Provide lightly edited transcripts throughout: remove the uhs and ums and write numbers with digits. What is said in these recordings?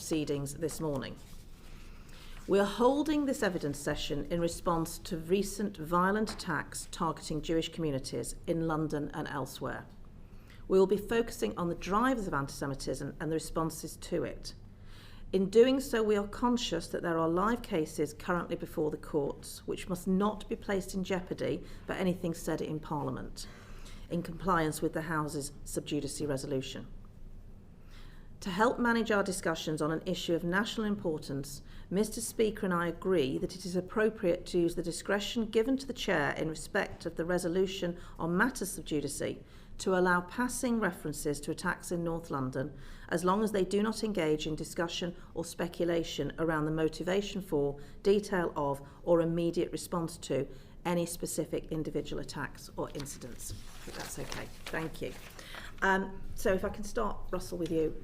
proceedings this morning. We are holding this evidence session in response to recent violent attacks targeting Jewish communities in London and elsewhere. We will be focusing on the drivers of anti-Semitism and the responses to it. In doing so, we are conscious that there are live cases currently before the courts, which must not be placed in jeopardy by anything said in Parliament, in compliance with the House's sub judice resolution. To help manage our discussions on an issue of national importance, Mr. Speaker and I agree that it is appropriate to use the discretion given to the Chair in respect of the resolution on matters sub judice to allow passing references to attacks in North London, as long as they do not engage in discussion or speculation around the motivation for, detail of, or immediate response to any specific individual attacks or incidents. If that's okay. Thank you. So if I can start, Russell, with you.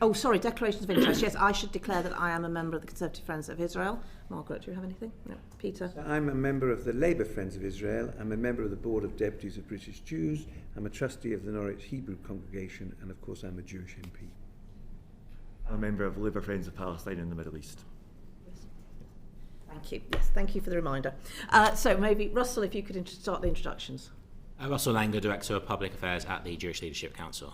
Oh, sorry, declarations of interest. Yes, I should declare that I am a member of the Conservative Friends of Israel. Margaret, do you have anything? No. Peter? So I'm a member of the Labour Friends of Israel. I'm a member of the Board of Deputies of British Jews. I'm a trustee of the Norwich Hebrew Congregation, and of course I'm a Jewish MP. I'm a member of Labour Friends of Palestine in the Middle East. Yes. Thank you. Yes, thank you for the reminder. So maybe, Russell, if you could start the introductions. Russell Langer, Director of Public Affairs at the Jewish Leadership Council.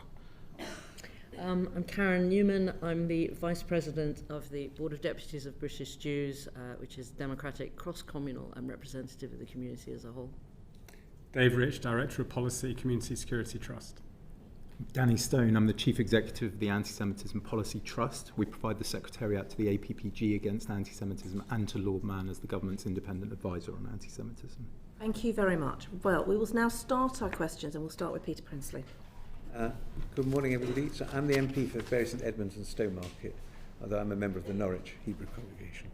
I'm Karen Newman. I'm the Vice President of the Board of Deputies of British Jews, which is democratic, cross-communal and representative of the community as a whole. Dave Rich, Director of Policy, Community Security Trust. Danny Stone, I'm the Chief Executive of the Antisemitism Policy Trust. We provide the Secretariat to the APPG against anti-Semitism and to Lord Mann as the government's independent advisor on anti-Semitism. Thank you very much. Well, we will now start our questions and we'll start with Peter Prinsley. Good morning, everybody. So I'm the MP for Bury St Edmunds and Stowmarket, although I'm a member of the Norwich Hebrew Congregation.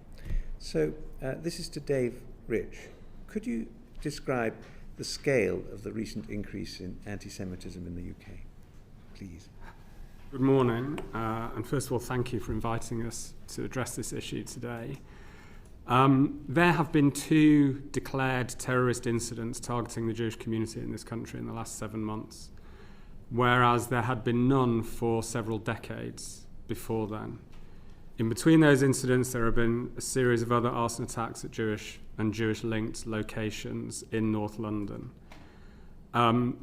So this is to Dave Rich. Could you describe the scale of the recent increase in anti-Semitism in the UK, please? Good morning, and first of all, thank you for inviting us to address this issue today. There have been 2 declared terrorist incidents targeting the Jewish community in this country in the last 7 months, whereas there had been none for several decades before then. In between those incidents, there have been a series of other arson attacks at Jewish and Jewish-linked locations in North London.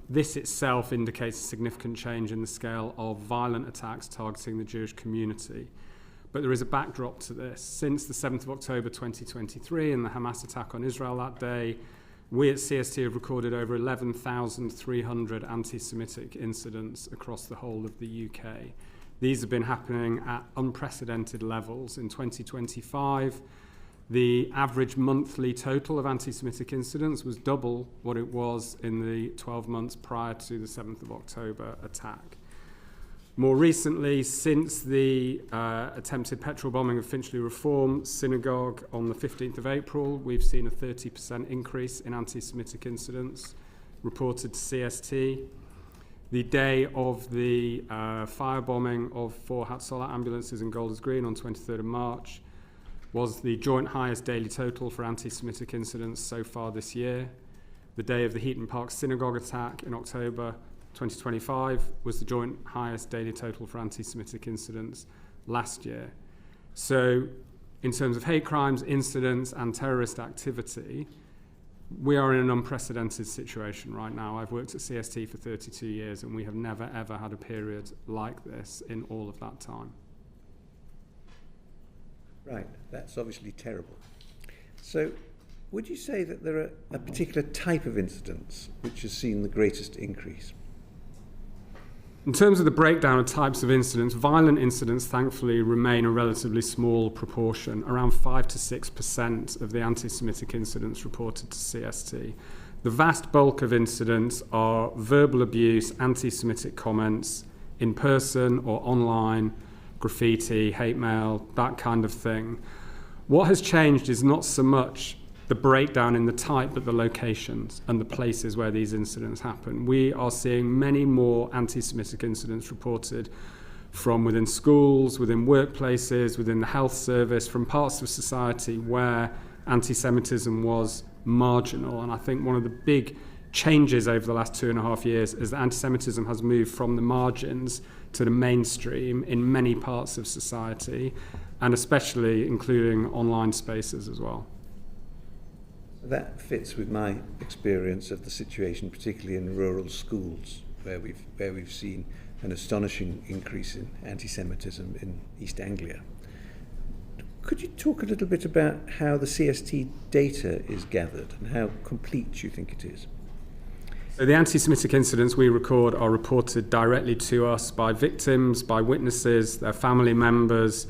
This itself indicates a significant change in the scale of violent attacks targeting the Jewish community. But there is a backdrop to this. Since the 7th of October 2023 and the Hamas attack on Israel that day, we at CST have recorded over 11,300 anti-Semitic incidents across the whole of the UK. These have been happening at unprecedented levels. In 2025, the average monthly total of anti-Semitic incidents was double what it was in the 12 months prior to the 7th of October attack. More recently, since the attempted petrol bombing of Finchley Reform Synagogue on the 15th of April, we've seen a 30% increase in anti-Semitic incidents reported to CST. The day of the firebombing of 4 Hatzalah ambulances in Golders Green on 23rd of March was the joint highest daily total for anti-Semitic incidents so far this year. The day of the Heaton Park Synagogue attack in October 2025 was the joint highest daily total for anti-Semitic incidents last year. So in terms of hate crimes, incidents and terrorist activity, we are in an unprecedented situation right now. I've worked at CST for 32 years and we have never ever had a period like this in all of that time. Right, that's obviously terrible. So would you say that there are a particular type of incidents which has seen the greatest increase? In terms of the breakdown of types of incidents, violent incidents thankfully remain a relatively small proportion, around 5 to 6% of the anti-Semitic incidents reported to CST. The vast bulk of incidents are verbal abuse, anti-Semitic comments, in person or online, graffiti, hate mail, that kind of thing. What has changed is not so much the breakdown in the type, but the locations and the places where these incidents happen. We are seeing many more anti-Semitic incidents reported from within schools, within workplaces, within the health service, from parts of society where anti-Semitism was marginal. And I think one of the big changes over the last 2.5 years as anti-Semitism has moved from the margins to the mainstream in many parts of society, and especially including online spaces as well. That fits with my experience of the situation, particularly in rural schools, where we've seen an astonishing increase in anti-Semitism in East Anglia. Could you talk a little bit about how the CST data is gathered and how complete you think it is? So the anti-Semitic incidents we record are reported directly to us by victims, by witnesses, their family members,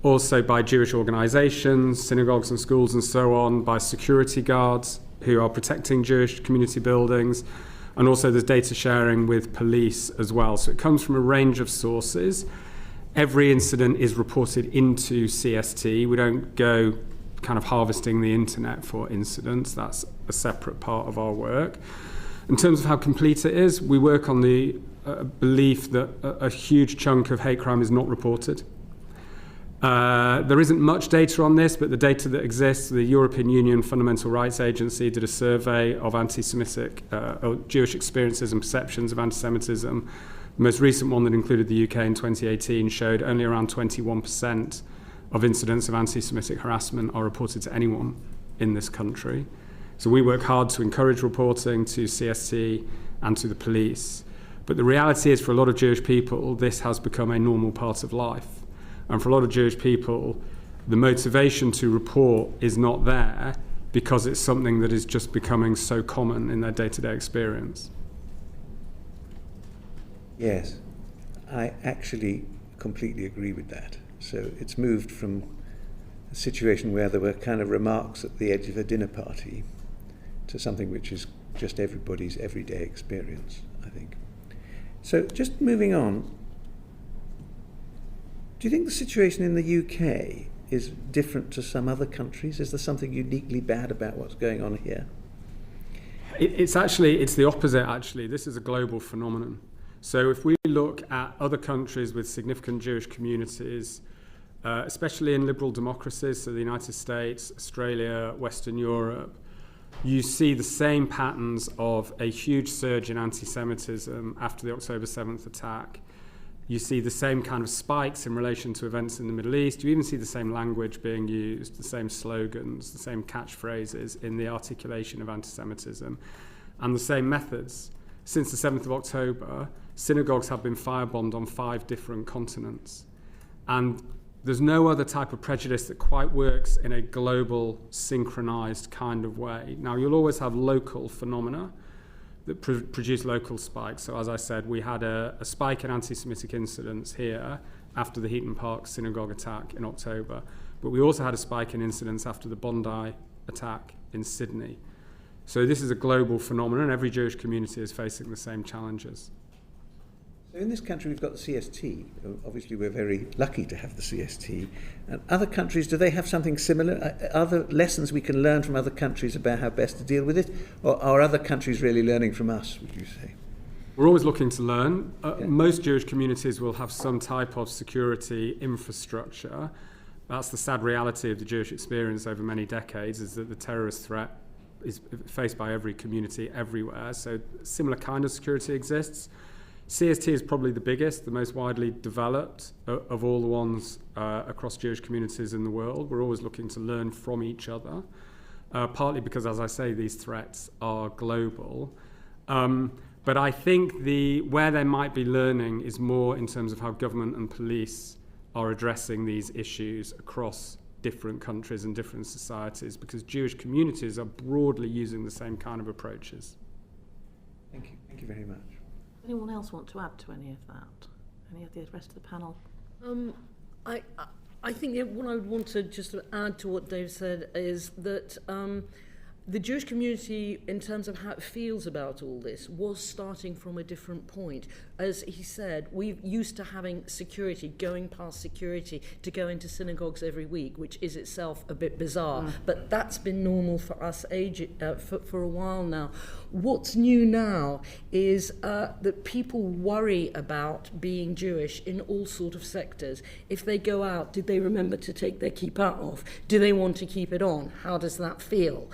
also by Jewish organisations, synagogues and schools and so on, by security guards who are protecting Jewish community buildings, and also there's data sharing with police as well. So it comes from a range of sources. Every incident is reported into CST. We don't go kind of harvesting the internet for incidents. That's a separate part of our work. In terms of how complete it is, we work on the belief that a huge chunk of hate crime is not reported. There isn't much data on this, but the data that exists, the European Union Fundamental Rights Agency did a survey of anti-Semitic or Jewish experiences and perceptions of anti-Semitism. The most recent one that included the UK in 2018 showed only around 21% of incidents of anti-Semitic harassment are reported to anyone in this country. So we work hard to encourage reporting to CST and to the police. But the reality is, for a lot of Jewish people, this has become a normal part of life. And for a lot of Jewish people, the motivation to report is not there because it's something that is just becoming so common in their day-to-day experience. Yes, I actually completely agree with that. So it's moved from a situation where there were kind of remarks at the edge of a dinner party to something which is just everybody's everyday experience, I think. So just moving on, do you think the situation in the UK is different to some other countries? Is there something uniquely bad about what's going on here? It's the opposite, actually. This is a global phenomenon. So if we look at other countries with significant Jewish communities, especially in liberal democracies, so the United States, Australia, Western Europe, you see the same patterns of a huge surge in anti-Semitism after the October 7th attack. You see the same kind of spikes in relation to events in the Middle East. You even see the same language being used, the same slogans, the same catchphrases in the articulation of anti-Semitism, and the same methods. Since the 7th of October, synagogues have been firebombed on 5 different continents. And there's no other type of prejudice that quite works in a global, synchronized kind of way. Now, you'll always have local phenomena that produce local spikes. So as I said, we had a spike in anti-Semitic incidents here after the Heaton Park synagogue attack in October. But we also had a spike in incidents after the Bondi attack in Sydney. So this is a global phenomenon. Every Jewish community is facing the same challenges. So in this country, we've got the CST. Obviously, we're very lucky to have the CST. And other countries, do they have something similar? Are there lessons we can learn from other countries about how best to deal with it? Or are other countries really learning from us, would you say? We're always looking to learn. Most Jewish communities will have some type of security infrastructure. That's the sad reality of the Jewish experience over many decades, is that the terrorist threat is faced by every community everywhere. So similar kind of security exists. CST is probably the biggest, the most widely developed of all the ones across Jewish communities in the world. We're always looking to learn from each other, partly because, as I say, these threats are global. But I think where they might be learning is more in terms of how government and police are addressing these issues across different countries and different societies, because Jewish communities are broadly using the same kind of approaches. Thank you. Thank you very much. Anyone else want to add to any of that? Any of the rest of the panel? I think what I would want to just add to what Dave said is that the Jewish community, in terms of how it feels about all this, was starting from a different point. As he said, we're used to having security, going past security to go into synagogues every week, which is itself a bit bizarre. But that's been normal for us for a while now. What's new now is that people worry about being Jewish in all sorts of sectors. If they go out, did they remember to take their kippah off? Do they want to keep it on? How does that feel?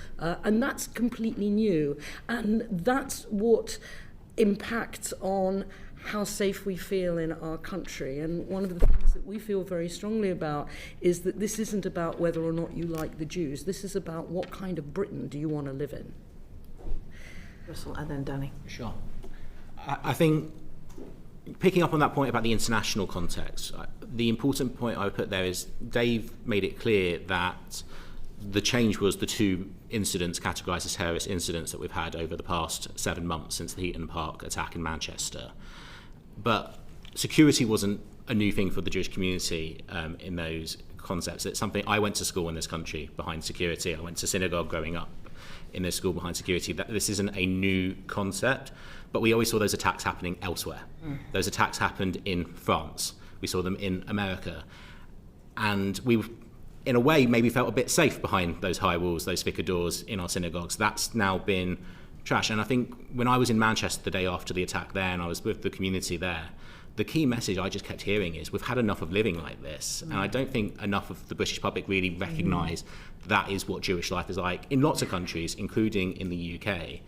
And that's completely new. And that's what impacts on how safe we feel in our country. And one of the things that we feel very strongly about is that this isn't about whether or not you like the Jews. This is about what kind of Britain do you want to live in. Russell and then Danny. Sure. I think picking up on that point about the international context, the important point I would put there is Dave made it clear that the change was the two incidents categorised as terrorist incidents that we've had over the past 7 months since the Heaton Park attack in Manchester. But security wasn't a new thing for the Jewish community in those concepts. It's something I went to school in this country behind security. I went to synagogue growing up in this school behind security. This isn't a new concept, but we always saw those attacks happening elsewhere. Those attacks happened in France. We saw them in America. And we, in a way, maybe felt a bit safe behind those high walls, those thicker doors in our synagogues. That's now been trash. And I think when I was in Manchester the day after the attack there, and I was with the community there, the key message I just kept hearing is we've had enough of living like this. And I don't think enough of the British public really recognise that is what Jewish life is like in lots of countries, including in the UK.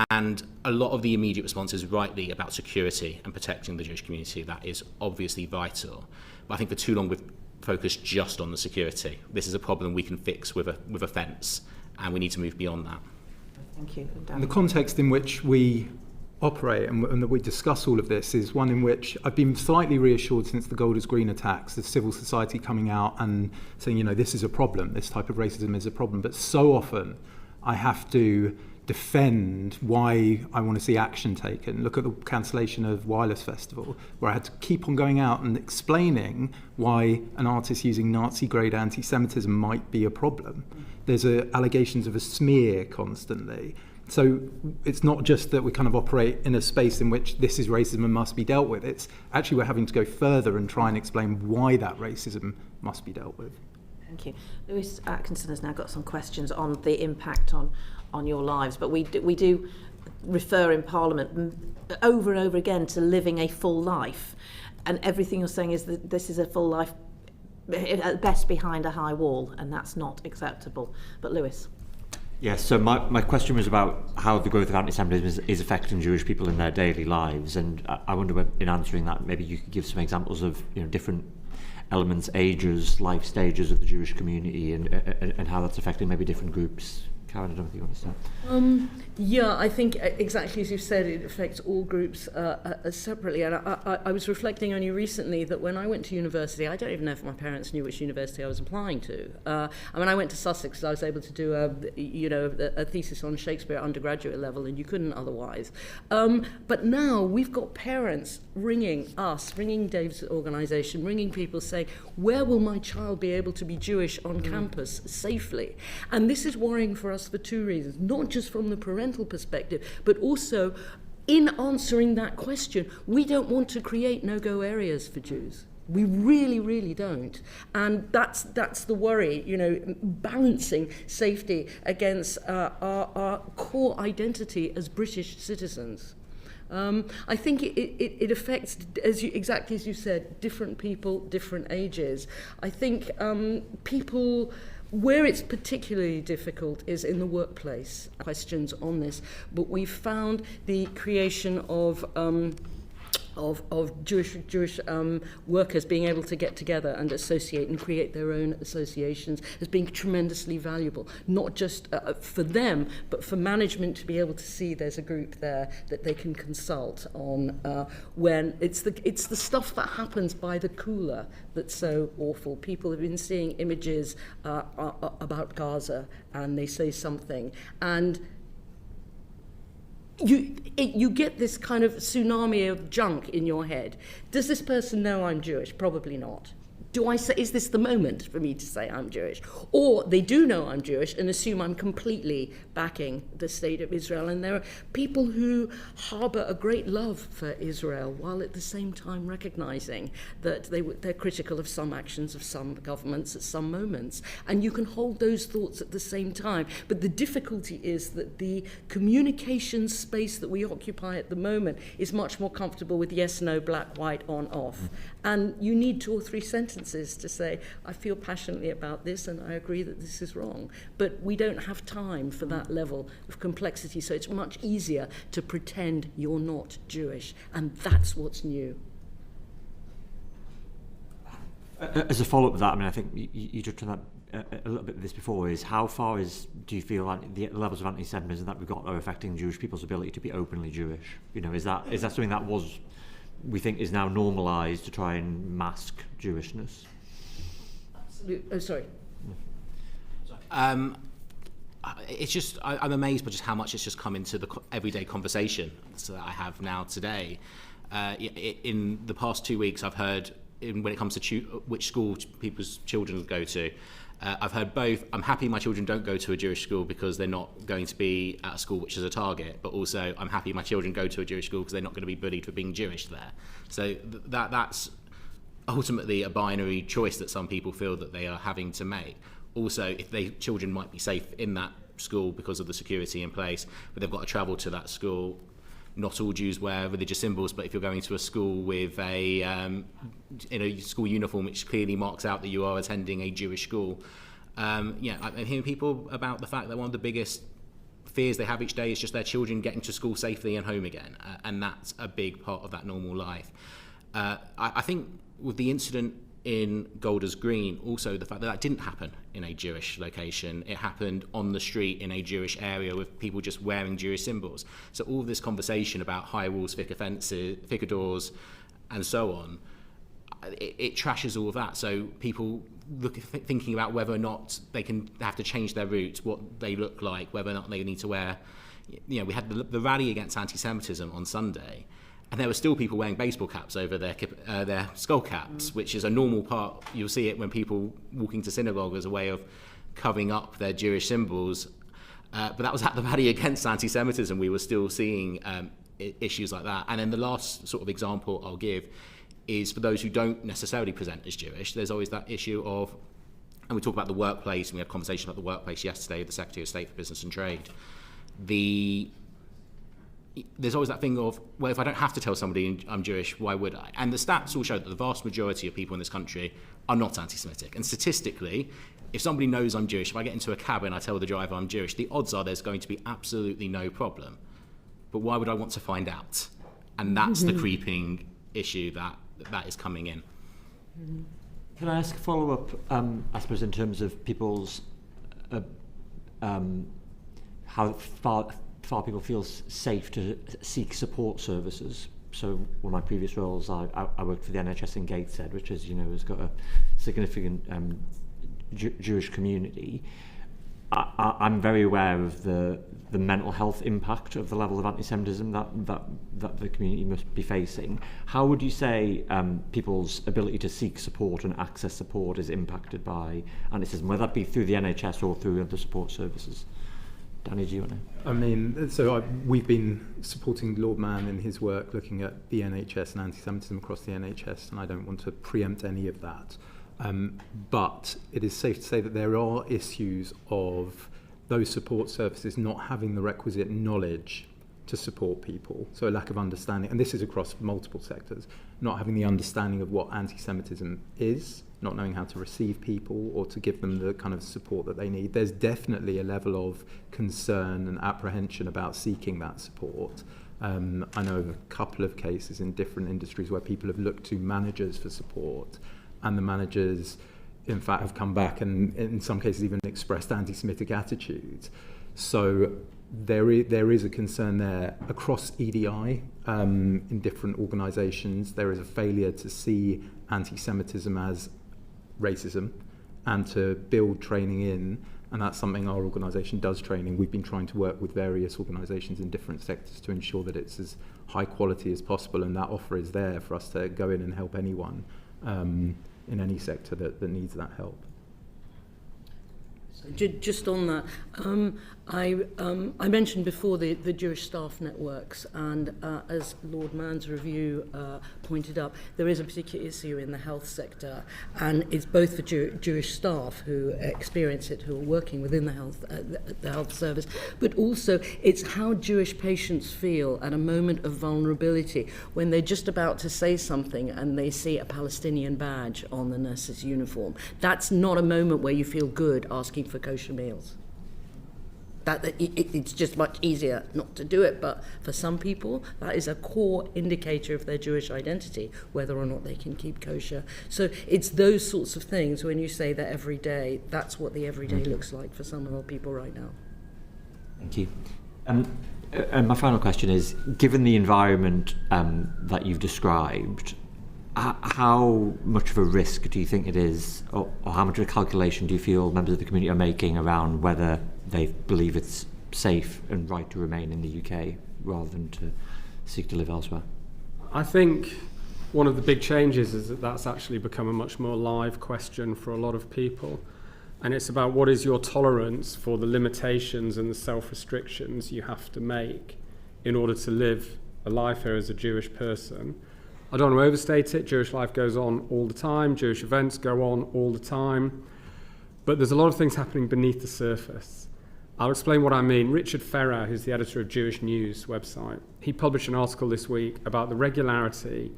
And a lot of the immediate response is rightly about security and protecting the Jewish community. That is obviously vital. But I think for too long we've focused just on the security. This is a problem we can fix with a fence, and we need to move beyond that. Thank you. And the context in which we operate and that we discuss all of this is one in which I've been slightly reassured since the Golders Green attacks, the civil society coming out and saying, you know, this is a problem, this type of racism is a problem. But so often I have to defend why I want to see action taken. Look at the cancellation of Wireless Festival, where I had to keep on going out and explaining why an artist using Nazi-grade anti-Semitism might be a problem. There's allegations of a smear constantly. So it's not just that we kind of operate in a space in which this is racism and must be dealt with. It's actually we're having to go further and try and explain why that racism must be dealt with. Thank you. Lewis Atkinson has now got some questions on the impact on your lives, but we do refer in Parliament over and over again to living a full life, and everything you're saying is that this is a full life at best behind a high wall, and that's not acceptable. But Lewis. Yes, so my question was about how the growth of anti-Semitism is affecting Jewish people in their daily lives, and I wonder whether, in answering that, maybe you could give some examples of, you know, different elements, ages, life stages of the Jewish community, and how that's affecting maybe different groups. Karen, I don't know if you want to start. Yeah, I think exactly as you said, it affects all groups separately. And I was reflecting only recently that when I went to university, I don't even know if my parents knew which university I was applying to. I mean, I went to Sussex, so I was able to do a thesis on Shakespeare at undergraduate level, and you couldn't otherwise. But now we've got parents ringing us, ringing Dave's organisation, ringing people saying, where will my child be able to be Jewish on campus safely? And this is worrying for us for two reasons, not just from the parental perspective, but also in answering that question, we don't want to create no-go areas for Jews. We really, really don't. And that's the worry, you know, balancing safety against our core identity as British citizens. I think it affects, exactly as you said, different people, different ages. I think people, where it's particularly difficult is in the workplace. Questions on this, but we've found the creation of Jewish workers being able to get together and associate and create their own associations as being tremendously valuable, not just for them, but for management to be able to see there's a group there that they can consult on when it's the stuff that happens by the cooler that's so awful. People have been seeing images about Gaza, and they say something, and you get this kind of tsunami of junk in your head. Does this person know I'm Jewish? Probably not. Do I say, is this the moment for me to say I'm Jewish? Or they do know I'm Jewish and assume I'm completely backing the state of Israel. And there are people who harbour a great love for Israel while at the same time recognising that they're critical of some actions of some governments at some moments. And you can hold those thoughts at the same time. But the difficulty is that the communication space that we occupy at the moment is much more comfortable with yes, no, black, white, on, off. And you need 2 or 3 sentences to say, I feel passionately about this and I agree that this is wrong. But we don't have time for that level of complexity, so it's much easier to pretend you're not Jewish, and that's what's new. As a follow-up to that, I mean, I think you touched on that a little bit of this before, is how far do you feel like the levels of anti-Semitism that we've got are affecting Jewish people's ability to be openly Jewish? You know, is that something that we think is now normalised to try and mask Jewishness? Absolutely. Oh, sorry. It's just, I'm amazed by just how much it's just come into the everyday conversation that I have now today. In the past 2 weeks, I've heard, when it comes to which school people's children go to, I've heard both, I'm happy my children don't go to a Jewish school because they're not going to be at a school which is a target, but also I'm happy my children go to a Jewish school because they're not going to be bullied for being Jewish there. So that's ultimately a binary choice that some people feel that they are having to make. Also, if their children might be safe in that school because of the security in place, but they've got to travel to that school. Not all Jews wear religious symbols, but if you're going to a school with in a school uniform which clearly marks out that you are attending a Jewish school, I'm hearing people about the fact that one of the biggest fears they have each day is just their children getting to school safely and home again, and that's a big part of that normal life. I think with the incident in Golders Green, also the fact that didn't happen in a Jewish location. It happened on the street in a Jewish area with people just wearing Jewish symbols. So all of this conversation about high walls, thicker fences, thicker doors, and so on, it trashes all of that. So people thinking about whether or not they have to change their route, what they look like, whether or not they need to wear. We had the rally against anti-Semitism on Sunday, and there were still people wearing baseball caps over their skull caps, which is a normal part. You'll see it when people walking to synagogue as a way of covering up their Jewish symbols. But that was at the rally against anti-Semitism. We were still seeing issues like that. And then the last sort of example I'll give is for those who don't necessarily present as Jewish, there's always that issue of, and we talk about the workplace, and we had a conversation about the workplace yesterday with the Secretary of State for Business and Trade. There's always that thing of, well, if I don't have to tell somebody I'm Jewish, why would I? And the stats all show that the vast majority of people in this country are not anti-Semitic. And statistically, if somebody knows I'm Jewish, if I get into a cab and I tell the driver I'm Jewish, the odds are there's going to be absolutely no problem. But why would I want to find out? And that's the creeping issue that is coming in. Can I ask a follow-up, I suppose, in terms of people's how far people feel safe to seek support services? So one of my previous roles, I worked for the NHS in Gateshead, which is, has got a significant Jewish community. I'm very aware of the mental health impact of the level of anti-Semitism that the community must be facing. How would you say people's ability to seek support and access support is impacted by anti-Semitism, whether that be through the NHS or through other support services? Danny, do you want to? I mean, we've been supporting Lord Mann in his work looking at the NHS and anti-Semitism across the NHS, and I don't want to preempt any of that. But it is safe to say that there are issues of those support services not having the requisite knowledge to support people, so a lack of understanding, and this is across multiple sectors, not having the understanding of what anti-Semitism is, not knowing how to receive people or to give them the kind of support that they need. There's definitely a level of concern and apprehension about seeking that support. I know of a couple of cases in different industries where people have looked to managers for support, and the managers, in fact, have come back and in some cases even expressed anti-Semitic attitudes. So there is a concern there across EDI in different organisations. There is a failure to see anti-Semitism as racism and to build training in, and that's something our organisation does training. We've been trying to work with various organisations in different sectors to ensure that it's as high quality as possible, and that offer is there for us to go in and help anyone in any sector that needs that help. Just on that, I mentioned before the Jewish staff networks, and as Lord Mann's review pointed up, there is a particular issue in the health sector, and it's both for Jewish staff who experience it, who are working within the health service, but also it's how Jewish patients feel at a moment of vulnerability when they're just about to say something and they see a Palestinian badge on the nurse's uniform. That's not a moment where you feel good asking for kosher meals. It's just much easier not to do it, but for some people that is a core indicator of their Jewish identity, whether or not they can keep kosher. So it's those sorts of things. When you say that every day, that's what the everyday looks like for some of our people right now. Thank you. And my final question is, given the environment that you've described, how much of a risk do you think it is, or how much of a calculation do you feel members of the community are making around whether they believe it's safe and right to remain in the UK rather than to seek to live elsewhere? I think one of the big changes is that that's actually become a much more live question for a lot of people. And it's about what is your tolerance for the limitations and the self-restrictions you have to make in order to live a life here as a Jewish person. I don't want to overstate it. Jewish life goes on all the time. Jewish events go on all the time. But there's a lot of things happening beneath the surface. I'll explain what I mean. Richard Ferrer, who's the editor of Jewish News website, he published an article this week about the regularity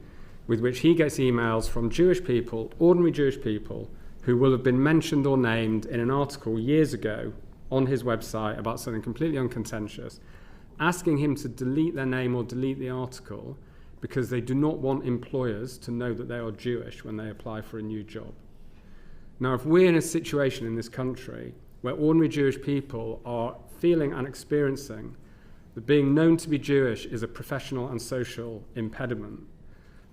with which he gets emails from Jewish people, ordinary Jewish people, who will have been mentioned or named in an article years ago on his website about something completely uncontentious, asking him to delete their name or delete the article because they do not want employers to know that they are Jewish when they apply for a new job. Now, if we're in a situation in this country where ordinary Jewish people are feeling and experiencing that being known to be Jewish is a professional and social impediment,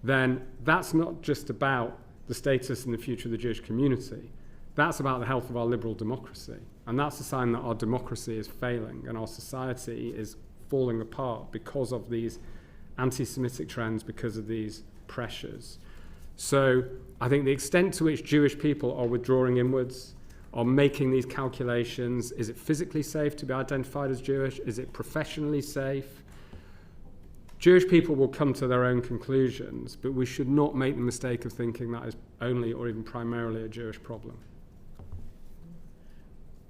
then that's not just about the status and the future of the Jewish community. That's about the health of our liberal democracy. And that's a sign that our democracy is failing and our society is falling apart because of these anti-Semitic trends, because of these pressures. So I think the extent to which Jewish people are withdrawing inwards, are making these calculations, is it physically safe to be identified as Jewish? Is it professionally safe? Jewish people will come to their own conclusions, but we should not make the mistake of thinking that is only or even primarily a Jewish problem.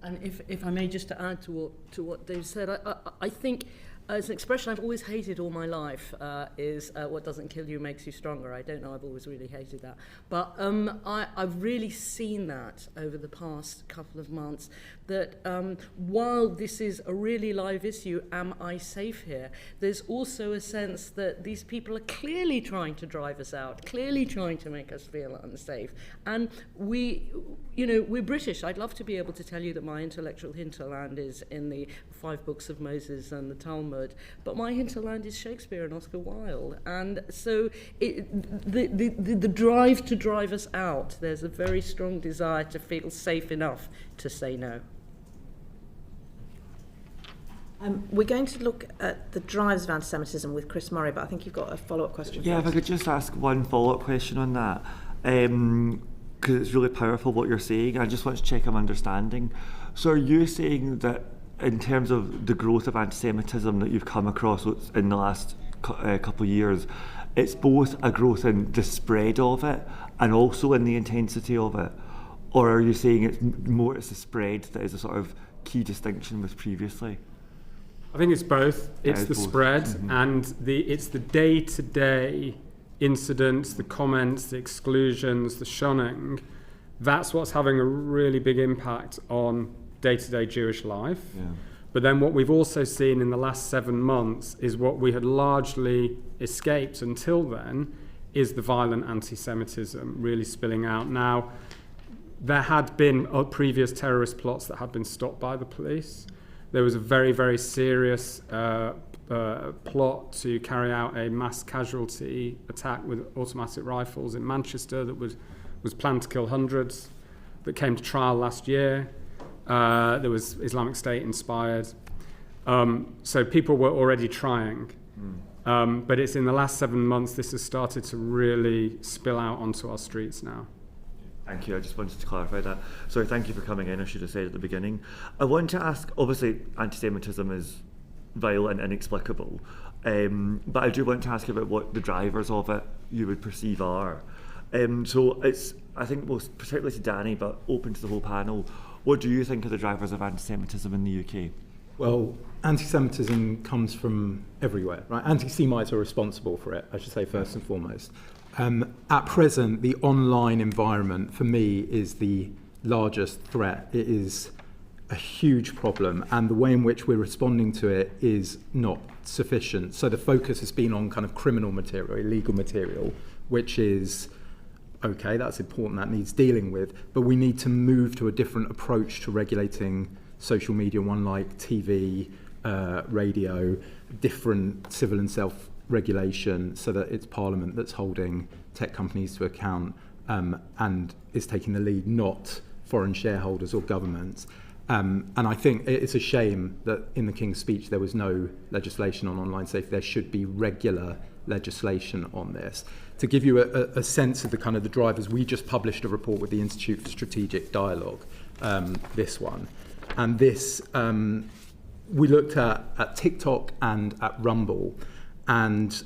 And if I may just to add to what Dave said, I think as an expression I've always hated all my life is what doesn't kill you makes you stronger. I don't know, I've always really hated that. But I've really seen that over the past couple of months, that while this is a really live issue, am I safe here? There's also a sense that these people are clearly trying to drive us out, clearly trying to make us feel unsafe. And we're British. I'd love to be able to tell you that my intellectual hinterland is in the 5 books of Moses and the Talmud, but my hinterland is Shakespeare and Oscar Wilde. And so the drive to drive us out, there's a very strong desire to feel safe enough to say no. We're going to look at the drives of anti-Semitism with Chris Murray, but I think you've got a follow-up question. Yeah, first. if I could just ask one follow-up question on that, because it's really powerful what you're saying. I just want to check I'm understanding. So are you saying that in terms of the growth of anti-Semitism that you've come across in the last couple of years, it's both a growth in the spread of it and also in the intensity of it? Or are you saying it's the spread that is a sort of key distinction with previously? I think it's both. It's the spread and it's the day-to-day incidents, the comments, the exclusions, the shunning. That's what's having a really big impact on day-to-day Jewish life. Yeah. But then what we've also seen in the last 7 months is what we had largely escaped until then, is the violent anti-Semitism really spilling out. Now, there had been previous terrorist plots that had been stopped by the police. There was a very, very serious plot to carry out a mass casualty attack with automatic rifles in Manchester that was planned to kill hundreds, that came to trial last year. There was Islamic State inspired. So people were already trying. But it's in the last 7 months this has started to really spill out onto our streets now. Thank you. I just wanted to clarify that. Sorry, thank you for coming in. I should have said at the beginning. I want to ask, obviously, anti-Semitism is vile and inexplicable, but I do want to ask about what the drivers of it you would perceive are. So it's, I think, most particularly to Danny, but open to the whole panel, what do you think are the drivers of anti-Semitism in the UK? Well, anti-Semitism comes from everywhere, right? Anti-Semites are responsible for it, I should say, first and foremost. At present, the online environment, for me, is the largest threat. It is a huge problem, and the way in which we're responding to it is not sufficient. So the focus has been on kind of criminal material, illegal material, which is, okay, that's important, that needs dealing with, but we need to move to a different approach to regulating social media, one like TV, radio, different civil and self-regulation, so that it's Parliament that's holding tech companies to account and is taking the lead, not foreign shareholders or governments. And I think it's a shame that in the King's speech there was no legislation on online safety. There should be regular legislation on this. To give you a sense of the kind of the drivers, we just published a report with the Institute for Strategic Dialogue, this one. And this, we looked at TikTok and at Rumble, and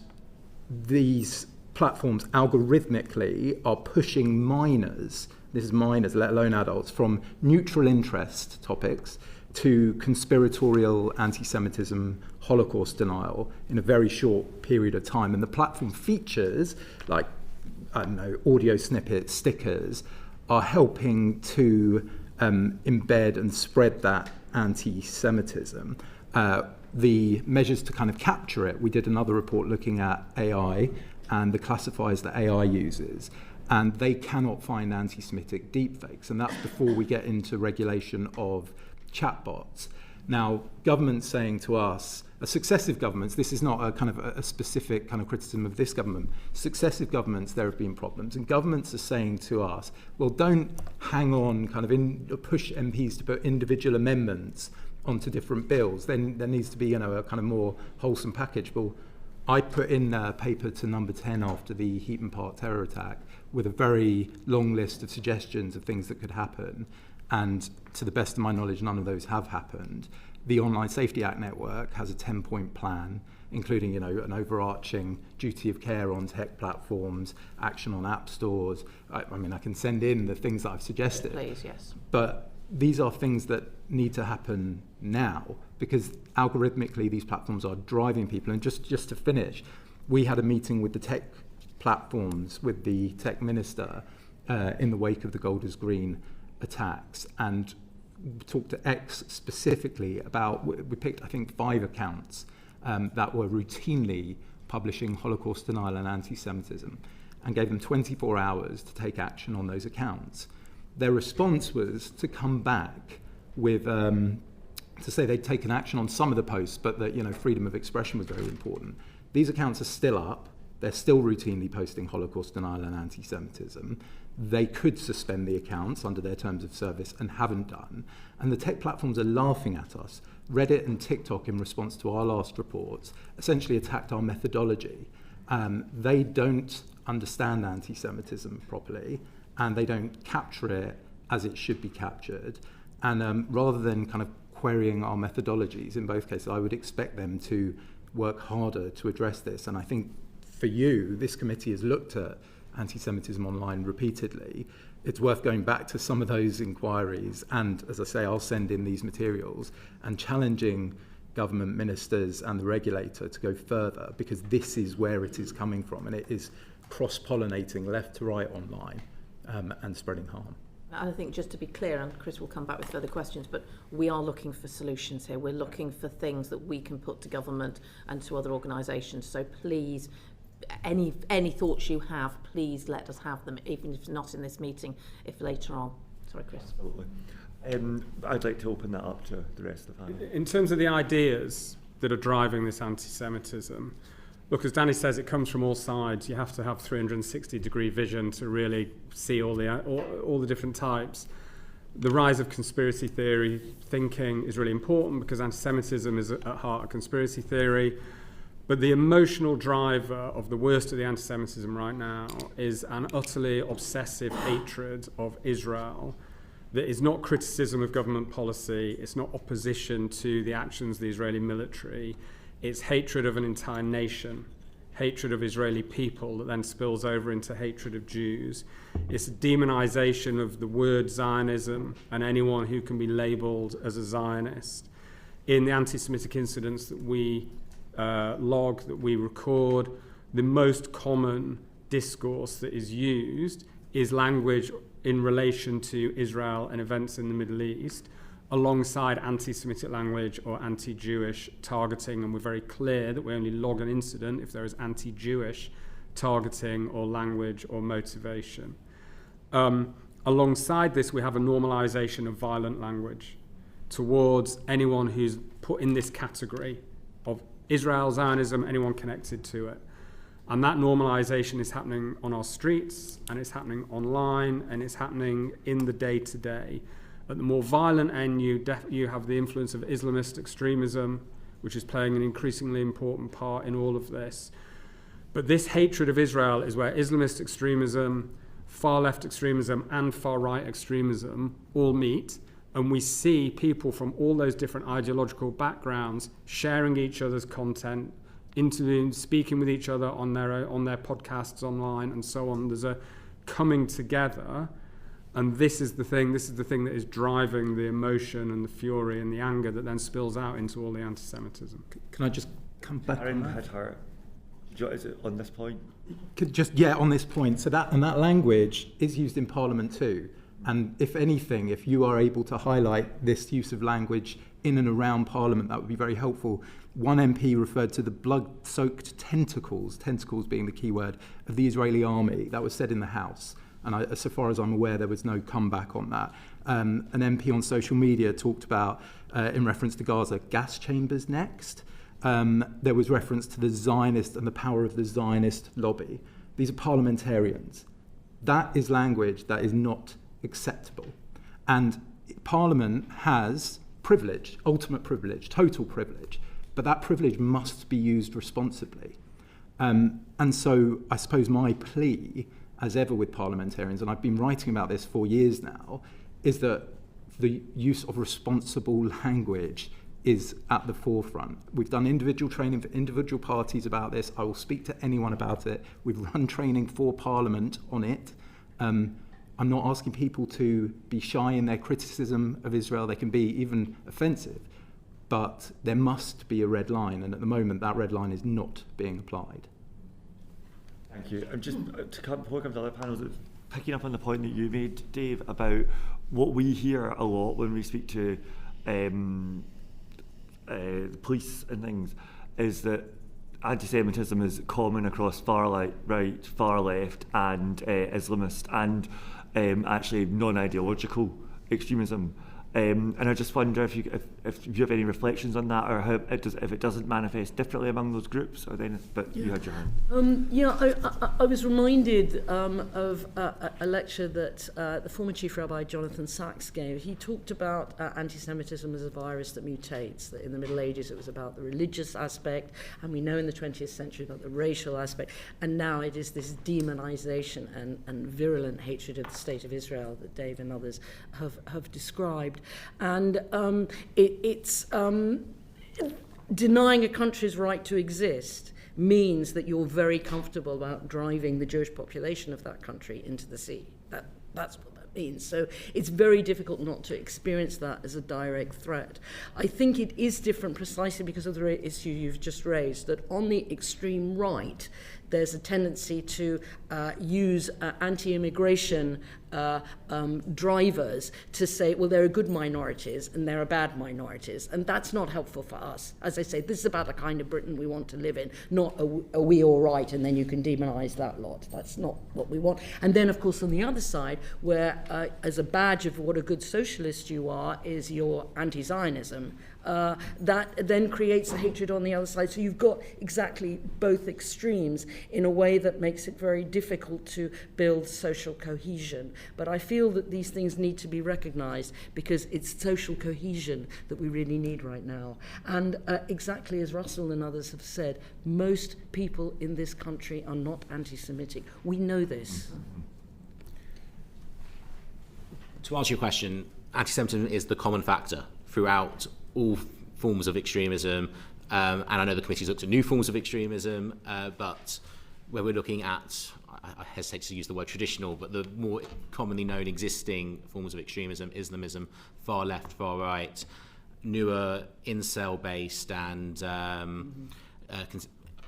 these platforms algorithmically are pushing minors, this is minors, let alone adults, from neutral interest topics to conspiratorial anti-Semitism, Holocaust denial in a very short period of time. And the platform features, like, I don't know, audio snippets, stickers, are helping to embed and spread that anti-Semitism. The measures to kind of capture it, we did another report looking at AI and the classifiers that AI uses, and they cannot find anti-Semitic deepfakes, and that's before we get into regulation of chatbots. Now, governments saying to us, successive governments, this is not a kind of a specific kind of criticism of this government, successive governments, there have been problems, and governments are saying to us, well, don't hang on, kind of push MPs to put individual amendments onto different bills. Then there needs to be, a kind of more wholesome package. Well, I put in a paper to number 10 after the Heaton Park terror attack with a very long list of suggestions of things that could happen. And to the best of my knowledge, none of those have happened. The Online Safety Act network has a 10-point plan, including, an overarching duty of care on tech platforms, action on app stores. I can send in the things that I've suggested. Please, yes. But these are things that need to happen now, because algorithmically these platforms are driving people. And just to finish, we had a meeting with the tech platforms, with the tech minister in the wake of the Golders Green attacks, and talked to X specifically about, we picked, I think, 5 accounts that were routinely publishing Holocaust denial and anti-Semitism, and gave them 24 hours to take action on those accounts. Their response was to come back with, to say they'd taken action on some of the posts, but that, freedom of expression was very important. These accounts are still up. They're still routinely posting Holocaust denial and anti-Semitism. They could suspend the accounts under their terms of service and haven't done. And the tech platforms are laughing at us. Reddit and TikTok, in response to our last reports, essentially attacked our methodology. They don't understand anti-Semitism properly, and they don't capture it as it should be captured. And rather than kind of querying our methodologies, in both cases, I would expect them to work harder to address this. And I think for you, this committee has looked at anti-Semitism online repeatedly. It's worth going back to some of those inquiries, and as I say, I'll send in these materials, and challenging government ministers and the regulator to go further, because this is where it is coming from, and it is cross-pollinating left to right online and spreading harm. I think, just to be clear, and Chris will come back with further questions, but we are looking for solutions here. We're looking for things that we can put to government and to other organisations. So please, any thoughts you have, please let us have them, even if not in this meeting, if later on. Sorry, Chris. Absolutely. I'd like to open that up to the rest of the panel. In terms of the ideas that are driving this anti-Semitism, look, as Danny says, it comes from all sides. You have to have 360-degree vision to really see all the different types. The rise of conspiracy theory thinking is really important, because anti-Semitism is at heart of conspiracy theory. But the emotional driver of the worst of the anti-Semitism right now is an utterly obsessive hatred of Israel that is not criticism of government policy, it's not opposition to the actions of the Israeli military, it's hatred of an entire nation, hatred of Israeli people that then spills over into hatred of Jews. It's a demonization of the word Zionism and anyone who can be labeled as a Zionist. In the anti-Semitic incidents that we log, that we record, the most common discourse that is used is language in relation to Israel and events in the Middle East, alongside anti-Semitic language or anti-Jewish targeting, and we're very clear that we only log an incident if there is anti-Jewish targeting or language or motivation. Alongside this, we have a normalization of violent language towards anyone who's put in this category of Israel, Zionism, anyone connected to it. And that normalization is happening on our streets, and it's happening online, and it's happening in the day-to-day. At the more violent end, you have the influence of Islamist extremism, which is playing an increasingly important part in all of this. But this hatred of Israel is where Islamist extremism, far-left extremism, and far-right extremism all meet. And we see people from all those different ideological backgrounds sharing each other's content, interviewing, speaking with each other on their podcasts online and so on. There's a coming together, and this is the thing that is driving the emotion and the fury and the anger that then spills out into all the anti-Semitism. Can I just come back on that? Is it on this point? On this point. So that language is used in Parliament too. And if anything, if you are able to highlight this use of language in and around Parliament, that would be very helpful. One MP referred to the blood-soaked tentacles being the key word, of the Israeli army. That was said in the House. And so far as I'm aware, there was no comeback on that. An MP on social media talked about, in reference to Gaza, gas chambers next. There was reference to the Zionist and the power of the Zionist lobby. These are parliamentarians. That is language that is not acceptable. And Parliament has privilege, ultimate privilege, total privilege, but that privilege must be used responsibly. And so I suppose my plea, as ever with parliamentarians, and I've been writing about this for years now, is that the use of responsible language is at the forefront. We've done individual training for individual parties about this. I will speak to anyone about it. We've run training for Parliament on it. I'm not asking people to be shy in their criticism of Israel. They can be even offensive, but there must be a red line, and at the moment that red line is not being applied. Thank you. And just before I come to other panels, picking up on the point that you made, Dave, about what we hear a lot when we speak to the police and things, is that anti-Semitism is common across far right, far left, and Islamist, and actually non-ideological extremism. And I just wonder if you have any reflections on that, or how if it doesn't manifest differently among those groups, or then. But you had your hand. I was reminded of a lecture that the former Chief Rabbi Jonathan Sachs gave. He talked about anti-Semitism as a virus that mutates. That in the Middle Ages it was about the religious aspect, and we know in the 20th century about the racial aspect, and now it is this demonization and virulent hatred of the state of Israel that Dave and others have described. And it's denying a country's right to exist means that you're very comfortable about driving the Jewish population of that country into the sea. That's what that means. So it's very difficult not to experience that as a direct threat. I think it is different precisely because of the issue you've just raised, that on the extreme right, there's a tendency to use anti-immigration drivers to say, well, there are good minorities and there are bad minorities, and that's not helpful for us. As I say, this is about the kind of Britain we want to live in, not are we all right and then you can demonize that lot. That's not what we want. And then, of course, on the other side, where as a badge of what a good socialist you are is your anti-Zionism, that then creates a hatred on the other side. So you've got exactly both extremes in a way that makes it very difficult to build social cohesion. But I feel that these things need to be recognised, because it's social cohesion that we really need right now. And exactly as Russell and others have said, most people in this country are not anti-Semitic. We know this. To answer your question, anti-Semitism is the common factor throughout all forms of extremism, and I know the committee's looked at new forms of extremism, but where we're looking at, I hesitate to use the word traditional, but the more commonly known existing forms of extremism, Islamism, far left, far right, newer incel-based, and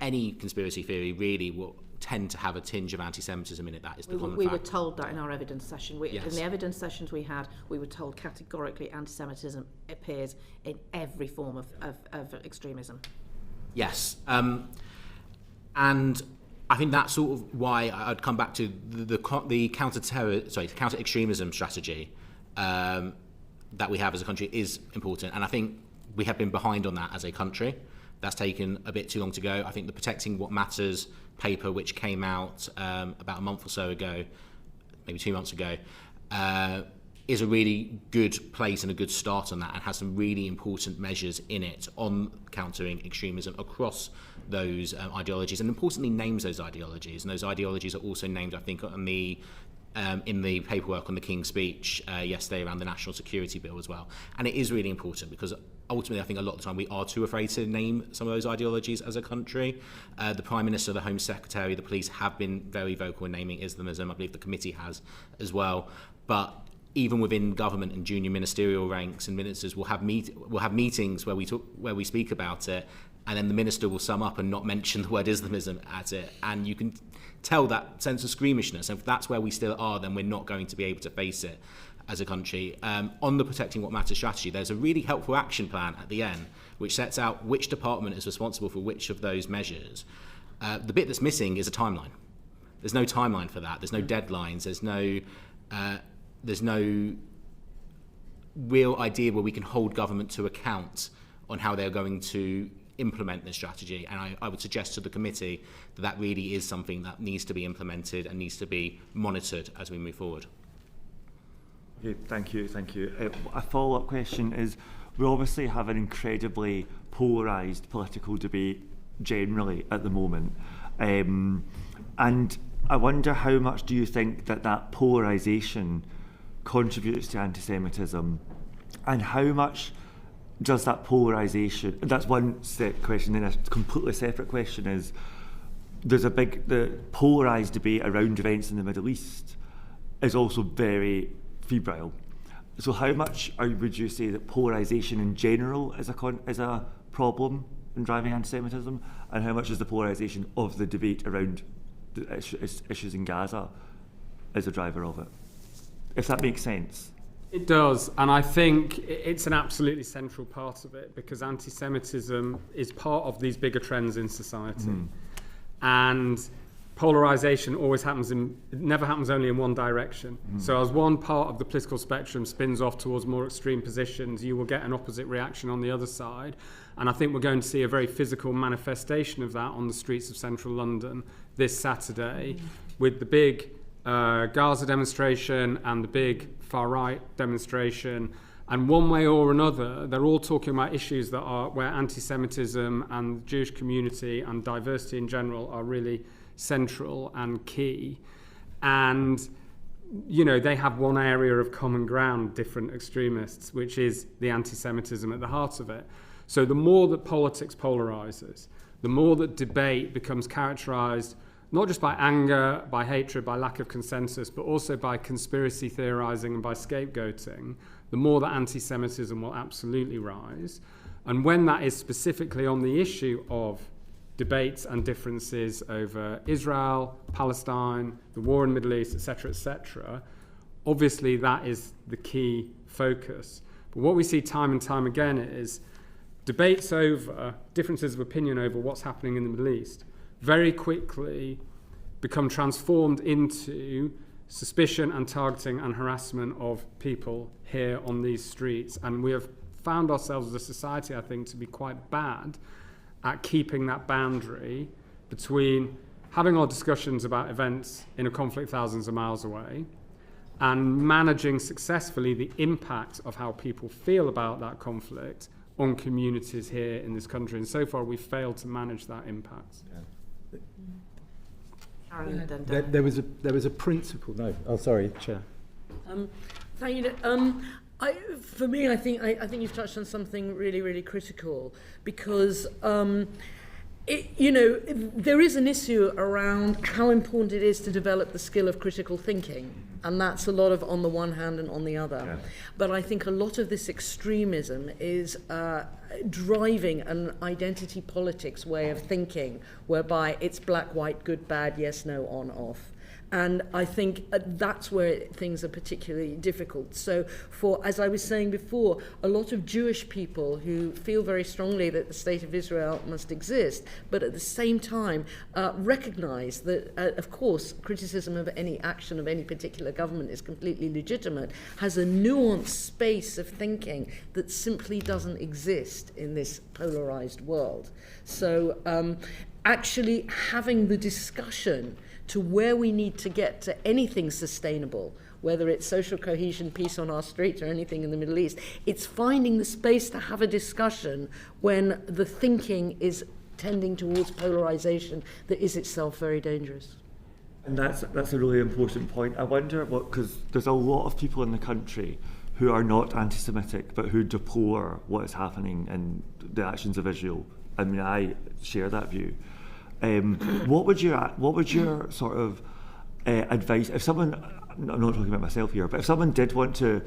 any conspiracy theory really will tend to have a tinge of anti-Semitism in it. That is the common We fact. were told that in our evidence session. Yes. In the evidence sessions we had, we were told categorically anti-Semitism appears in every form of extremism. Yes, and I think that's sort of why I'd come back to the counter-extremism strategy that we have as a country is important, and I think we have been behind on that as a country. That's taken a bit too long to go. I think the Protecting What Matters paper, which came out about a month or so ago, maybe 2 months ago, is a really good place and a good start on that, and has some really important measures in it on countering extremism across those ideologies, and importantly names those ideologies. And those ideologies are also named, I think, on the in the paperwork on the King's speech yesterday around the National Security Bill as well. And it is really important, because ultimately I think a lot of the time we are too afraid to name some of those ideologies as a country. The Prime Minister, the Home Secretary, the police have been very vocal in naming Islamism. I believe the committee has as well. But even within government and junior ministerial ranks, and ministers will have meetings where we speak about it, and then the minister will sum up and not mention the word Islamism at it, and you can tell that sense of squeamishness. And if that's where we still are, then we're not going to be able to face it as a country. On the Protecting What Matters strategy, there's a really helpful action plan at the end, which sets out which department is responsible for which of those measures. The bit that's missing is a timeline. There's no timeline for that. There's no deadlines. There's no real idea where we can hold government to account on how they're going to implement this strategy. And I would suggest to the committee that that really is something that needs to be implemented and needs to be monitored as we move forward. Okay, thank you. A follow-up question is, we obviously have an incredibly polarised political debate generally at the moment. And I wonder, how much do you think that polarisation contributes to anti-Semitism, and how much does that polarisation, that's one set question, then a completely separate question is, there's the polarised debate around events in the Middle East is also very febrile. So how much would you say that polarisation in general is a problem in driving anti-Semitism, and how much is the polarisation of the debate around the issues in Gaza is a driver of it? If that makes sense. It does, and I think it's an absolutely central part of it, because anti-Semitism is part of these bigger trends in society. And polarisation never happens only in one direction. So as one part of the political spectrum spins off towards more extreme positions, you will get an opposite reaction on the other side. And I think we're going to see a very physical manifestation of that on the streets of central London this Saturday, with the big Gaza demonstration and the big far-right demonstration. And one way or another, they're all talking about issues where anti-Semitism and the Jewish community and diversity in general are really central and key. And, they have one area of common ground, different extremists, which is the anti-Semitism at the heart of it. So the more that politics polarises, the more that debate becomes characterised not just by anger, by hatred, by lack of consensus, but also by conspiracy theorising and by scapegoating, the more that anti-Semitism will absolutely rise. And when that is specifically on the issue of debates and differences over Israel, Palestine, the war in the Middle East, etc., obviously that is the key focus. But what we see time and time again is debates over, differences of opinion over what's happening in the Middle East very quickly become transformed into suspicion and targeting and harassment of people here on these streets. And we have found ourselves as a society, I think, to be quite bad at keeping that boundary between having our discussions about events in a conflict thousands of miles away and managing successfully the impact of how people feel about that conflict on communities here in this country. And so far, we've failed to manage that impact. There was a principle. No, oh, sorry, Chair. Thank you. For me, I think you've touched on something really, really critical, because there is an issue around how important it is to develop the skill of critical thinking, and that's a lot of on the one hand and on the other. Yeah. But I think a lot of this extremism is driving an identity politics way of thinking, whereby it's black, white, good, bad, yes, no, on, off. And I think that's where things are particularly difficult. So as I was saying before, a lot of Jewish people who feel very strongly that the state of Israel must exist, but at the same time recognize that, of course, criticism of any action of any particular government is completely legitimate, has a nuanced space of thinking that simply doesn't exist in this polarized world. So actually having the discussion to where we need to get to anything sustainable, whether it's social cohesion, peace on our streets, or anything in the Middle East, it's finding the space to have a discussion when the thinking is tending towards polarization that is itself very dangerous. And that's a really important point. I wonder because there's a lot of people in the country who are not anti-Semitic, but who deplore what is happening in the actions of Israel. I mean, I share that view. What would your sort of advice, if someone, I'm not talking about myself here, but if someone did want to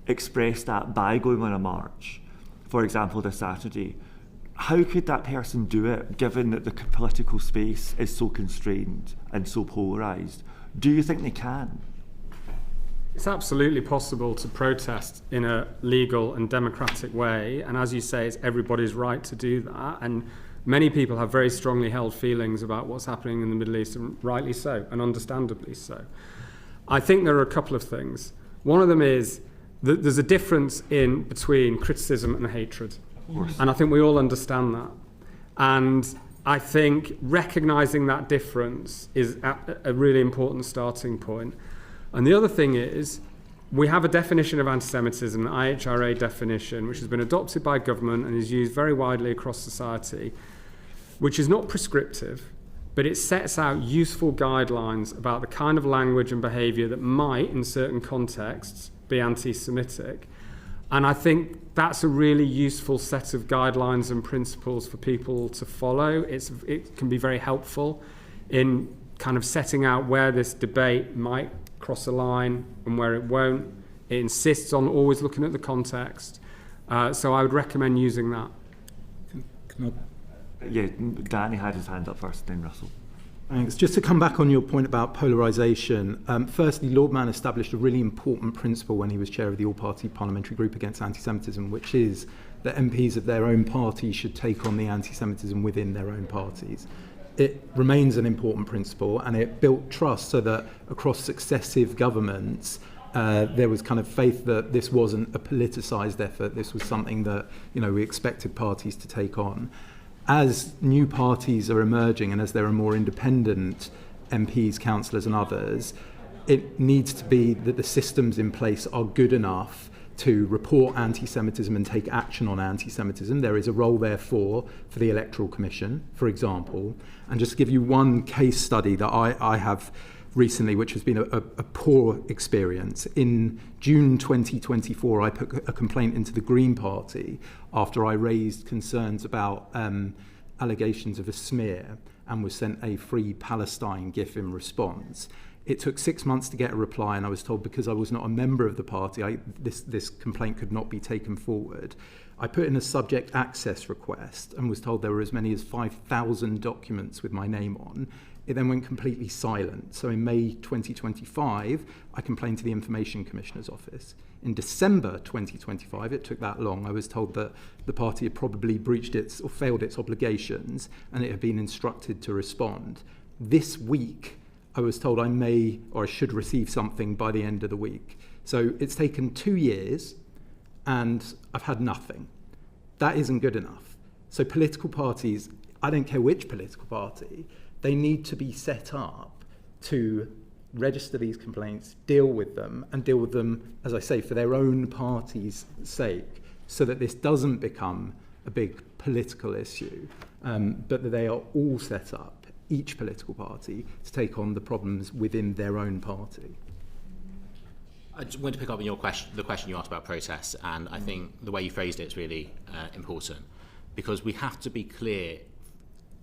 express that by going on a march, for example, this Saturday, how could that person do it, given that the political space is so constrained and so polarised? Do you think they can? It's absolutely possible to protest in a legal and democratic way, and as you say, it's everybody's right to do that. And many people have very strongly held feelings about what's happening in the Middle East, and rightly so, and understandably so. I think there are a couple of things. One of them is that there's a difference between criticism and hatred. And I think we all understand that. And I think recognising that difference is a really important starting point. And the other thing is, we have a definition of anti-Semitism, the IHRA definition, which has been adopted by government and is used very widely across society, which is not prescriptive, but it sets out useful guidelines about the kind of language and behaviour that might, in certain contexts, be anti-Semitic. And I think that's a really useful set of guidelines and principles for people to follow. It can be very helpful in kind of setting out where this debate might cross a line and where it won't. It insists on always looking at the context. So I would recommend using that. Yeah, Danny had his hand up first, then Russell. Thanks. Just to come back on your point about polarisation, firstly, Lord Mann established a really important principle when he was chair of the All-Party Parliamentary Group Against Anti-Semitism, which is that MPs of their own party should take on the anti-Semitism within their own parties. It remains an important principle, and it built trust so that across successive governments, there was kind of faith that this wasn't a politicised effort. This was something that, we expected parties to take on. As new parties are emerging and as there are more independent MPs, councillors and others, it needs to be that the systems in place are good enough to report anti-Semitism and take action on anti-Semitism. There is a role, therefore, for the Electoral Commission, for example. And just to give you one case study that I have recently, which has been a poor experience. In June 2024, I put a complaint into the Green Party after I raised concerns about allegations of a smear and was sent a Free Palestine GIF in response. It took 6 months to get a reply, and I was told because I was not a member of the party, this complaint could not be taken forward. I put in a subject access request and was told there were as many as 5,000 documents with my name on. It then went completely silent. So in May 2025, I complained to the Information Commissioner's Office. In December 2025, it took that long, I was told that the party had probably breached its or failed its obligations and it had been instructed to respond. This week, I was told I may or I should receive something by the end of the week. So it's taken 2 years and I've had nothing. That isn't good enough. So political parties, I don't care which political party, they need to be set up to register these complaints, deal with them, as I say, for their own party's sake, so that this doesn't become a big political issue, but that they are all set up, each political party, to take on the problems within their own party. I just want to pick up on your the question you asked about protests, and I think the way you phrased it is really important, because we have to be clear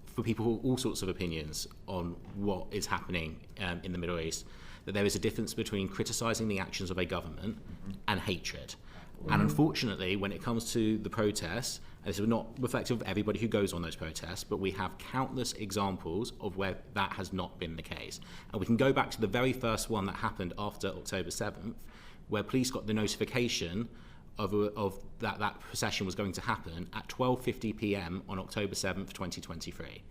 for people with all sorts of opinions on what is happening in the Middle East, that there is a difference between criticising the actions of a government and hatred. And unfortunately, when it comes to the protests, and this is not reflective of everybody who goes on those protests, but we have countless examples of where that has not been the case. And we can go back to the very first one that happened after October 7th, where police got the notification of that procession was going to happen at 12:50 p.m. on October 7th, 2023.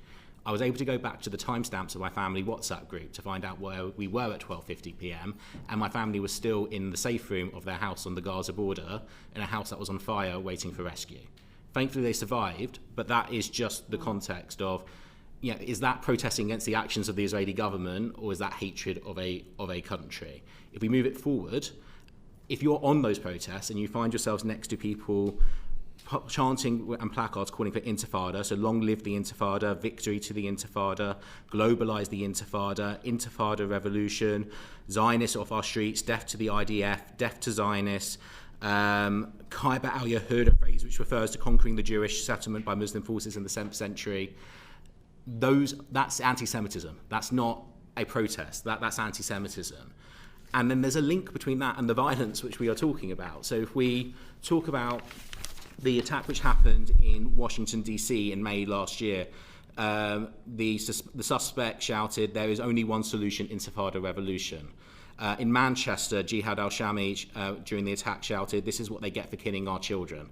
I was able to go back to the timestamps of my family WhatsApp group to find out where we were at 12:50 p.m. and my family was still in the safe room of their house on the Gaza border, in a house that was on fire waiting for rescue. Thankfully they survived, but that is just the context of, is that protesting against the actions of the Israeli government, or is that hatred of a country? If we move it forward, if you're on those protests and you find yourselves next to people chanting and placards calling for intifada, so long live the intifada, victory to the intifada, globalise the intifada, intifada revolution, Zionists off our streets, death to the IDF, death to Zionists, Kaiba al-Yahud, a phrase which refers to conquering the Jewish settlement by Muslim forces in the 7th century, that's anti-Semitism. That's not a protest, that's anti-Semitism. And then there's a link between that and the violence which we are talking about. So if we talk about the attack which happened in Washington, D.C. in May last year, the suspect shouted, "There is only one solution, intifada revolution." In Manchester, Jihad al-Shami, during the attack, shouted, "This is what they get for killing our children."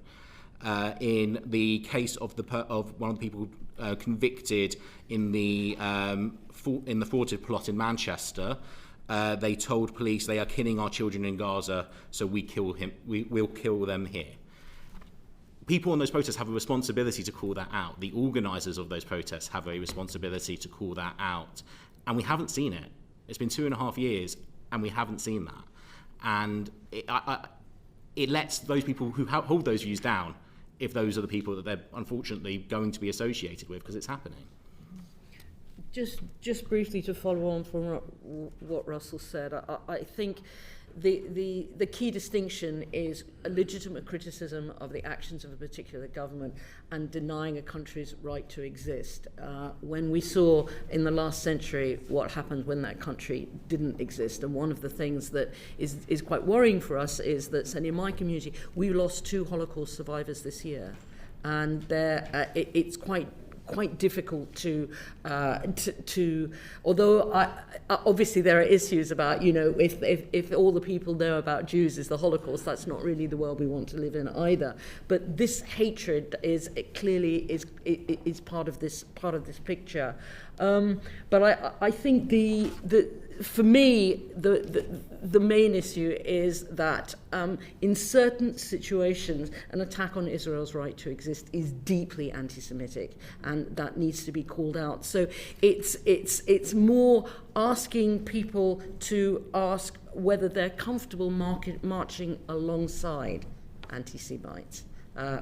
In the case of one of the people convicted in the thwarted plot in Manchester, they told police, "They are killing our children in Gaza, so we'll kill them here." People on those protests have a responsibility to call that out. The organisers of those protests have a responsibility to call that out. And we haven't seen it. It's been 2.5 years, and we haven't seen that. And it lets those people who hold those views down, if those are the people that they're unfortunately going to be associated with, because it's happening. Just briefly to follow on from what Russell said, I think the key distinction is a legitimate criticism of the actions of a particular government and denying a country's right to exist. When we saw in the last century what happened when that country didn't exist, and one of the things that is quite worrying for us is that, certainly in my community, we lost 2 Holocaust survivors this year, and it's quite difficult to although obviously there are issues about, if all the people know about Jews is the Holocaust, that's not really the world we want to live in either. But this hatred is part of this picture. But I think for me, the main issue is that in certain situations, an attack on Israel's right to exist is deeply anti-Semitic, and that needs to be called out. So it's more asking people to ask whether they're comfortable marching alongside anti-Semites.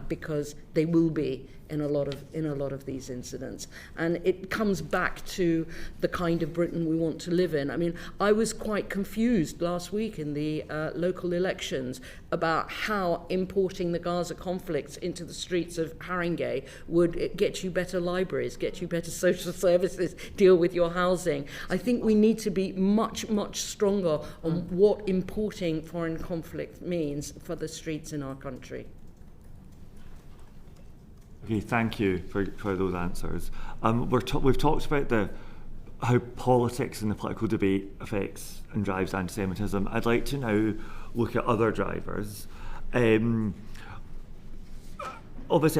Because they will be in a lot of these incidents, and it comes back to the kind of Britain we want to live in. I mean, I was quite confused last week in the local elections about how importing the Gaza conflict into the streets of Haringey would get you better libraries, get you better social services, deal with your housing. I think we need to be much stronger on what importing foreign conflict means for the streets in our country. Okay, thank you for those answers. We've talked about how politics and the political debate affects and drives anti-Semitism. I'd like to now look at other drivers. Obviously,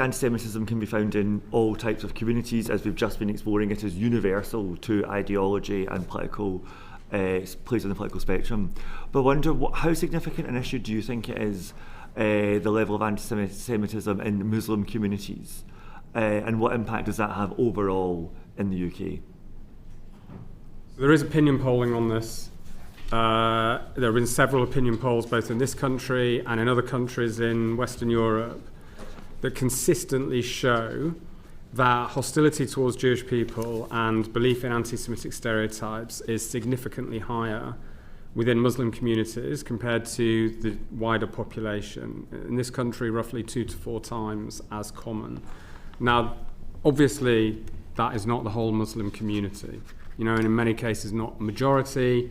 anti-Semitism can be found in all types of communities, as we've just been exploring. It is universal to ideology and political plays on the political spectrum. But I wonder, how significant an issue do you think it is, the level of anti-Semitism in Muslim communities, and what impact does that have overall in the UK? There is opinion polling on this. There have been several opinion polls both in this country and in other countries in Western Europe that consistently show that hostility towards Jewish people and belief in anti-Semitic stereotypes is significantly higher within Muslim communities compared to the wider population. In this country, roughly 2 to 4 times as common. Now, obviously, that is not the whole Muslim community, and in many cases not a majority.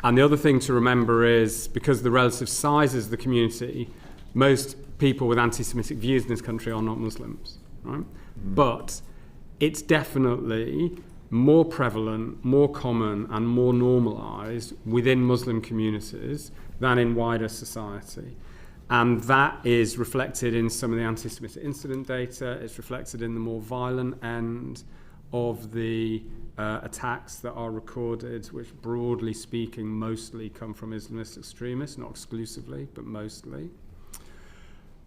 And the other thing to remember is, because of the relative sizes of the community, most people with anti-Semitic views in this country are not Muslims, right? But it's definitely more prevalent, more common, and more normalised within Muslim communities than in wider society. And that is reflected in some of the anti-Semitic incident data. It's reflected in the more violent end of the attacks that are recorded, which broadly speaking mostly come from Islamist extremists, not exclusively, but mostly.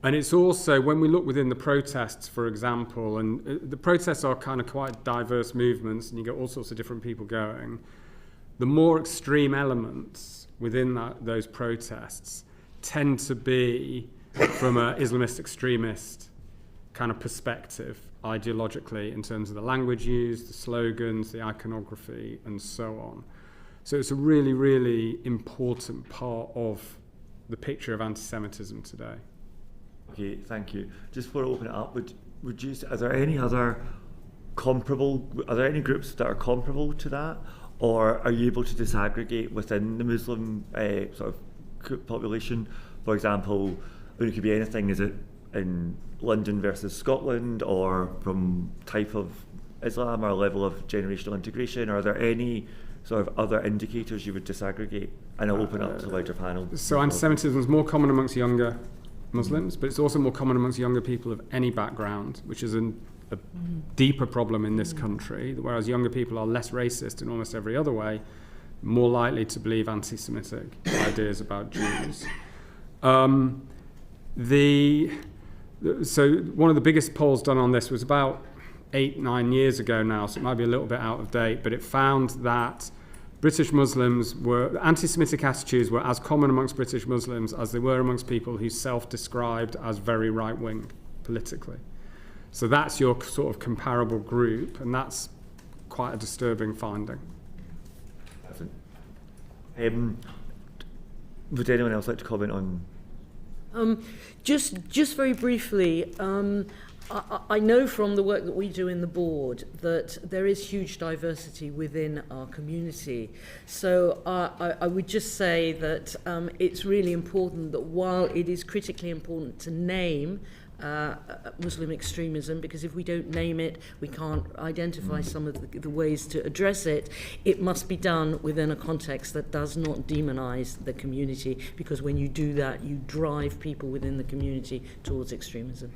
And it's also, when we look within the protests, for example, and the protests are kind of quite diverse movements, and you get all sorts of different people going, the more extreme elements within those protests tend to be from an Islamist extremist kind of perspective, ideologically, in terms of the language used, the slogans, the iconography, and so on. So it's a really, really important part of the picture of anti-Semitism today. Okay, thank you. Just before I open it up, would you? Are there any other comparable? Are there any groups that are comparable to that, or are you able to disaggregate within the Muslim sort of population? For example, it could be anything. Is it in London versus Scotland, or from type of Islam or level of generational integration? Or are there any sort of other indicators you would disaggregate? And I'll open up to the wider panel. So anti-Semitism is more common amongst younger Muslims, but it's also more common amongst younger people of any background, which is a deeper problem in this country, whereas younger people are less racist in almost every other way, more likely to believe anti-Semitic ideas about Jews. So one of the biggest polls done on this was about 8-9 years ago now, so it might be a little bit out of date, but it found that British Muslims anti-Semitic attitudes were as common amongst British Muslims as they were amongst people who self-described as very right-wing politically. So that's your sort of comparable group, and that's quite a disturbing finding. Would anyone else like to comment on? Just very briefly, I know from the work that we do in the board that there is huge diversity within our community. So I would just say that it's really important that while it is critically important to name Muslim extremism, because if we don't name it, we can't identify some of the ways to address it. It must be done within a context that does not demonize the community, because when you do that, you drive people within the community towards extremism.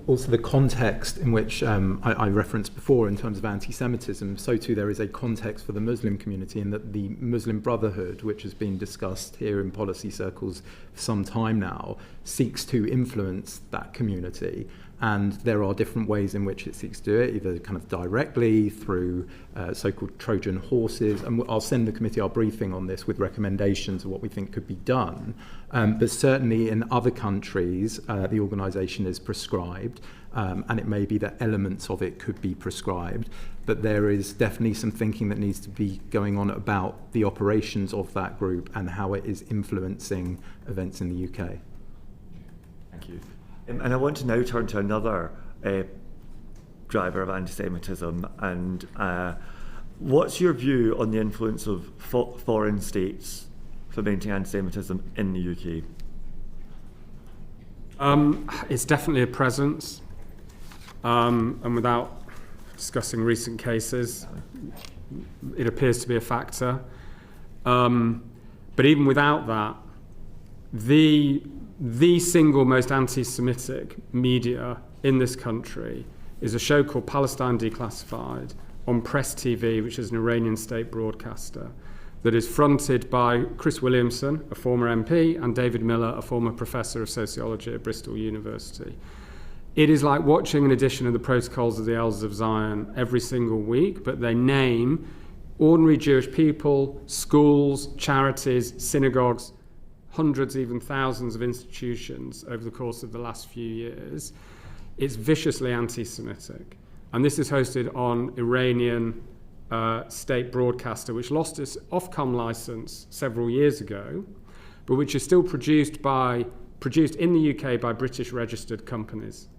Also, the context in which I referenced before in terms of anti-Semitism, so too there is a context for the Muslim community, in that the Muslim Brotherhood, which has been discussed here in policy circles for some time now, seeks to influence that community. And there are different ways in which it seeks to do it, either kind of directly through so-called Trojan horses. And I'll send the committee our briefing on this with recommendations of what we think could be done. But certainly in other countries, the organisation is prescribed, and it may be that elements of it could be prescribed. But there is definitely some thinking that needs to be going on about the operations of that group and how it is influencing events in the UK. Thank you. And I want to now turn to another driver of anti-Semitism, and what's your view on the influence of foreign states fomenting anti-Semitism in the UK? It's definitely a presence, and without discussing recent cases, it appears to be a factor. But even without that, the single most anti-Semitic media in this country is a show called Palestine Declassified on Press TV, which is an Iranian state broadcaster, that is fronted by Chris Williamson, a former MP, and David Miller, a former professor of sociology at Bristol University. It is like watching an edition of the Protocols of the Elders of Zion every single week, but they name ordinary Jewish people, schools, charities, synagogues, hundreds, even thousands of institutions over the course of the last few years. It's viciously anti-Semitic. And this is hosted on Iranian state broadcaster, which lost its Ofcom license several years ago, but which is still produced in the UK by British registered companies.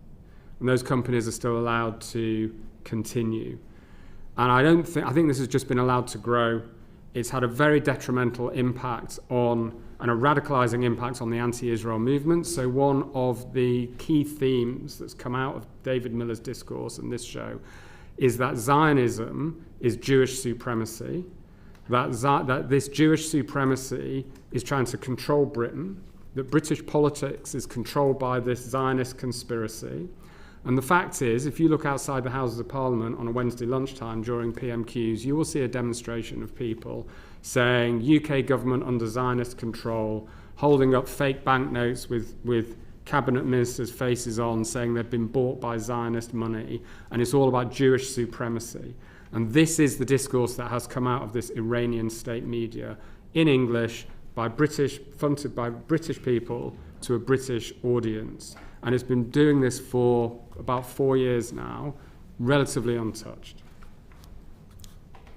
And those companies are still allowed to continue. And I think this has just been allowed to grow. It's had a very detrimental impact on, and a radicalizing impact on the anti-Israel movement. So one of the key themes that's come out of David Miller's discourse and this show is that Zionism is Jewish supremacy, that this Jewish supremacy is trying to control Britain, that British politics is controlled by this Zionist conspiracy. And the fact is, if you look outside the Houses of Parliament on a Wednesday lunchtime during PMQs, you will see a demonstration of people saying UK government under Zionist control, holding up fake banknotes with cabinet ministers' faces on, saying they've been bought by Zionist money, and it's all about Jewish supremacy. And this is the discourse that has come out of this Iranian state media in English, fronted by British people to a British audience. And it's been doing this for about 4 years now, relatively untouched.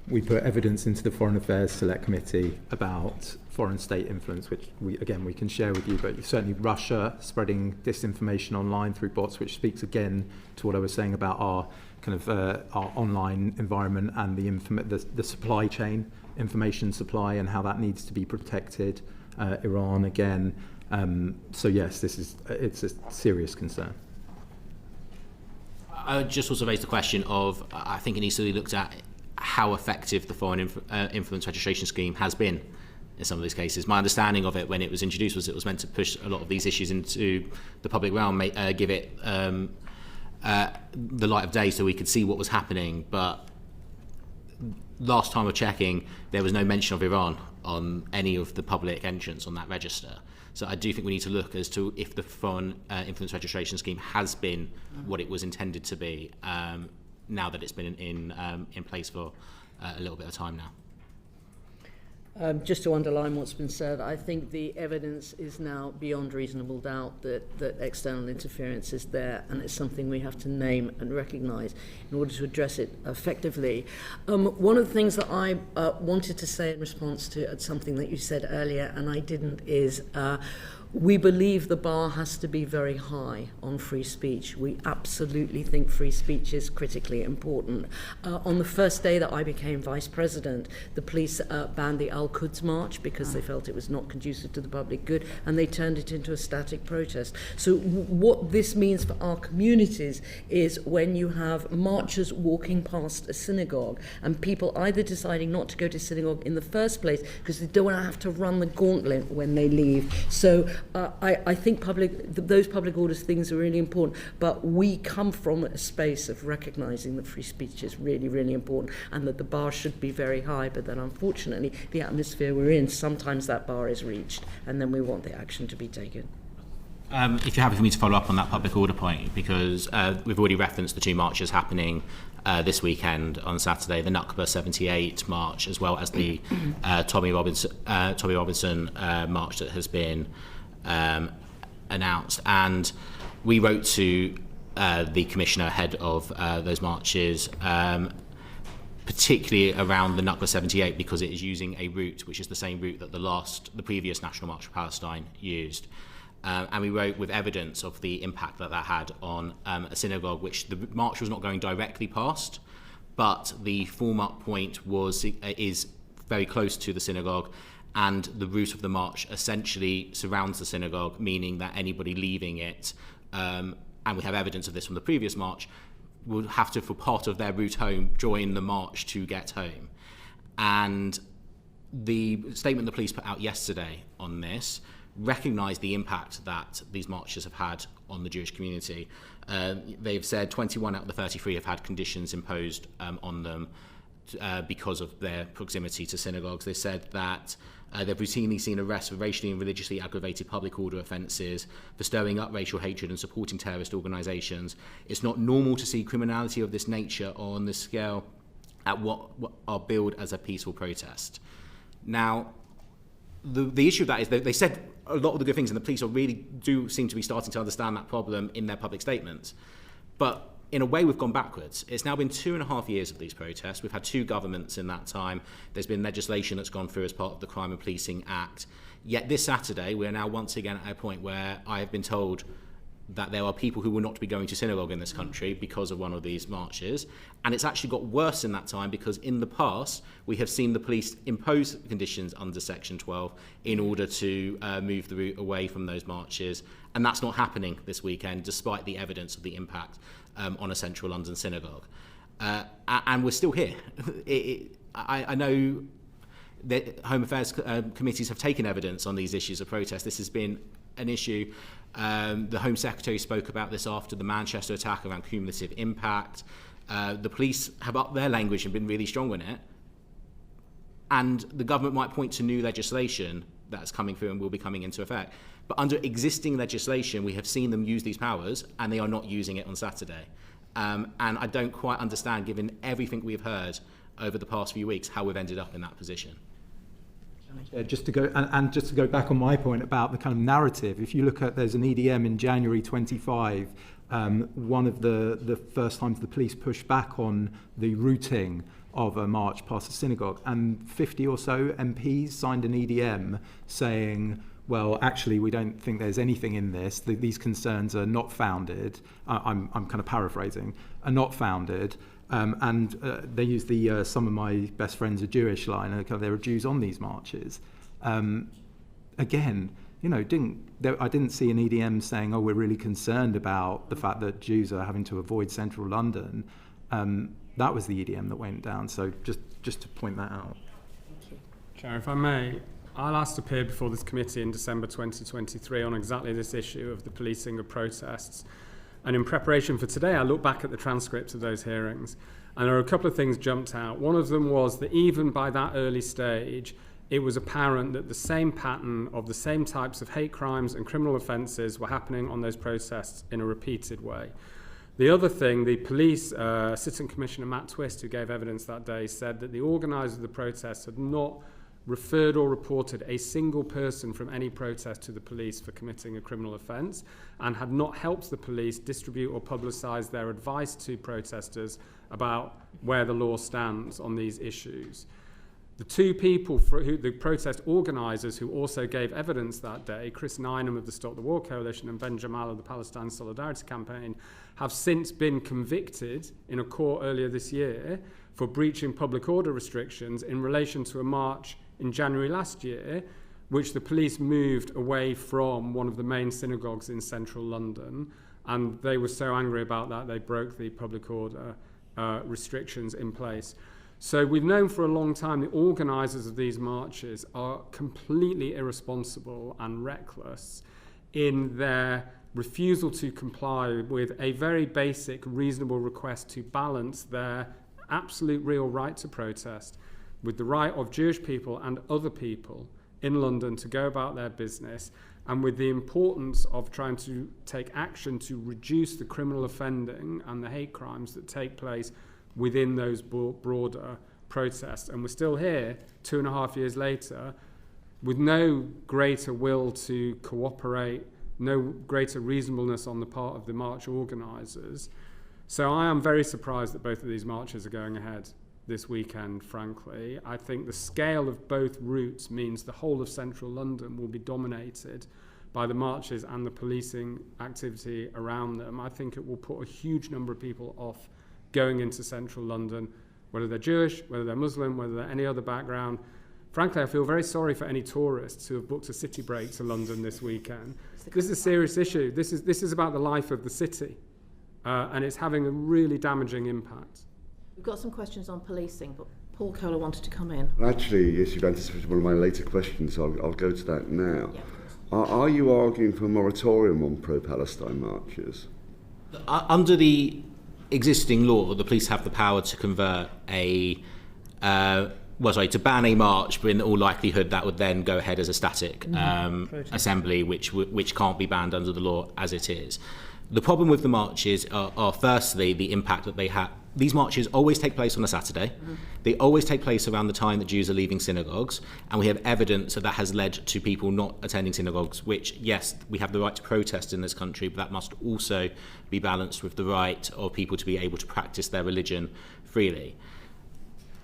We put evidence into the Foreign Affairs Select Committee about foreign state influence, which we can share with you, but certainly Russia spreading disinformation online through bots, which speaks again to what I was saying about our our online environment and the supply chain, information supply, and how that needs to be protected. Iran again. So yes, it's a serious concern. I would just also raise the question of, I think it needs to be looked at how effective the foreign influence registration scheme has been in some of these cases. My understanding of it when it was introduced was it was meant to push a lot of these issues into the public realm, give it the light of day so we could see what was happening. But last time of checking, there was no mention of Iran on any of the public entrants on that register. So I do think we need to look as to if the foreign influence registration scheme has been what it was intended to be, now that it's been in place for a little bit of time now. Just to underline what's been said, I think the evidence is now beyond reasonable doubt that external interference is there, and it's something we have to name and recognise in order to address it effectively. One of the things that I wanted to say in response to something that you said earlier, and I didn't, is we believe the bar has to be very high on free speech. We absolutely think free speech is critically important. On the first day that I became vice president, the police banned the Al-Quds March because they felt it was not conducive to the public good, and they turned it into a static protest. So what this means for our communities is when you have marchers walking past a synagogue and people either deciding not to go to synagogue in the first place because they don't want to have to run the gauntlet when they leave. So I think those public orders things are really important, but we come from a space of recognising that free speech is really, really important and that the bar should be very high, but that unfortunately the atmosphere we're in, sometimes that bar is reached, and then we want the action to be taken. If you're happy for me to follow up on that public order point, because we've already referenced the two marches happening this weekend on Saturday, the Nakba 78 march, as well as the Tommy Robinson march that has been announced. And we wrote to the Commissioner ahead of those marches, particularly around the Nakba 78, because it is using a route which is the same route that the previous National March for Palestine used. And we wrote with evidence of the impact that had on a synagogue, which the march was not going directly past, but the form-up point is very close to the synagogue, and the route of the march essentially surrounds the synagogue, meaning that anybody leaving it, and we have evidence of this from the previous march, would have to, for part of their route home, join the march to get home. And the statement the police put out yesterday on this recognised the impact that these marches have had on the Jewish community. They've said 21 out of the 33 have had conditions imposed on them because of their proximity to synagogues. They said that they've routinely seen arrests for racially and religiously aggravated public order offences, for stirring up racial hatred and supporting terrorist organisations. It's not normal to see criminality of this nature on this scale at what are billed as a peaceful protest. Now, the issue of that is they said a lot of the good things, and the police really do seem to be starting to understand that problem in their public statements. But in a way, we've gone backwards. It's now been 2.5 years of these protests. We've had 2 governments in that time. There's been legislation that's gone through as part of the Crime and Policing Act. Yet this Saturday, we're now once again at a point where I have been told that there are people who will not be going to synagogue in this country because of one of these marches. And it's actually got worse in that time, because in the past, we have seen the police impose conditions under Section 12 in order to move the route away from those marches. And that's not happening this weekend, despite the evidence of the impact on a central London synagogue. And we're still here. I know that Home Affairs committees have taken evidence on these issues of protest. This has been an issue. The Home Secretary spoke about this after the Manchester attack around cumulative impact. The police have upped their language and been really strong on it. And the government might point to new legislation that's coming through and will be coming into effect. But under existing legislation, we have seen them use these powers, and they are not using it on Saturday. And I don't quite understand, given everything we've heard over the past few weeks, how we've ended up in that position. Just to go back on my point about the kind of narrative, if you look at, there's an EDM in January 25, one of the first times the police pushed back on the routing of a march past a synagogue, and 50 or so MPs signed an EDM saying, well, actually, we don't think there's anything in this. These concerns are not founded. I'm kind of paraphrasing, are not founded. And they use the some of my best friends are Jewish line. There are Jews on these marches. Again, I didn't see an EDM saying, "Oh, we're really concerned about the fact that Jews are having to avoid central London." That was the EDM that went down. So just to point that out. Thank you. Chair, if I may, I last appeared before this committee in December 2023 on exactly this issue of the policing of protests. And in preparation for today, I looked back at the transcripts of those hearings, and there are a couple of things jumped out. One of them was that even by that early stage, it was apparent that the same pattern of the same types of hate crimes and criminal offences were happening on those protests in a repeated way. The other thing, the police, Assistant Commissioner Matt Twist, who gave evidence that day, said that the organisers of the protests had not referred or reported a single person from any protest to the police for committing a criminal offence, and had not helped the police distribute or publicise their advice to protesters about where the law stands on these issues. The 2 people who the protest organisers who also gave evidence that day, Chris Nineham of the Stop the War Coalition and Ben Jamal of the Palestine Solidarity Campaign, have since been convicted in a court earlier this year for breaching public order restrictions in relation to a march in January last year, which the police moved away from one of the main synagogues in central London. And they were so angry about that, they broke the public order restrictions in place. So we've known for a long time the organisers of these marches are completely irresponsible and reckless in their refusal to comply with a very basic, reasonable request to balance their absolute real right to protest with the right of Jewish people and other people in London to go about their business, and with the importance of trying to take action to reduce the criminal offending and the hate crimes that take place within those broader protests. And we're still here 2.5 years later with no greater will to cooperate, no greater reasonableness on the part of the march organisers. So I am very surprised that both of these marches are going ahead this weekend, frankly. I think the scale of both routes means the whole of central London will be dominated by the marches and the policing activity around them. I think it will put a huge number of people off going into central London, whether they're Jewish, whether they're Muslim, whether they're any other background. Frankly, I feel very sorry for any tourists who have booked a city break to London this weekend. This is a serious issue. This is about the life of the city, and it's having a really damaging impact. We've got some questions on policing, but Paul Kohler wanted to come in. Actually, yes, you've anticipated one of my later questions, so I'll go to that now. Yeah. Are you arguing for a moratorium on pro-Palestine marches? Under the existing law, the police have the power to convert a to ban a march, but in all likelihood that would then go ahead as a static assembly, which can't be banned under the law as it is. The problem with the marches are firstly the impact that they have. These marches always take place on a Saturday. They always take place around the time that Jews are leaving synagogues, and we have evidence that has led to people not attending synagogues, which, yes, we have the right to protest in this country, but that must also be balanced with the right of people to be able to practice their religion freely.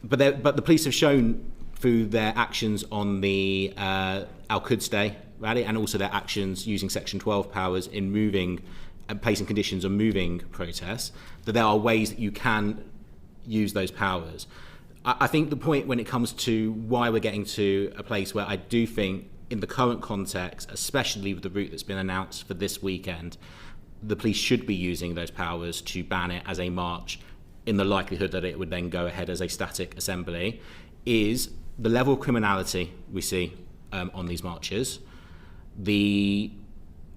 But the police have shown through their actions on the Al-Quds Day rally, and also their actions using Section 12 powers in moving and placing conditions on moving protests, that there are ways that you can use those powers. I think the point when it comes to why we're getting to a place where I do think in the current context, especially with the route that's been announced for this weekend, the police should be using those powers to ban it as a march in the likelihood that it would then go ahead as a static assembly, is the level of criminality we see on these marches, the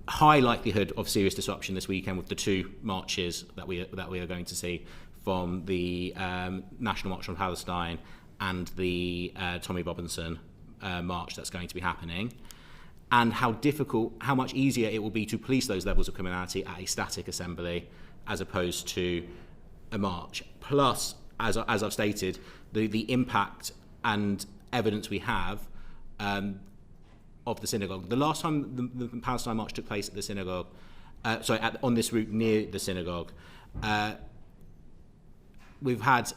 high likelihood of serious disruption this weekend with the two marches that we are going to see from the National March on Palestine and the Tommy Robinson march that's going to be happening, and how much easier it will be to police those levels of criminality at a static assembly as opposed to a march. Plus, as I've stated, the impact and evidence we have of the synagogue. The last time the Palestine march took place at the synagogue, on this route near the synagogue, we've had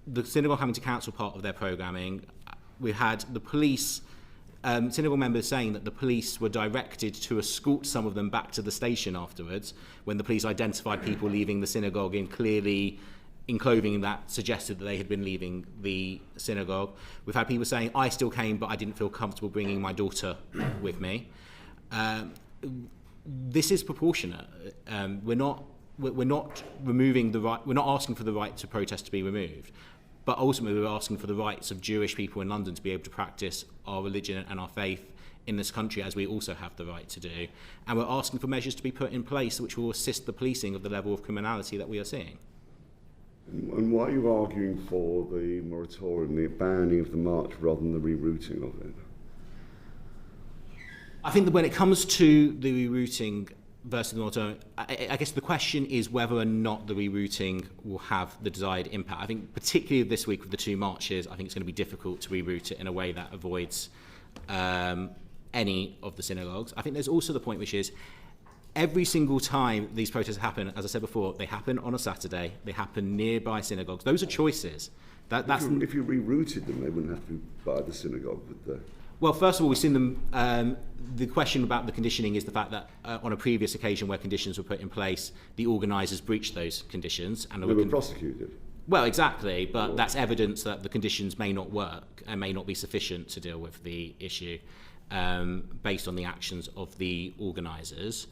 the synagogue having to cancel part of their programming. We had the police, synagogue members saying that the police were directed to escort some of them back to the station afterwards when the police identified people leaving the synagogue in clothing that suggested that they had been leaving the synagogue. We've had people saying, I still came, but I didn't feel comfortable bringing my daughter with me. This is proportionate. We're not removing the right. We're not asking for the right to protest to be removed, but ultimately we're asking for the rights of Jewish people in London to be able to practice our religion and our faith in this country, as we also have the right to do. And we're asking for measures to be put in place which will assist the policing of the level of criminality that we are seeing. And why are you arguing for the moratorium, the banning of the march, rather than the rerouting of it? I think that when it comes to the rerouting versus the moratorium, I guess the question is whether or not the rerouting will have the desired impact. I think particularly this week with the two marches, I think it's going to be difficult to reroute it in a way that avoids any of the synagogues. I think there's also the point which is every single time these protests happen, as I said before, they happen on a Saturday, they happen nearby synagogues. Those are choices. If you rerouted them, they wouldn't have to be by the synagogue, would they? Well, first of all, we've seen them. The question about the conditioning is the fact that on a previous occasion where conditions were put in place, the organisers breached those conditions. And they were prosecuted. Well, exactly, but that's evidence that the conditions may not work and may not be sufficient to deal with the issue based on the actions of the organisers.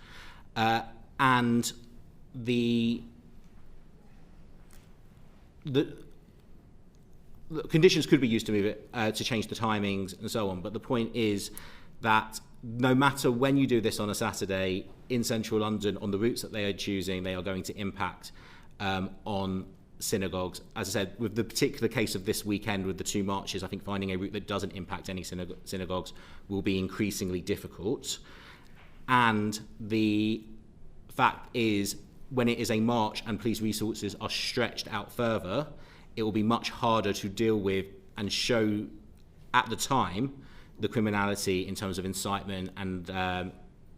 And the conditions could be used to move it, to change the timings and so on. But the point is that no matter when you do this on a Saturday in central London, on the routes that they are choosing, they are going to impact on synagogues. As I said, with the particular case of this weekend with the two marches, I think finding a route that doesn't impact any synagogues will be increasingly difficult. And the fact is, when it is a march and police resources are stretched out further, it will be much harder to deal with and show at the time the criminality in terms of incitement and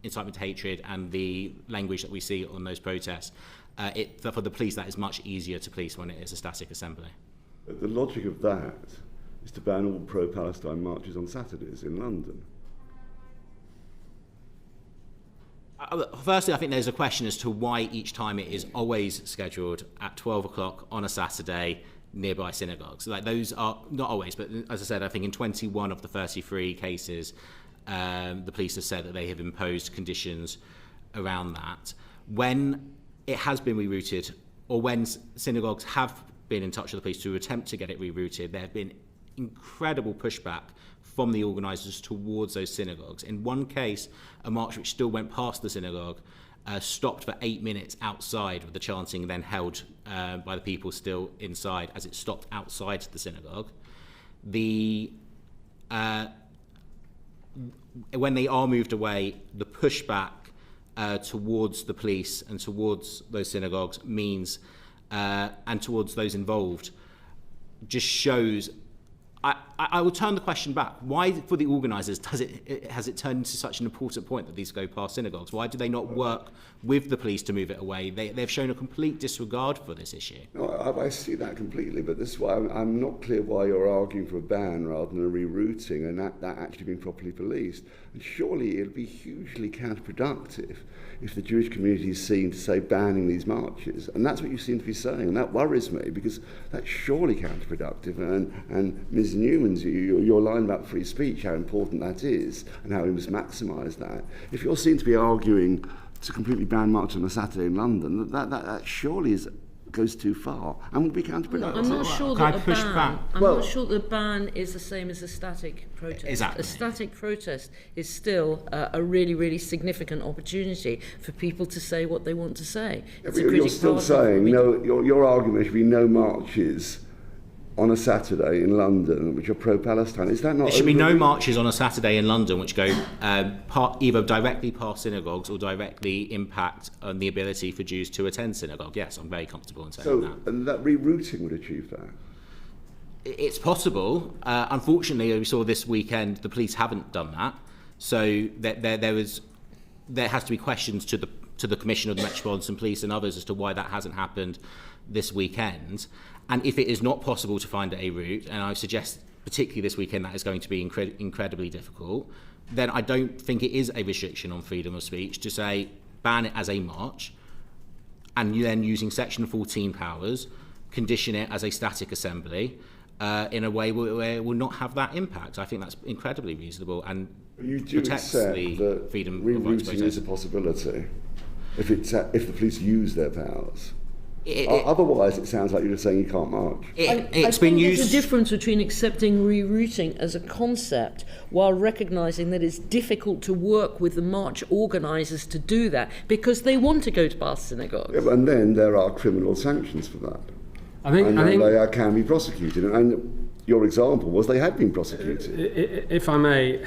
incitement to hatred and the language that we see on those protests. For the police, that is much easier to police when it is a static assembly. But the logic of that is to ban all pro-Palestine marches on Saturdays in London. Firstly, I think there's a question as to why each time it is always scheduled at 12 o'clock on a Saturday nearby synagogues. Like, those are not always, but as I said, I think in 21 of the 33 cases, the police have said that they have imposed conditions around that. When it has been rerouted, or when synagogues have been in touch with the police to attempt to get it rerouted, there have been incredible pushback from the organisers towards those synagogues. In one case, a march which still went past the synagogue stopped for 8 minutes outside, with the chanting then held by the people still inside as it stopped outside the synagogue. when they are moved away, the pushback towards the police and towards those synagogues means, and towards those involved, just shows. I will turn the question back. Why, for the organisers, has it turned into such an important point that these go past synagogues? Why do they not work with the police to move it away? They've shown a complete disregard for this issue. No, I see that completely, but this is why I'm not clear why you're arguing for a ban rather than a rerouting and that actually being properly policed. And surely it'll be hugely counterproductive if the Jewish community is seen to say banning these marches. And that's what you seem to be saying, and that worries me, because that's surely counterproductive. And Ms. Newman's, your line about free speech, how important that is, and how we must maximise that. If you're seen to be arguing to completely ban marches on a Saturday in London, that surely goes too far and will be counterproductive. I'm not sure that not sure the ban is the same as a static protest. Exactly. A static protest is still a really, really significant opportunity for people to say what they want to say. You're still saying your argument should be no marches on a Saturday in London which are pro-Palestine. Is that not? There should be no marches on a Saturday in London which go either directly past synagogues or directly impact on the ability for Jews to attend synagogue. Yes, I'm very comfortable in saying that. And that rerouting would achieve that? It's possible. Unfortunately, we saw this weekend the police haven't done that. So there has to be questions to the Commissioner of the Metropolitan Police and others as to why that hasn't happened this weekend. And if it is not possible to find a route, and I suggest particularly this weekend that is going to be incredibly difficult, then I don't think it is a restriction on freedom of speech to say ban it as a march, and then using Section 14 powers, condition it as a static assembly in a way where it will not have that impact. I think that's incredibly reasonable and protects the freedom of right to protest. Rerouting is a possibility if the police use their powers. Otherwise, it sounds like you're just saying you can't march. It's been used. There's a difference between accepting rerouting as a concept while recognising that it's difficult to work with the march organisers to do that because they want to go to past synagogues. Yeah, and then there are criminal sanctions for that. I think they can be prosecuted. And your example was they had been prosecuted. If I may,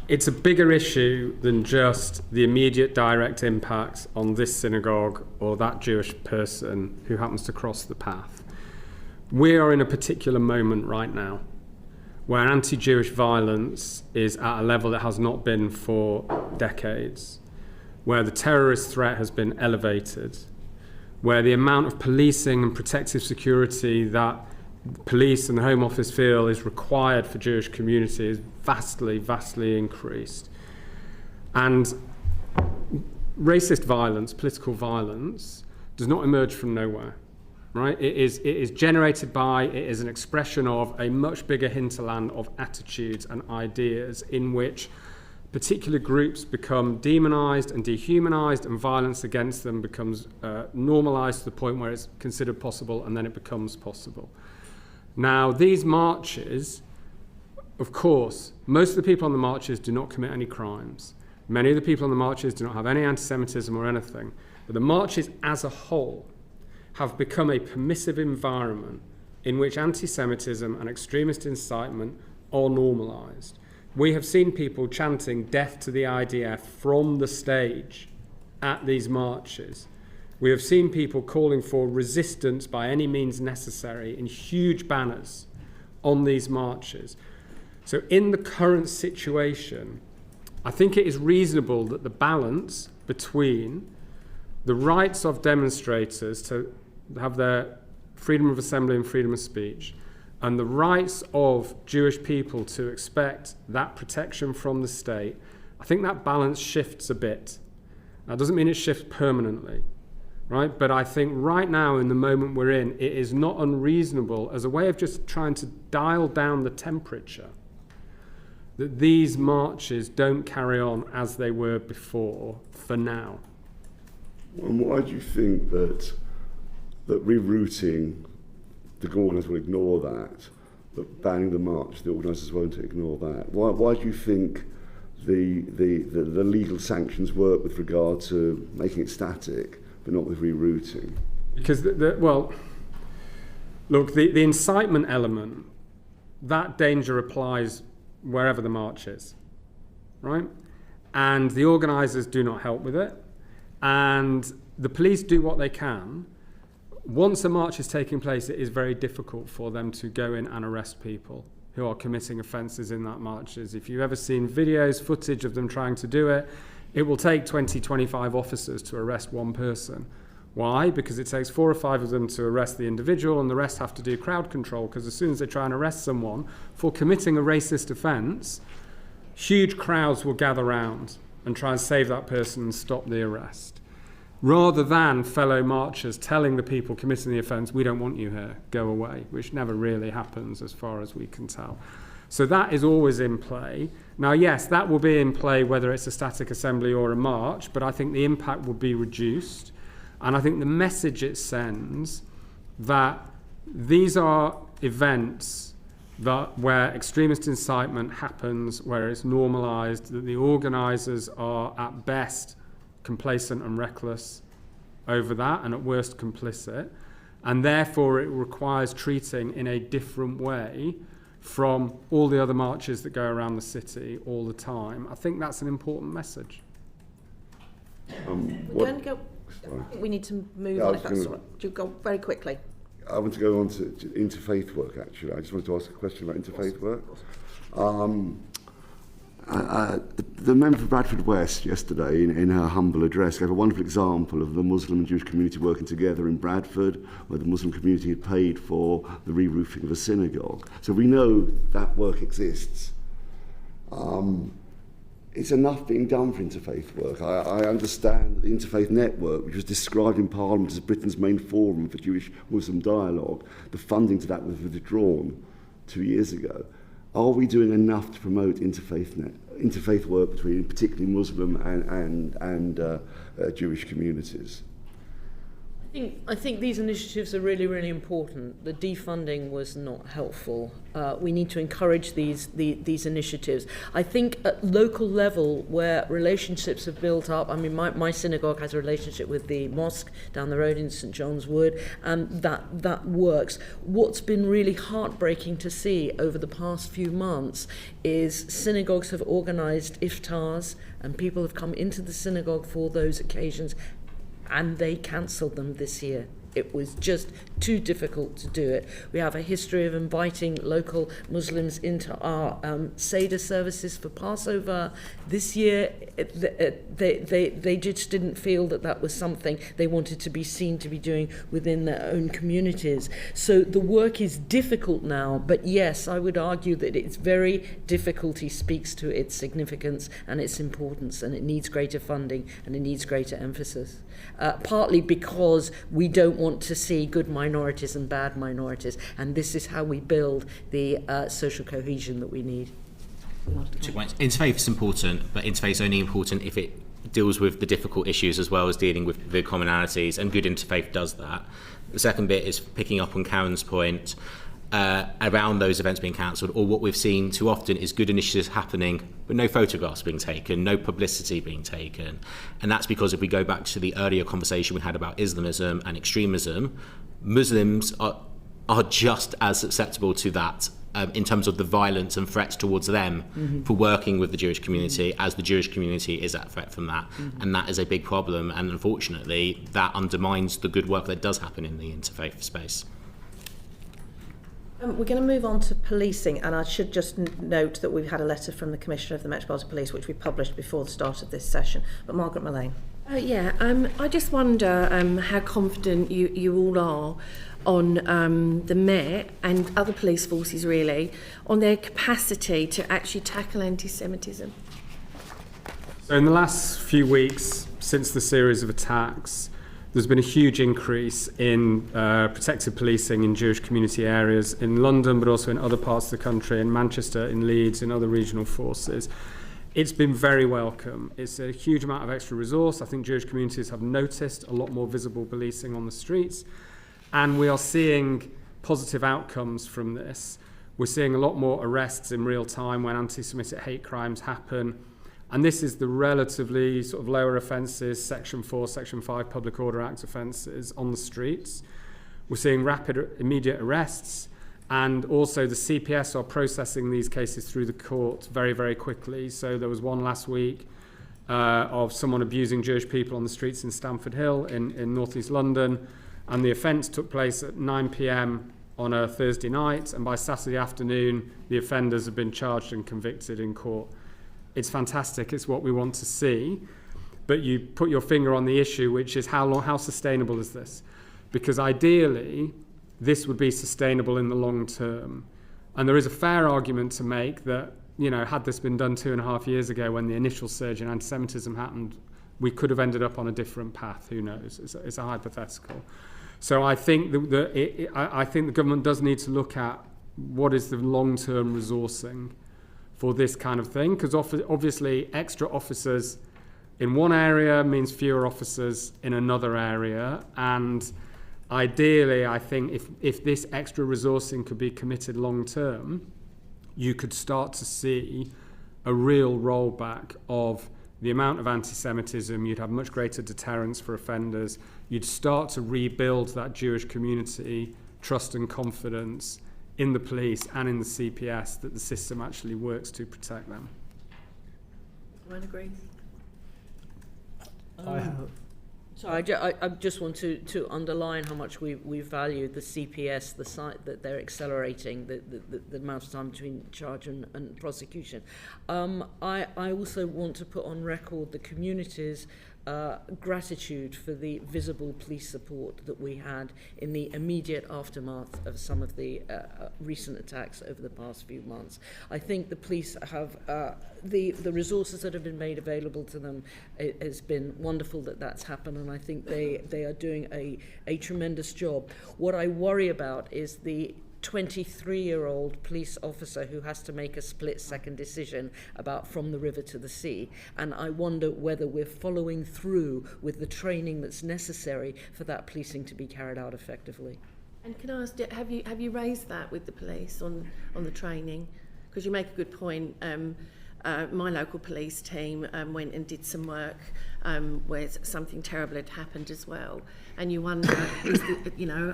it's a bigger issue than just the immediate direct impact on this synagogue or that Jewish person who happens to cross the path. We are in a particular moment right now where anti-Jewish violence is at a level it has not been for decades, where the terrorist threat has been elevated, where the amount of policing and protective security that police and the Home Office feel is required for Jewish community is vastly increased. And racist violence, political violence, does not emerge from nowhere, right? It is generated by, it is an expression of a much bigger hinterland of attitudes and ideas in which particular groups become demonized and dehumanized, and violence against them becomes normalized to the point where it's considered possible, and then it becomes possible. Now, these marches, of course, most of the people on the marches do not commit any crimes. Many of the people on the marches do not have any anti-Semitism or anything. But the marches as a whole have become a permissive environment in which anti-Semitism and extremist incitement are normalised. We have seen people chanting death to the IDF from the stage at these marches. We have seen people calling for resistance by any means necessary in huge banners on these marches. So in the current situation, I think it is reasonable that the balance between the rights of demonstrators to have their freedom of assembly and freedom of speech and the rights of Jewish people to expect that protection from the state, I think that balance shifts a bit. That doesn't mean it shifts permanently. Right? But I think right now, in the moment we're in, it is not unreasonable as a way of just trying to dial down the temperature that these marches don't carry on as they were before for now. And why do you think that rerouting, the organisers will ignore that, but banning the march, the organisers won't ignore that? Why do you think the legal sanctions work with regard to making it static, but not with rerouting? Because, look, the incitement element that danger applies wherever the march is, right? And the organisers do not help with it, and the police do what they can. Once a march is taking place, it is very difficult for them to go in and arrest people who are committing offences in that marches. If you've ever seen videos, footage of them trying to do it, it will take 20, 25 officers to arrest one person. Why? Because it takes 4 or 5 of them to arrest the individual, and the rest have to do crowd control, because as soon as they try and arrest someone for committing a racist offence, huge crowds will gather round and try and save that person and stop the arrest. Rather than fellow marchers telling the people committing the offence, we don't want you here, go away, which never really happens as far as we can tell. So that is always in play. Now, yes, that will be in play whether it's a static assembly or a march, but I think the impact will be reduced. And I think the message it sends that these are events where extremist incitement happens, where it's normalised, that the organisers are at best complacent and reckless over that, and at worst complicit, and therefore it requires treating in a different way from all the other marches that go around the city all the time. I think that's an important message. We need to move on if that's all right. Do you go very quickly? I want to go on to interfaith work, actually. I just wanted to ask a question about interfaith work. The member for Bradford West yesterday, in her humble address, gave a wonderful example of the Muslim and Jewish community working together in Bradford, where the Muslim community had paid for the re-roofing of a synagogue. So we know that work exists. It's enough being done for interfaith work. I understand that the Interfaith Network, which was described in Parliament as Britain's main forum for Jewish-Muslim dialogue, the funding to that was withdrawn 2 years ago. Are we doing enough to promote interfaith work between particularly Muslim and Jewish communities? I think these initiatives are really, really important. The defunding was not helpful. We need to encourage these initiatives. I think at local level, where relationships have built up, I mean, my synagogue has a relationship with the mosque down the road in St John's Wood, and that works. What's been really heartbreaking to see over the past few months is synagogues have organised iftars, and people have come into the synagogue for those occasions, and they cancelled them this year. It was just too difficult to do it. We have a history of inviting local Muslims into our Seder services for Passover. This year, they just didn't feel that was something they wanted to be seen to be doing within their own communities. So the work is difficult now, but yes, I would argue that its very difficulty speaks to its significance and its importance, and it needs greater funding and it needs greater emphasis. Partly because we don't want to see good minorities and bad minorities, and this is how we build the social cohesion that we need. 2 points. Interfaith is important, but interfaith is only important if it deals with the difficult issues as well as dealing with the commonalities, and good interfaith does that. The second bit is picking up on Karen's point around those events being cancelled, or what we've seen too often is good initiatives happening but no photographs being taken, no publicity being taken. And that's because if we go back to the earlier conversation we had about Islamism and extremism, Muslims are just as susceptible to that in terms of the violence and threats towards them for working with the Jewish community as the Jewish community is at threat from that. And that is a big problem, and unfortunately that undermines the good work that does happen in the interfaith space. We're going to move on to policing, and I should just note that we've had a letter from the Commissioner of the Metropolitan Police, which we published before the start of this session. But Margaret Mullane. I just wonder how confident you all are on the Met and other police forces, really, on their capacity to actually tackle anti-Semitism. So in the last few weeks, since the series of attacks, there's been a huge increase in protective policing in Jewish community areas in London, but also in other parts of the country, in Manchester, in Leeds, in other regional forces. It's been very welcome. It's a huge amount of extra resource. I think Jewish communities have noticed a lot more visible policing on the streets, and we are seeing positive outcomes from this. We're seeing a lot more arrests in real time when anti-Semitic hate crimes happen. And this is the relatively sort of lower offences, Section 4, Section 5 Public Order Act offences on the streets. We're seeing rapid, immediate arrests, And also the CPS are processing these cases through the court very, very quickly. So there was one last week of someone abusing Jewish people on the streets in Stamford Hill in northeast London, and the offence took place at 9 p.m. on a Thursday night, and by Saturday afternoon the offenders have been charged and convicted in court. It's fantastic, it's what we want to see, but you put your finger on the issue, which is how sustainable is this? Because ideally this would be sustainable in the long term, and there is a fair argument to make that, you know, had this been done 2.5 years ago when the initial surge in anti-Semitism happened, we could have ended up on a different path. Who knows? It's a hypothetical. So I think I think the government does need to look at what is the long-term resourcing for this kind of thing, because obviously extra officers in one area means fewer officers in another area, and ideally I think if this extra resourcing could be committed long-term, you could start to see a real rollback of the amount of anti-Semitism. You'd have much greater deterrence for offenders. You'd start to rebuild that Jewish community trust and confidence in the police and in the CPS that the system actually works to protect them. Everyone agree? So I just want to underline how much we value the CPS, the site that they're accelerating the amount of time between charge and prosecution. I also want to put on record the community's gratitude for the visible police support that we had in the immediate aftermath of some of the recent attacks over the past few months. I think the police have the resources that have been made available to them. It has been wonderful that that's happened, and I think they are doing a tremendous job. What I worry about is the 23-year-old police officer who has to make a split-second decision about from the river to the sea, and I wonder whether we're following through with the training that's necessary for that policing to be carried out effectively. And can I ask, have you raised that with the police on the training? Because you make a good point. My local police team went and did some work where something terrible had happened as well, and you wonder,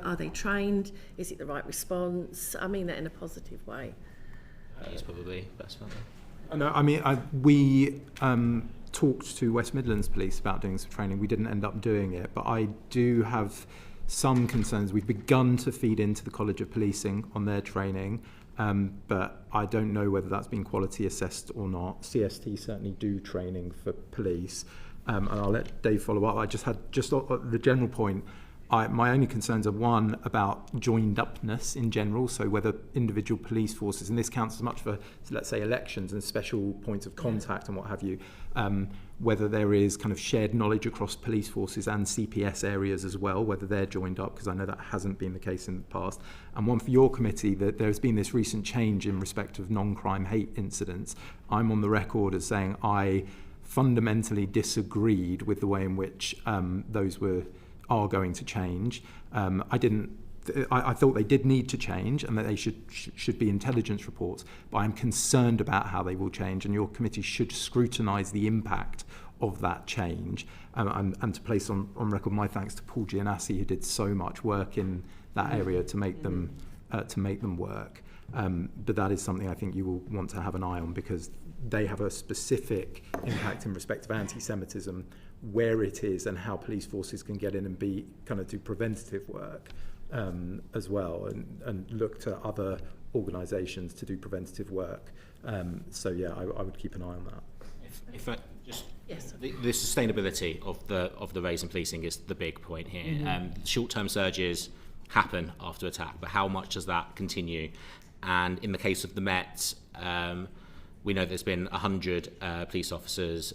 are they trained? Is it the right response? I mean that in a positive way. It's probably best for them. No, I mean, we talked to West Midlands Police about doing some training. We didn't end up doing it, but I do have some concerns. We've begun to feed into the College of Policing on their training, but I don't know whether that's been quality assessed or not. CST certainly do training for police, and I'll let Dave follow up. I just had the general point. My only concerns are, one, about joined upness in general, so whether individual police forces, and this counts as much for, let's say, elections and special points of contact and what have you, whether there is kind of shared knowledge across police forces and CPS areas as well, whether they're joined up, because I know that hasn't been the case in the past. And one for your committee, that there's been this recent change in respect of non-crime hate incidents. I'm on the record as saying I fundamentally disagreed with the way in which those are going to change. I thought they did need to change and that they should be intelligence reports, but I'm concerned about how they will change, and your committee should scrutinise the impact of that change, and to place on record my thanks to Paul Gianassi, who did so much work in that area to make them work. But that is something I think you will want to have an eye on, because they have a specific impact in respect of anti-Semitism, where it is and how police forces can get in and be kind of do preventative work as well, and look to other organisations to do preventative work. So yeah, I would keep an eye on that. If I just Yes. the sustainability of the raise in policing is the big point here. Mm-hmm. Short-term surges happen after attack, but how much does that continue? And in the case of the Met, we know there's been 100 police officers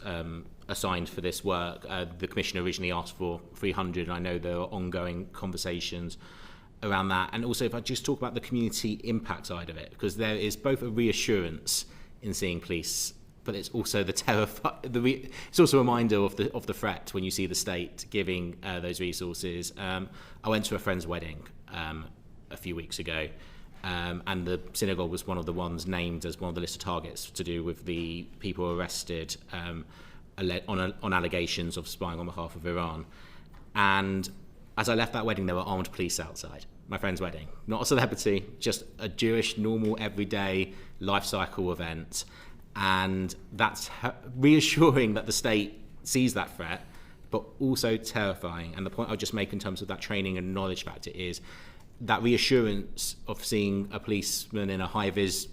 assigned for this work. The Commissioner originally asked for 300, and I know there are ongoing conversations around that. And also, if I just talk about the community impact side of it, because there is both a reassurance in seeing police, but it's also it's also a reminder of the threat when you see the state giving those resources. I went to a friend's wedding a few weeks ago, and the synagogue was one of the ones named as one of the list of targets to do with the people arrested on allegations of spying on behalf of Iran. And as I left that wedding, there were armed police outside. my friend's wedding. Not a celebrity, just a Jewish, normal, everyday life cycle event. And that's reassuring that the state sees that threat, but also terrifying. And the point I'll just make in terms of that training and knowledge factor is that reassurance of seeing a policeman in a high-vis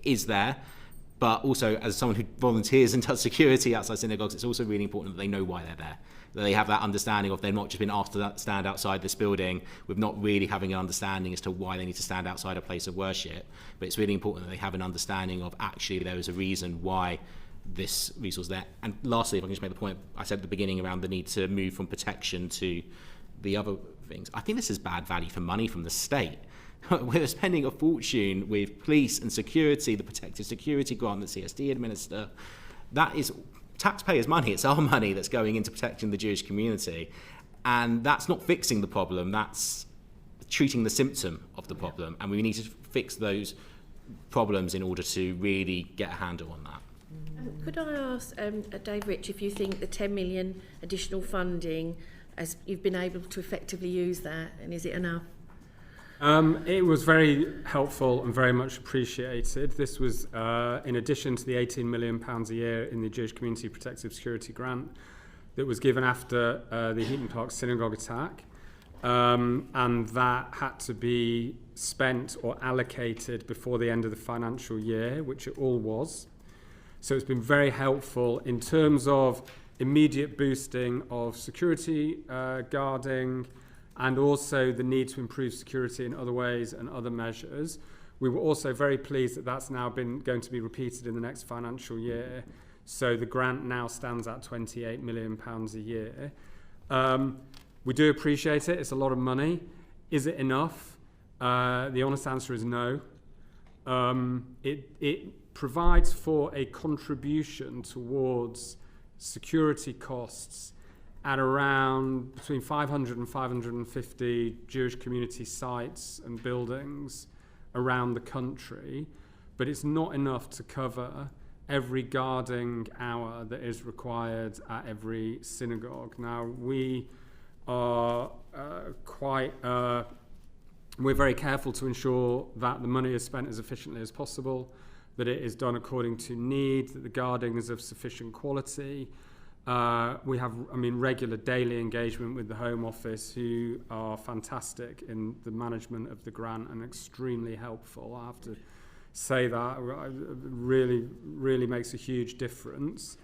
is there, but also as someone who volunteers and does security outside synagogues, it's also really important that they know why they're there. That they have that understanding of they've not just been asked to stand outside this building with not really having an understanding as to why they need to stand outside a place of worship. But it's really important that they have an understanding of actually there is a reason why this resource is there. And lastly, if I can just make the point I said at the beginning around the need to move from protection to the other things, I think this is bad value for money from the state. We're spending a fortune with police and security, the protective security grant that CSD administer. That is taxpayers' money. It's our money that's going into protecting the Jewish community. And that's not fixing the problem, that's treating the symptom of the problem. And we need to fix those problems in order to really get a handle on that. Could I ask Dave Rich if you think the 10 million additional funding, as you've been able to effectively use that, and is it enough? It was very helpful and very much appreciated. This was in addition to the £18 million a year in the Jewish Community Protective Security Grant that was given after the Heaton Park synagogue attack, and that had to be spent or allocated before the end of the financial year, which it all was. So it's been very helpful in terms of immediate boosting of security guarding, and also the need to improve security in other ways and other measures. We were also very pleased that that's now going to be repeated in the next financial year. So the grant now stands at £28 million a year. We do appreciate it. It's a lot of money. Is it enough? The honest answer is no. It provides for a contribution towards security costs at around between 500 and 550 Jewish community sites and buildings around the country, but it's not enough to cover every guarding hour that is required at every synagogue. Now, we are we're very careful to ensure that the money is spent as efficiently as possible, that it is done according to need, that the guarding is of sufficient quality. We have, regular daily engagement with the Home Office, who are fantastic in the management of the grant and extremely helpful. I have to say that really, really makes a huge difference.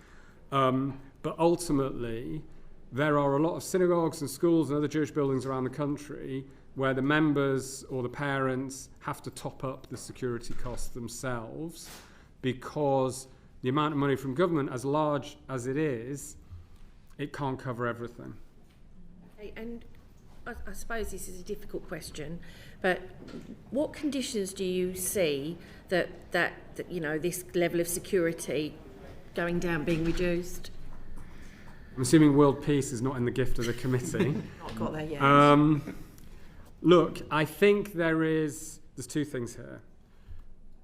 But ultimately, there are a lot of synagogues and schools and other Jewish buildings around the country where the members or the parents have to top up the security costs themselves, because the amount of money from government, as large as it is, it can't cover everything. Okay, and I suppose this is a difficult question, but what conditions do you see that this level of security going down, being reduced? I'm assuming world peace is not in the gift of the committee. Not got there yet. Look, I think there's two things here.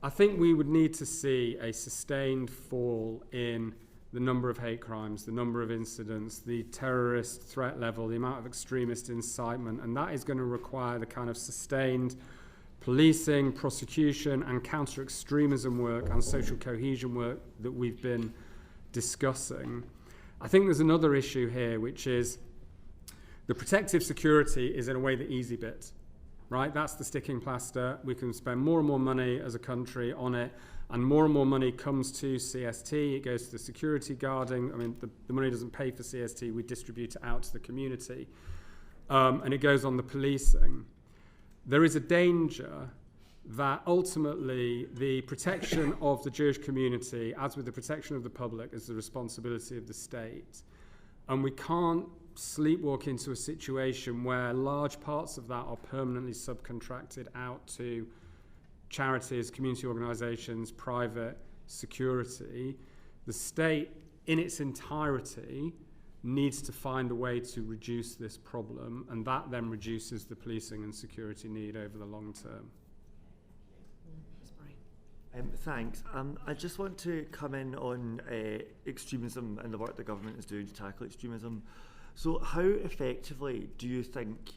I think we would need to see a sustained fall in the number of hate crimes, the number of incidents, the terrorist threat level, the amount of extremist incitement, and that is going to require the kind of sustained policing, prosecution, and counter-extremism work and social cohesion work that we've been discussing. I think there's another issue here, which is the protective security is in a way the easy bit, right? That's the sticking plaster. We can spend more and more money as a country on it, and more money comes to CST. It goes to the security guarding. The money doesn't pay for CST. We distribute it out to the community. And it goes on the policing. There is a danger that ultimately the protection of the Jewish community, as with the protection of the public, is the responsibility of the state. And we can't sleepwalk into a situation where large parts of that are permanently subcontracted out to charities, community organisations, private security. The state in its entirety needs to find a way to reduce this problem, and that then reduces the policing and security need over the long term. Thanks. I just want to come in on extremism and the work the government is doing to tackle extremism. So how effectively do you think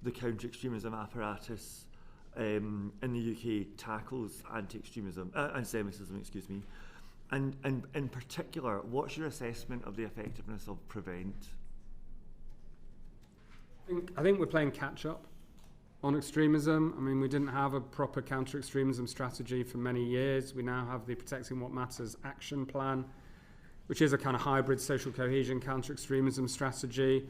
the counter-extremism apparatus in the UK tackles anti-Semitism, excuse me, and in particular, what's your assessment of the effectiveness of Prevent? I think we're playing catch-up on extremism. I mean, we didn't have a proper counter-extremism strategy for many years. We now have the Protecting What Matters action plan, which is a kind of hybrid social cohesion counter-extremism strategy.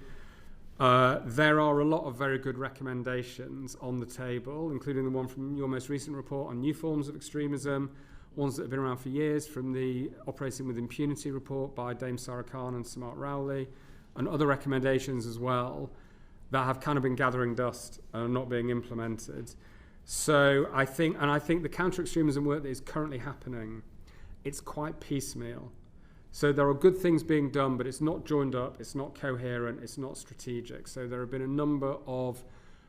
There are a lot of very good recommendations on the table, including the one from your most recent report on new forms of extremism, ones that have been around for years, from the Operating with Impunity report by Dame Sarah Khan and Samart Rowley, and other recommendations as well that have kind of been gathering dust and are not being implemented. So I think the counter-extremism work that is currently happening, it's quite piecemeal. So there are good things being done, but it's not joined up, it's not coherent, it's not strategic. So there have been a number of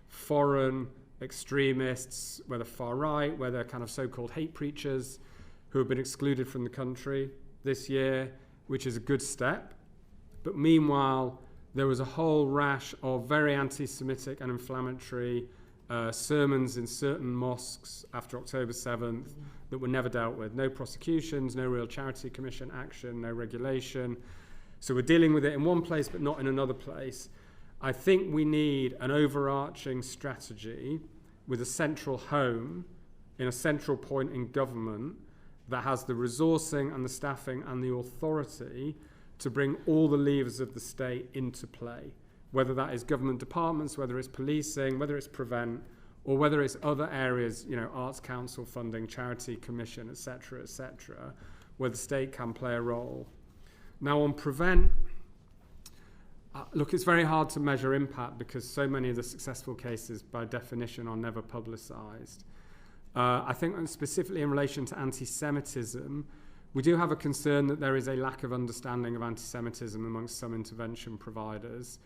foreign extremists, whether far right, whether kind of so-called hate preachers, who have been excluded from the country this year, which is a good step. But meanwhile, there was a whole rash of very anti-Semitic and inflammatory sermons in certain mosques after October 7th that were never dealt with. No prosecutions, no real charity commission action, no regulation. So we're dealing with it in one place but not in another place. I think we need an overarching strategy with a central home in a central point in government that has the resourcing and the staffing and the authority to bring all the levers of the state into play, whether that is government departments, whether it's policing, whether it's Prevent, or whether it's other areas, Arts Council funding, charity commission, etc., where the state can play a role. Now on Prevent, look, it's very hard to measure impact because so many of the successful cases, by definition, are never publicised. I think specifically in relation to anti-Semitism, we do have a concern that there is a lack of understanding of anti-Semitism amongst some intervention providers,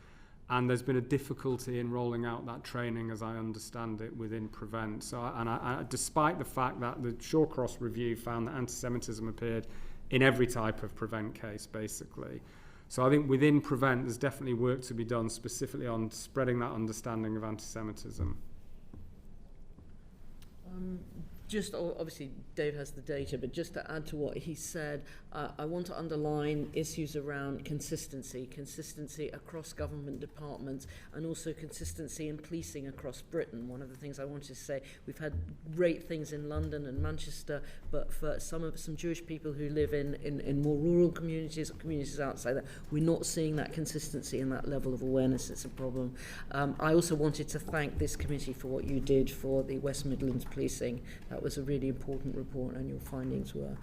and there's been a difficulty in rolling out that training, as I understand it, within Prevent. So, despite the fact that the Shawcross review found that anti-Semitism appeared in every type of Prevent case, basically. So I think within Prevent, there's definitely work to be done specifically on spreading that understanding of anti-Semitism. Just obviously Dave has the data, but just to add to what he said, I want to underline issues around consistency across government departments, and also consistency in policing across Britain. One of the things I wanted to say, we've had great things in London and Manchester, but for some Jewish people who live in more rural communities or communities outside that, we're not seeing that consistency and that level of awareness. It's a problem. I also wanted to thank this committee for what you did for the West Midlands policing. That was a really important report, and your findings were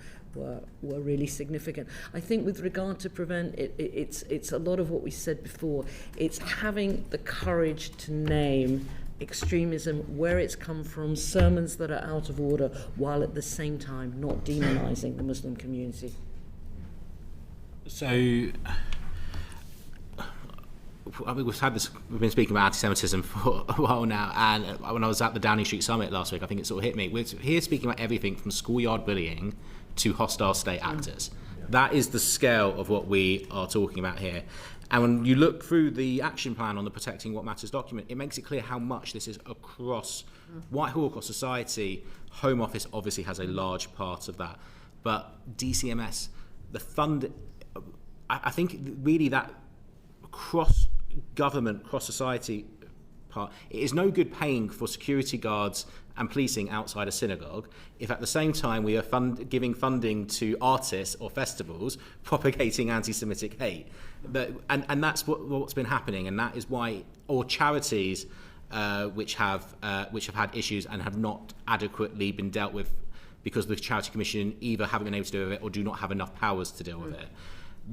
really significant. I think with regard to Prevent, it's a lot of what we said before. It's having the courage to name extremism, where it's come from, sermons that are out of order, while at the same time not demonising the Muslim community. So, we've been speaking about anti-Semitism for a while now, and when I was at the Downing Street Summit last week, I think it sort of hit me. We're here speaking about everything from schoolyard bullying to hostile state actors. That is the scale of what we are talking about here. And when you look through the action plan on the Protecting What Matters document, it makes it clear how much this is across Whitehall, across society. Home Office obviously has a large part of that. But DCMS, the fund, I think really that cross-government, cross-society part, it is no good paying for security guards and policing outside a synagogue if at the same time we are giving funding to artists or festivals propagating anti-Semitic hate. And that's what's been happening, and that is why, or charities which have had issues and have not adequately been dealt with because the Charity Commission either haven't been able to deal with it or do not have enough powers to deal with it.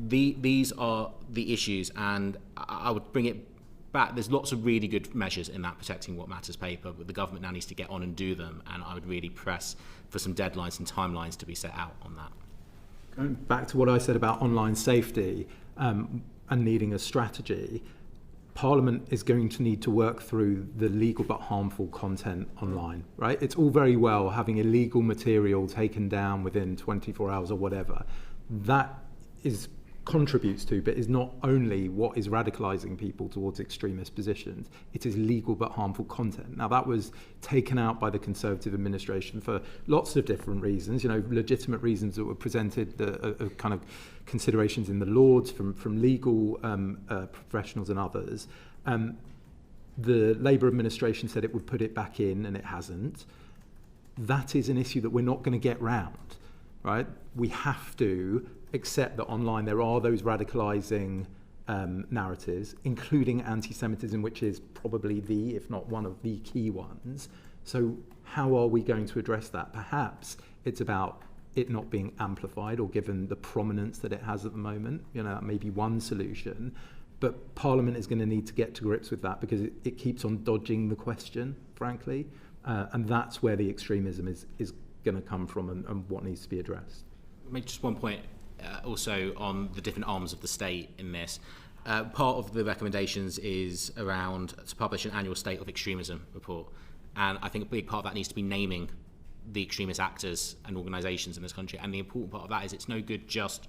These are the issues, and I would bring it back. There's lots of really good measures in that Protecting What Matters paper, but the government now needs to get on and do them, and I would really press for some deadlines and timelines to be set out on that. Going back to what I said about online safety and needing a strategy, Parliament is going to need to work through the legal but harmful content online, right? It's all very well having illegal material taken down within 24 hours or whatever. That is contributes to, but is not only what is radicalising people towards extremist positions. It is legal but harmful content. Now, that was taken out by the Conservative administration for lots of different reasons, legitimate reasons that were presented, kind of considerations in the Lords from legal professionals and others. The Labour administration said it would put it back in, and it hasn't. That is an issue that we're not going to get round, right? We have to accept that online there are those radicalising narratives, including anti-Semitism, which is probably if not one of the key ones. So how are we going to address that? Perhaps it's about it not being amplified or given the prominence that it has at the moment. That may be one solution. But Parliament is going to need to get to grips with that, because it keeps on dodging the question, frankly. And that's where the extremism is going to come from, and what needs to be addressed. Make just one point also on the different arms of the state in this. Part of the recommendations is around to publish an annual state of extremism report. And I think a big part of that needs to be naming the extremist actors and organisations in this country. And the important part of that is it's no good just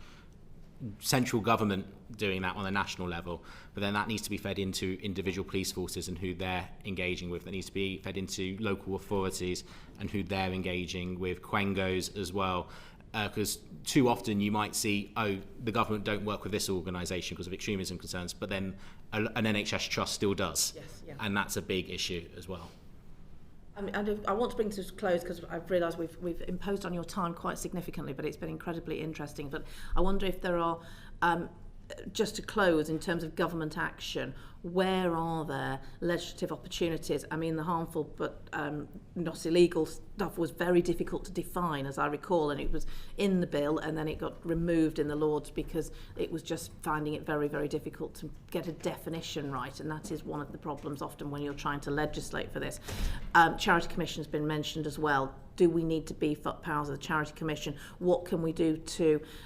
central government doing that on a national level, but then that needs to be fed into individual police forces and who they're engaging with. That needs to be fed into local authorities and who they're engaging with, Quengos as well, because too often you might see, the government don't work with this organisation because of extremism concerns, but then an NHS trust still does. Yes, yeah. And that's a big issue as well. I want to bring this to a close because I've realised we've imposed on your time quite significantly, but it's been incredibly interesting. But I wonder if there are, just to close, in terms of government action, where are there legislative opportunities? I mean, the harmful but not illegal stuff was very difficult to define, as I recall, and it was in the bill and then it got removed in the Lords because it was just finding it very, very difficult to get a definition right, and that is one of the problems often when you're trying to legislate for this. Charity Commission has been mentioned as well. Do we need to beef up powers of the Charity Commission? What can we do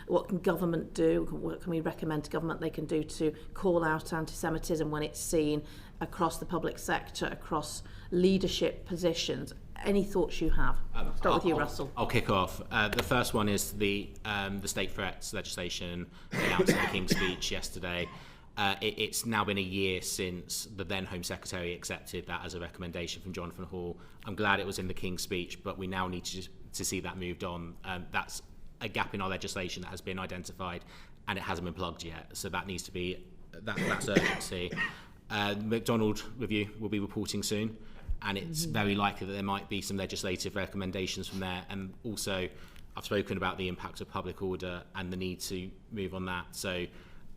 what can government do? What can we recommend to government they can do to call out anti-Semitism when it's seen across the public sector, across leadership positions? Any thoughts you have? Start with you, Russell. I'll kick off. The first one is the state threats legislation announced in the King's Speech yesterday. It's now been a year since the then Home Secretary accepted that as a recommendation from Jonathan Hall. I'm glad it was in the King's Speech, but we now need to see that moved on. That's a gap in our legislation that has been identified, and it hasn't been plugged yet. So that needs to be, that's urgency. McDonald review will be reporting soon, and it's very likely that there might be some legislative recommendations from there. And also, I've spoken about the impact of public order and the need to move on that. So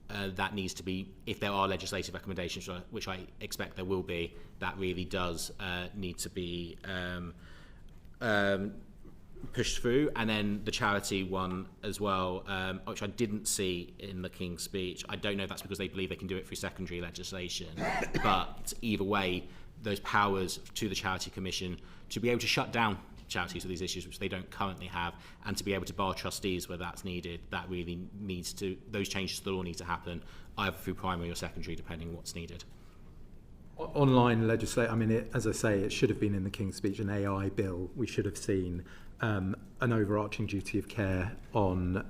that needs to be, if there are legislative recommendations, which I expect there will be, that really does need to be pushed through. And then the charity one as well, which I didn't see in the King's Speech. I don't know if that's because they believe they can do it through secondary legislation, but either way, those powers to the Charity Commission to be able to shut down charities with these issues, which they don't currently have, and to be able to bar trustees where that's needed, that really needs to, those changes to the law need to happen either through primary or secondary, depending on what's needed. Online legislation, I mean, as I say, it should have been in the King's Speech, an AI bill. We should have seen an overarching duty of care on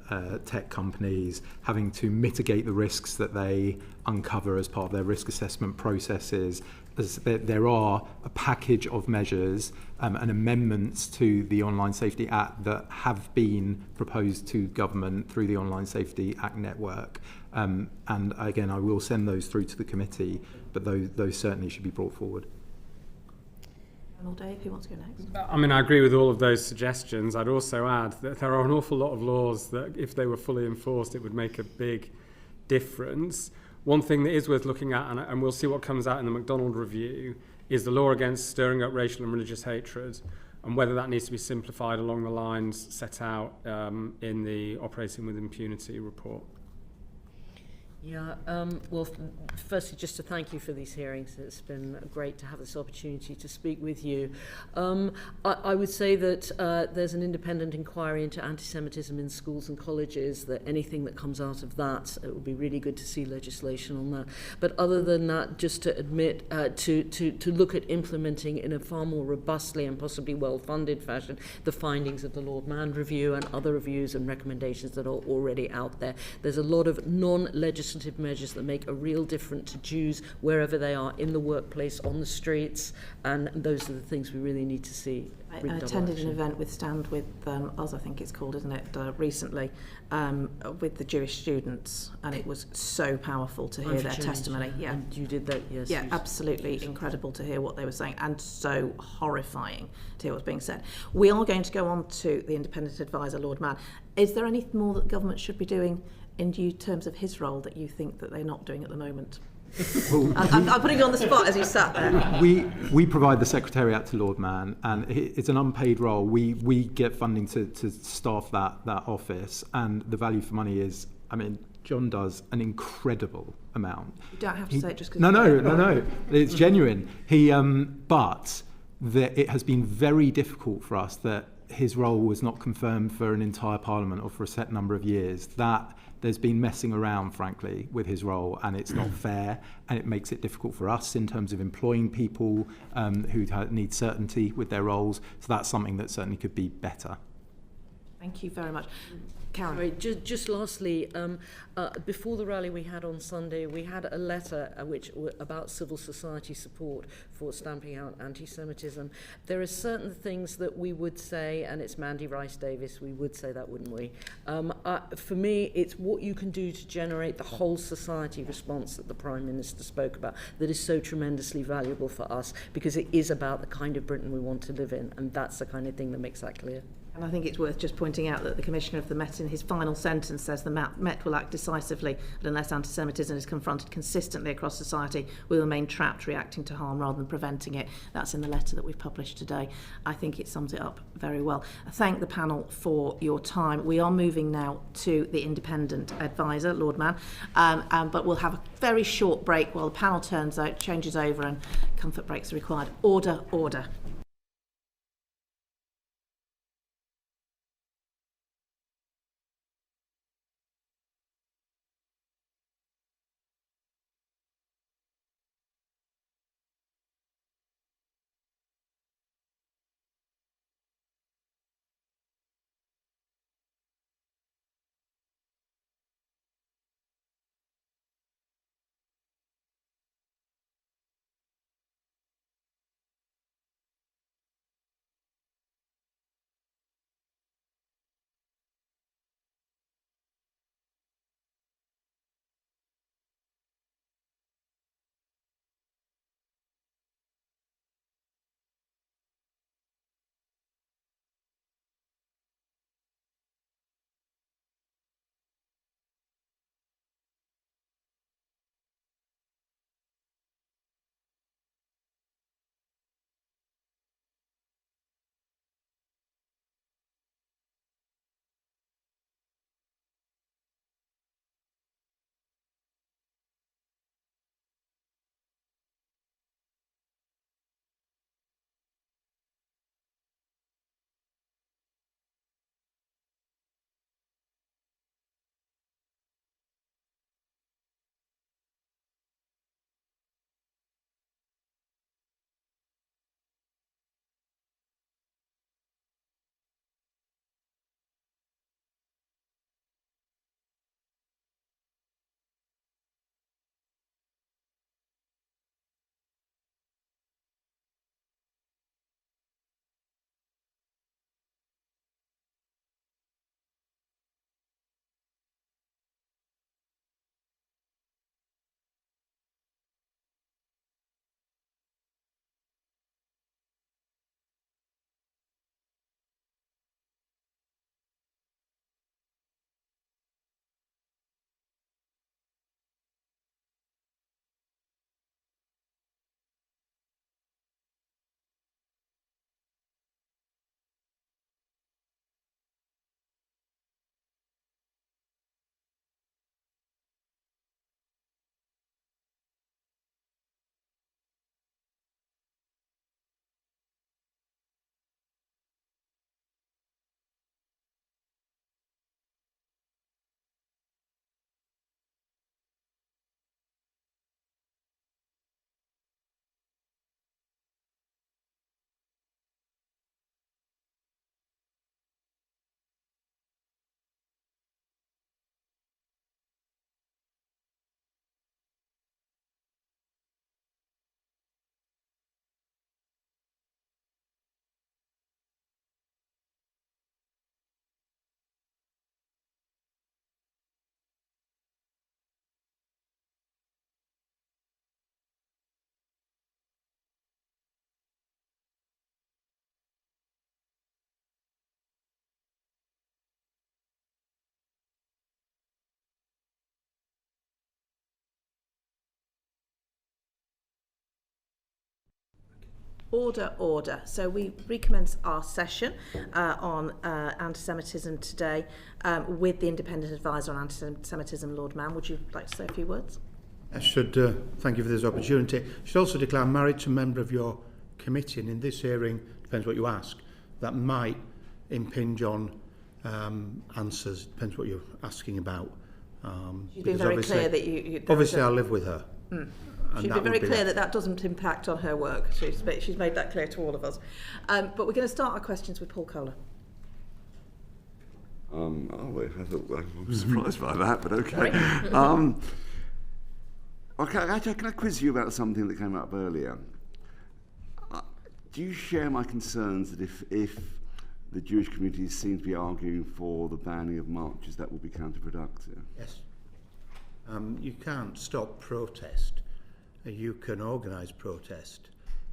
tech companies having to mitigate the risks that they uncover as part of their risk assessment processes. There are a package of measures and amendments to the Online Safety Act that have been proposed to government through the Online Safety Act network. And again, I will send those through to the committee, but those certainly should be brought forward. Or Dave, who wants to go next? I mean, I agree with all of those suggestions. I'd also add that there are an awful lot of laws that, if they were fully enforced, it would make a big difference. One thing that is worth looking at, and we'll see what comes out in the McDonald review, is the law against stirring up racial and religious hatred, and whether that needs to be simplified along the lines set out in the Operating with Impunity report. Yeah, well, firstly, just to thank you for these hearings. It's been great to have this opportunity to speak with you. I would say that there's an independent inquiry into anti-Semitism in schools and colleges, that anything that comes out of that, it would be really good to see legislation on that. But other than that, just to admit, to look at implementing in a far more robustly and possibly well-funded fashion the findings of the Lord Mann review and other reviews and recommendations that are already out there. There's a lot of non-legislative measures that make a real difference to Jews wherever they are, in the workplace, on the streets, and those are the things we really need to see. I attended an event with Stand With Us, I think it's called, isn't it, recently, with the Jewish students, and it was so powerful to hear their testimony. Yeah, and you did that, yes. Yeah, absolutely incredible to hear what they were saying, and so horrifying to hear what's being said. We are going to go on to the independent advisor, Lord Mann. Is there anything more that government should be doing in terms of his role that you think that they're not doing at the moment? I'm putting you on the spot as you sat there. We provide the secretariat to Lord Mann, and it's an unpaid role. We get funding to staff that office, and the value for money is, I mean, John does an incredible amount. You don't have to say it just because... No, it's genuine. It has been very difficult for us that his role was not confirmed for an entire parliament or for a set number of years. That there's been messing around, frankly, with his role, and it's not fair, and it makes it difficult for us in terms of employing people who need certainty with their roles. So that's something that certainly could be better. Thank you very much. Karen. Sorry, just lastly, before the rally we had on Sunday, we had a letter about civil society support for stamping out anti-Semitism. There are certain things that we would say, and it's Mandy Rice-Davies, we would say that, wouldn't we? For me, it's what you can do to generate the whole society response that the Prime Minister spoke about that is so tremendously valuable for us, because it is about the kind of Britain we want to live in, and that's the kind of thing that makes that clear. And I think it's worth just pointing out that the Commissioner of the Met, in his final sentence, says the Met will act decisively, and unless anti-Semitism is confronted consistently across society, we will remain trapped, reacting to harm rather than preventing it. That's in the letter that we've published today. I think it sums it up very well. I thank the panel for your time. We are moving now to the independent advisor, Lord Mann, but we'll have a very short break while the panel changes over and comfort breaks are required. Order. Order. So we recommence our session on anti-Semitism today with the Independent Advisor on Anti-Semitism, Lord Mann. Would you like to say a few words? I should thank you for this opportunity. I should also declare I'm married to a member of your committee, and in this hearing, depends what you ask, that might impinge on answers, depends what you're asking about. You've been very clear that you obviously I live with her. She's been very clear that doesn't impact on her work. She's made that clear to all of us. But we're going to start our questions with Paul Kohler. I'm surprised by that, but okay. Can I quiz you about something that came up earlier? Do you share my concerns that if the Jewish community seem to be arguing for the banning of marches, that will be counterproductive? Yes. You can't stop protest. You can organise protest.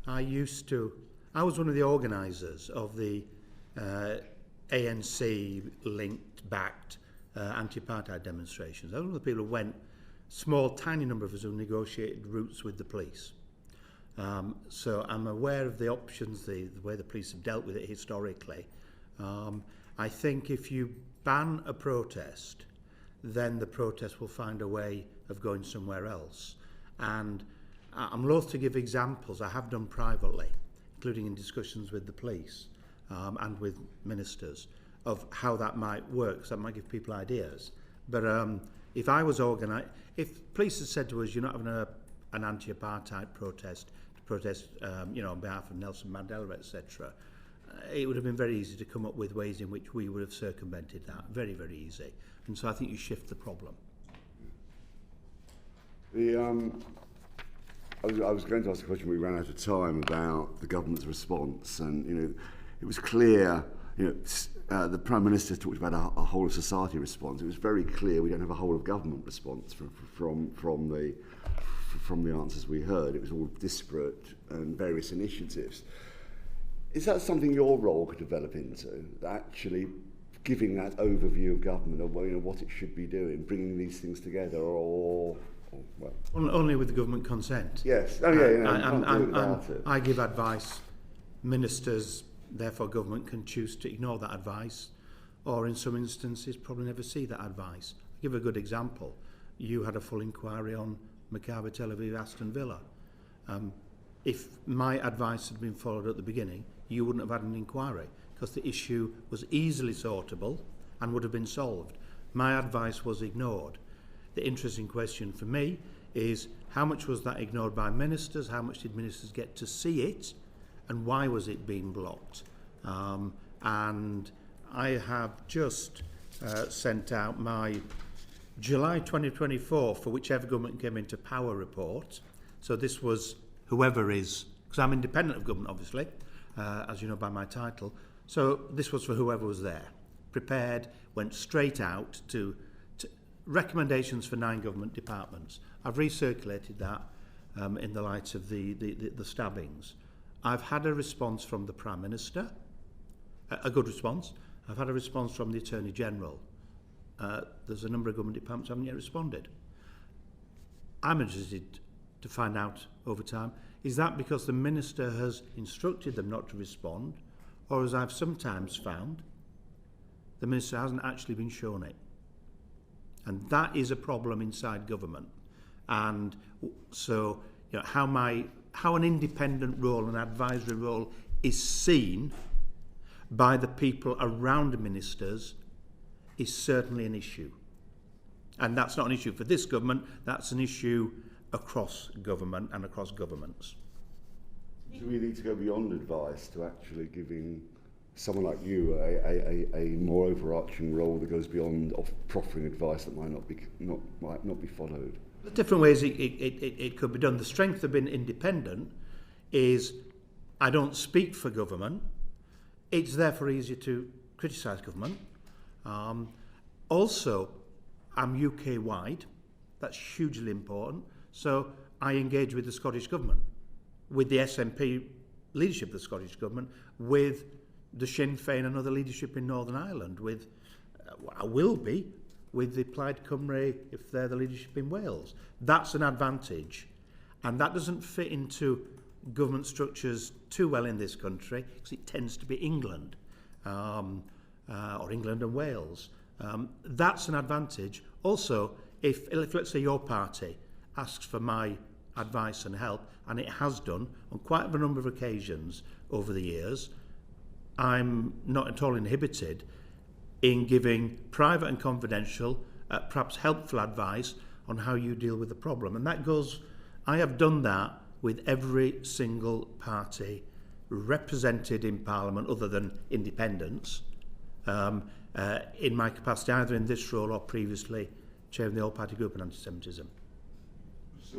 I was one of the organisers of the ANC-linked, backed anti-apartheid demonstrations. I was one of the people who went, small, tiny number of us who negotiated routes with the police. So I'm aware of the options, the way the police have dealt with it historically. I think if you ban a protest, then the protest will find a way of going somewhere else. And I'm loath to give examples. I have done privately, including in discussions with the police and with ministers, of how that might work. So that might give people ideas. But if I was if police had said to us, you're not having an anti-apartheid protest, on behalf of Nelson Mandela, etc., it would have been very easy to come up with ways in which we would have circumvented that. Very, very easy. And so I think you shift the problem. I was going to ask a question, we ran out of time, about the government's response, and it was clear. The Prime Minister talked about a whole of society response. It was very clear we don't have a whole of government response from the answers we heard. It was all disparate and various initiatives. Is that something your role could develop into, actually giving that overview of government of what it should be doing, bringing these things together, or well, only with the government consent? Yes. I give advice. Ministers, therefore government, can choose to ignore that advice, or in some instances probably never see that advice. I'll give a good example. You had a full inquiry on Maccabi Tel Aviv Aston Villa. If my advice had been followed at the beginning, you wouldn't have had an inquiry, because the issue was easily sortable and would have been solved. My advice was ignored. The interesting question for me is, how much was that ignored by ministers? How much did ministers get to see it? And why was it being blocked? And I have just sent out my July 2024 for whichever government came into power report. So this was whoever is, because I'm independent of government, obviously, as you know by my title. So this was for whoever was there. Prepared, went straight out to recommendations for 9 government departments. I've recirculated that in the light of the stabbings. I've had a response from the Prime Minister, a good response. I've had a response from the Attorney General. There's a number of government departments who haven't yet responded. I'm interested to find out over time, is that because the Minister has instructed them not to respond, or as I've sometimes found, the Minister hasn't actually been shown it? And that is a problem inside government. And so, how an independent role, an advisory role, is seen by the people around ministers is certainly an issue. And that's not an issue for this government, that's an issue across government and across governments. Do we need to go beyond advice to actually giving someone like you a more overarching role that goes beyond proffering advice that might not be followed? The different ways it could be done. The strength of being independent is I don't speak for government. It's therefore easier to criticise government. Also, I'm UK-wide. That's hugely important. So I engage with the Scottish Government, with the SNP leadership of the Scottish Government, with the Sinn Féin and other leadership in Northern Ireland, with, I will be, with the Plaid Cymru if they're the leadership in Wales. That's an advantage. And that doesn't fit into government structures too well in this country, because it tends to be England, or England and Wales. That's an advantage. Also, if let's say your party asks for my advice and help, and it has done on quite a number of occasions over the years, I'm not at all inhibited in giving private and confidential, perhaps helpful advice on how you deal with the problem. And that goes, I have done that with every single party represented in Parliament other than independents, in my capacity either in this role or previously chairing the all-party group on anti-Semitism. So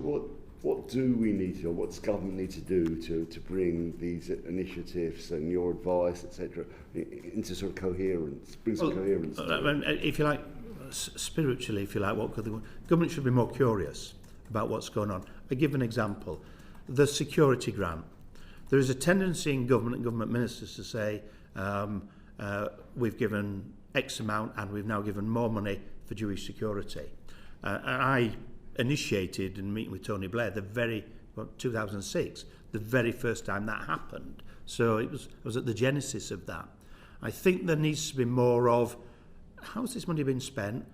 what do we need to, or what's government need to do to bring these initiatives and your advice, etc., into sort of coherence, bring some coherence? If you like, spiritually, if you like, what could the government should be more curious about what's going on. I give an example. The security grant. There is a tendency in government and government ministers to say, we've given X amount and we've now given more money for Jewish security. And I initiated in meeting with Tony Blair 2006, the very first time that happened. So I was at the genesis of that. I think there needs to be more of, how's this money been spent?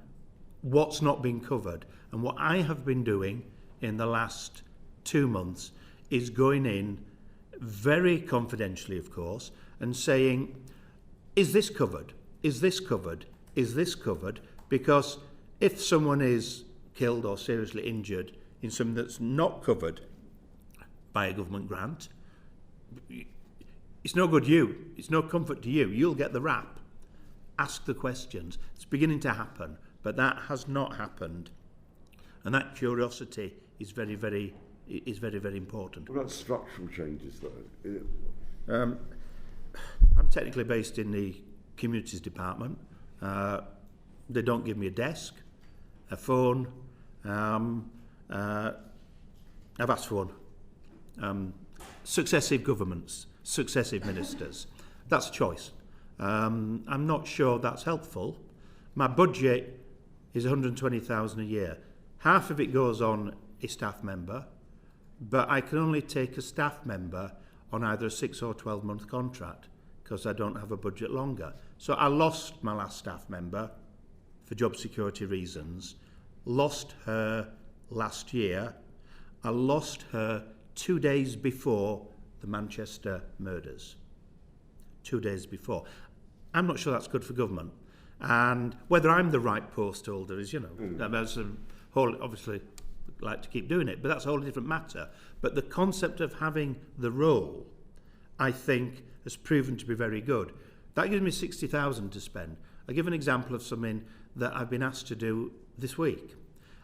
What's not been covered? And what I have been doing in the last 2 months is going in very confidentially, of course, and saying, is this covered? Is this covered? Is this covered? Because if someone is killed or seriously injured in something that's not covered by a government grant, it's no good you. It's no comfort to you. You'll get the rap. Ask the questions. It's beginning to happen, but that has not happened. And that curiosity is very, very important. What about structural changes, though? I'm technically based in the Communities Department. They don't give me a desk, a phone. I've asked for one. Successive governments, successive ministers. That's a choice. I'm not sure that's helpful. My budget is 120,000 a year. Half of it goes on a staff member, but I can only take a staff member on either a 6 or 12-month contract because I don't have a budget longer. So I lost my last staff member for job security reasons, lost her last year. I lost her 2 days before the Manchester murders. 2 days before. I'm not sure that's good for government. And whether I'm the right post holder is, that's a whole, obviously, like to keep doing it, but that's a whole different matter. But the concept of having the role, I think, has proven to be very good. That gives me 60,000 to spend. I'll give an example of something that I've been asked to do this week,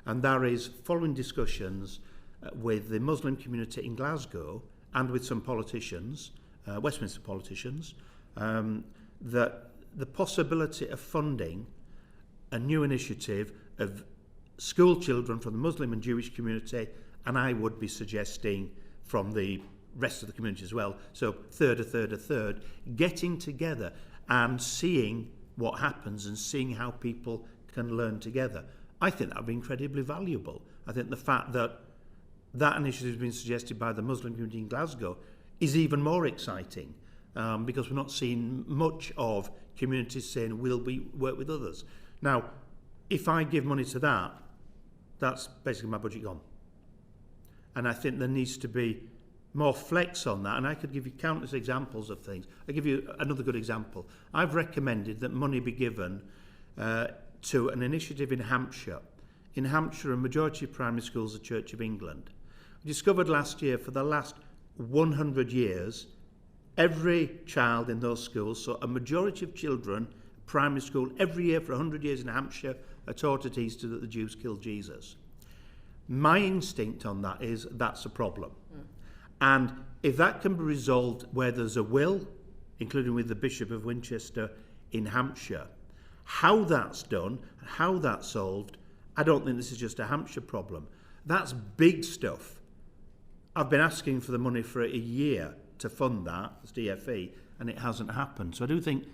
and that is following discussions with the Muslim community in Glasgow and with some politicians, Westminster politicians, that the possibility of funding a new initiative of school children from the Muslim and Jewish community, and I would be suggesting from the rest of the community as well, so a third, getting together and seeing what happens and seeing how people can learn together. I think that would be incredibly valuable. I think the fact that that initiative has been suggested by the Muslim community in Glasgow is even more exciting, because we're not seeing much of communities saying, will we work with others? Now, if I give money to that, that's basically my budget gone. And I think there needs to be more flex on that, and I could give you countless examples of things. I'll give you another good example. I've recommended that money be given to an initiative in Hampshire. In Hampshire, a majority of primary schools are Church of England. We discovered last year, for the last 100 years, every child in those schools, so a majority of children, primary school, every year for 100 years in Hampshire, are taught at Easter that the Jews killed Jesus. My instinct on that is that's a problem. And if that can be resolved where there's a will, including with the Bishop of Winchester in Hampshire, how that's done, how that's solved, I don't think this is just a Hampshire problem. That's big stuff. I've been asking for the money for a year to fund that, as DFE, and it hasn't happened. So I do think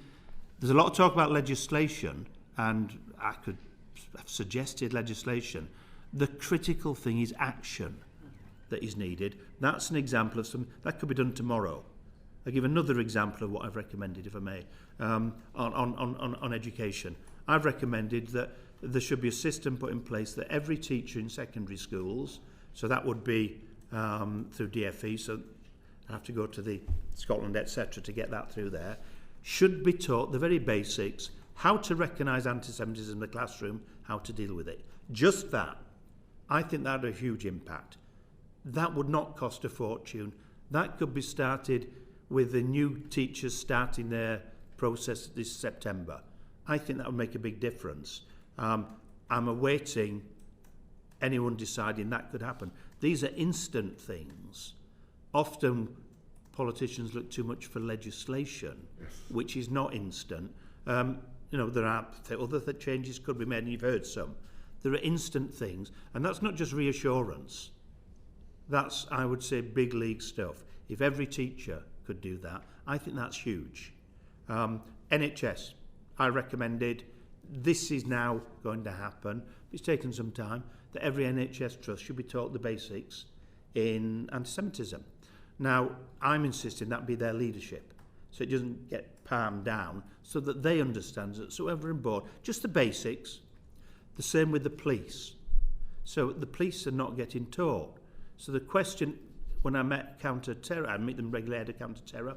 there's a lot of talk about legislation, and I could have suggested legislation. The critical thing is action. that is needed. That's an example of something that could be done tomorrow. I'll give another example of what I've recommended, if I may, on education. I've recommended that there should be a system put in place that every teacher in secondary schools, so that would be through DFE, so I have to go to the Scotland, etc., to get that through there, should be taught the very basics, how to recognise anti-Semitism in the classroom, how to deal with it. Just that. I think that had a huge impact. That would not cost a fortune. That could be started with the new teachers starting their process this September. I think that would make a big difference. I'm awaiting anyone deciding that could happen. These are instant things. Often politicians look too much for legislation, which is not instant. There are other changes could be made, and you've heard some. There are instant things, and that's not just reassurance. That's, I would say, big league stuff. If every teacher could do that, I think that's huge. NHS, I recommended, this is now going to happen, it's taken some time, that every NHS trust should be taught the basics in anti-Semitism. Now, I'm insisting that be their leadership, so it doesn't get palmed down, so that they understand it, so everyone on board, just the basics. The same with the police. So the police are not getting taught. So the question, when I met counter-terror, I meet them regularly at counter-terror,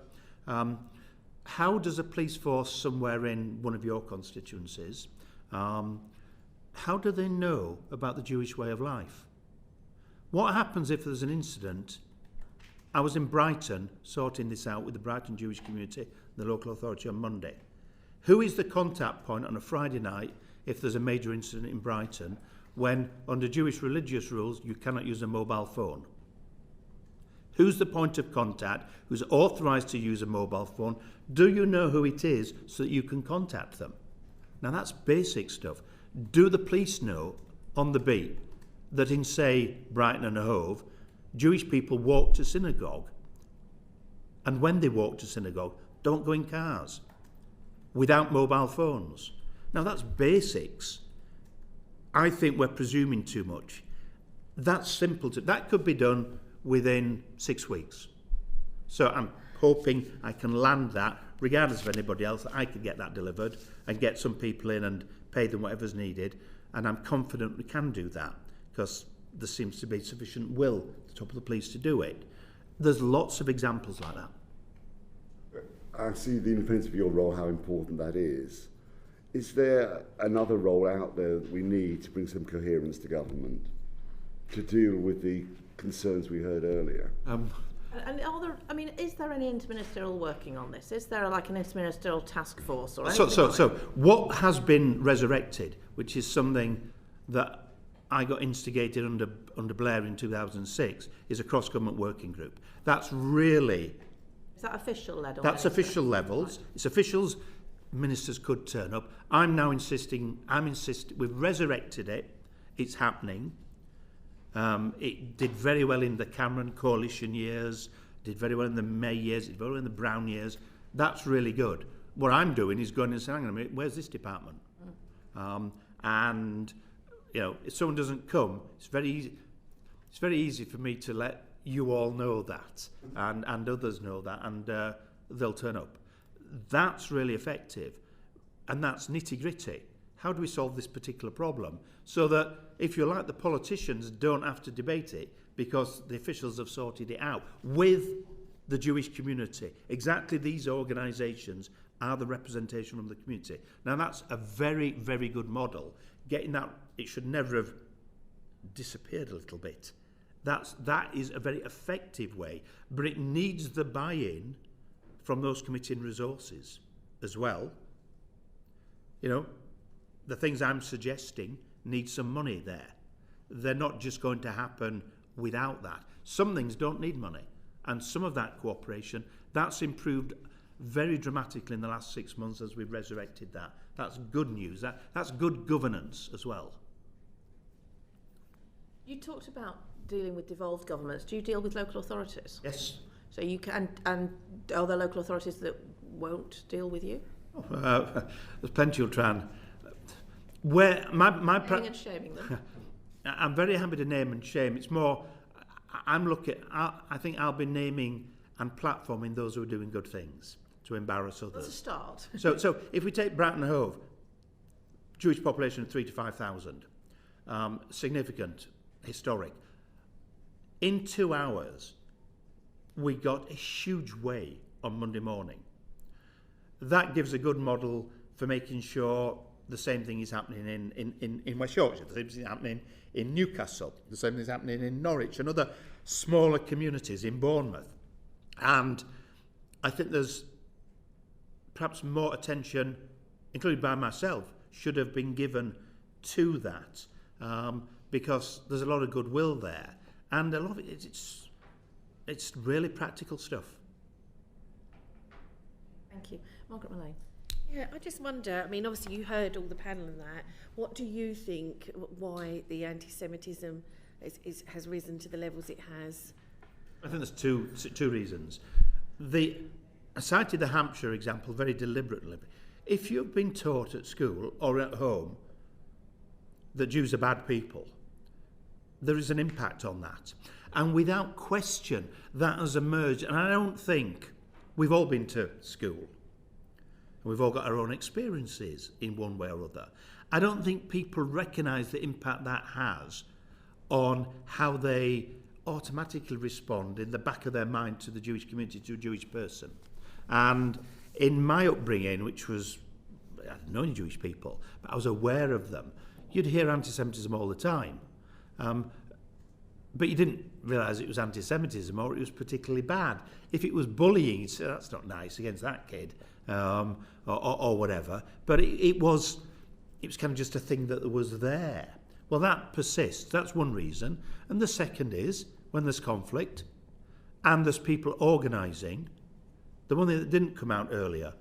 how does a police force somewhere in one of your constituencies, how do they know about the Jewish way of life? What happens if there's an incident? I was in Brighton sorting this out with the Brighton Jewish community, the local authority on Monday. Who is the contact point on a Friday night if there's a major incident in Brighton when, under Jewish religious rules, you cannot use a mobile phone? Who's the point of contact who's authorised to use a mobile phone? Do you know who it is so that you can contact them? Now, that's basic stuff. Do the police know on the beat that in, say, Brighton and Hove, Jewish people walk to synagogue, and when they walk to synagogue, don't go in cars without mobile phones? Now, that's basics. I think we're presuming too much. That's simple. That could be done within 6 weeks. So I'm hoping I can land that, regardless of anybody else, that I could get that delivered and get some people in and pay them whatever's needed. And I'm confident we can do that because there seems to be sufficient will at the top of the police to do it. There's lots of examples like that. I see the independence of your role, how important that is. Is there another role out there that we need to bring some coherence to government to deal with the concerns we heard earlier? And is there any interministerial working on this? Is there like an interministerial task force or anything? So what has been resurrected, which is something that I got instigated under Blair in 2006, is a cross-government working group. That's really... Is that official level? That's official levels. Right. It's officials. Ministers could turn up. I'm insisting, we've resurrected it. It's happening. It did very well in the Cameron coalition years, did very well in the May years, did very well in the Brown years. That's really good. What I'm doing is going and saying, hang on a minute, where's this department? And, if someone doesn't come, it's very easy for me to let you all know that and others know that, and they'll turn up. That's really effective, and that's nitty-gritty. How do we solve this particular problem so that, if you like, the politicians don't have to debate it because the officials have sorted it out with the Jewish community? Exactly these organisations are the representation from the community. Now, that's a very, very good model. Getting that, it should never have disappeared a little bit. That is a very effective way, but it needs the buy-in from those committing resources as well. The things I'm suggesting need some money there. They're not just going to happen without that. Some things don't need money, and some of that cooperation, that's improved very dramatically in the last 6 months as we've resurrected that. That's good news. That's good governance as well. You talked about dealing with devolved governments. Do you deal with local authorities? Yes. So you can, and are there local authorities that won't deal with you? There's plenty who'll try and... Where my naming and shaming them. I'm very happy to name and shame. It's more, I think I'll be naming and platforming those who are doing good things to embarrass others. That's a start. So if we take Bratton Hove, Jewish population of 3,000 to 5,000, significant, historic. In 2 hours, we got a huge way on Monday morning. That gives a good model for making sure the same thing is happening in West Yorkshire, the same thing is happening in Newcastle, the same thing is happening in Norwich and other smaller communities in Bournemouth. And I think there's perhaps more attention, including by myself, should have been given to that, because there's a lot of goodwill there. And a lot of it, it's really practical stuff. Thank you. Margaret Mullane. Yeah, I just wonder, I mean, obviously you heard all the panel on that. What do you think, why the anti-Semitism has risen to the levels it has? I think there's two reasons. I cited the Hampshire example very deliberately. If you've been taught at school or at home that Jews are bad people, there is an impact on that. And without question, that has emerged. And I don't think we've all been to school. We've all got our own experiences in one way or other. I don't think people recognise the impact that has on how they automatically respond in the back of their mind to the Jewish community, to a Jewish person. And in my upbringing, which was, I didn't know any Jewish people, but I was aware of them, you'd hear anti-Semitism all the time. But you didn't realise it was anti-Semitism or it was particularly bad. If it was bullying, you'd say, that's not nice against that kid, or whatever. But it was kind of just a thing that was there. Well, that persists. That's one reason. And the second is, when there's conflict and there's people organising, the one thing that didn't come out earlier,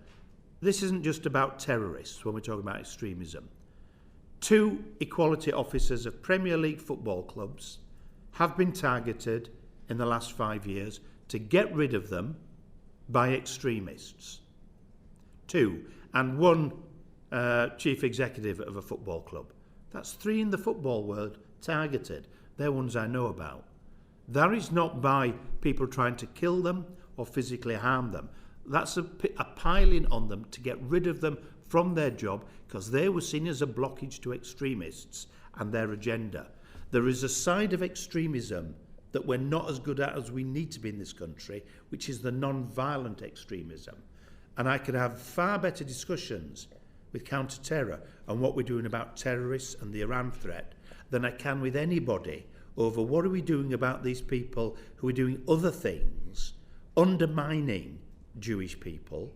this isn't just about terrorists when we're talking about extremism. 2 equality officers of Premier League football clubs have been targeted in the last 5 years to get rid of them by extremists. 2, and 1 chief executive of a football club. That's 3 in the football world targeted. They're ones I know about. That is not by people trying to kill them or physically harm them. That's a piling on them to get rid of them from their job because they were seen as a blockage to extremists and their agenda. There is a side of extremism that we're not as good at as we need to be in this country, which is the non-violent extremism. And I could have far better discussions with counter-terror and what we're doing about terrorists and the Iran threat than I can with anybody over what are we doing about these people who are doing other things, undermining Jewish people,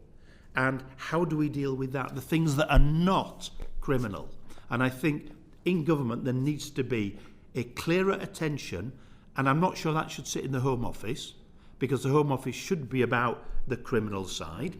and how do we deal with that, the things that are not criminal. And I think in government there needs to be a clearer attention, and I'm not sure that should sit in the Home Office, because the Home Office should be about the criminal side.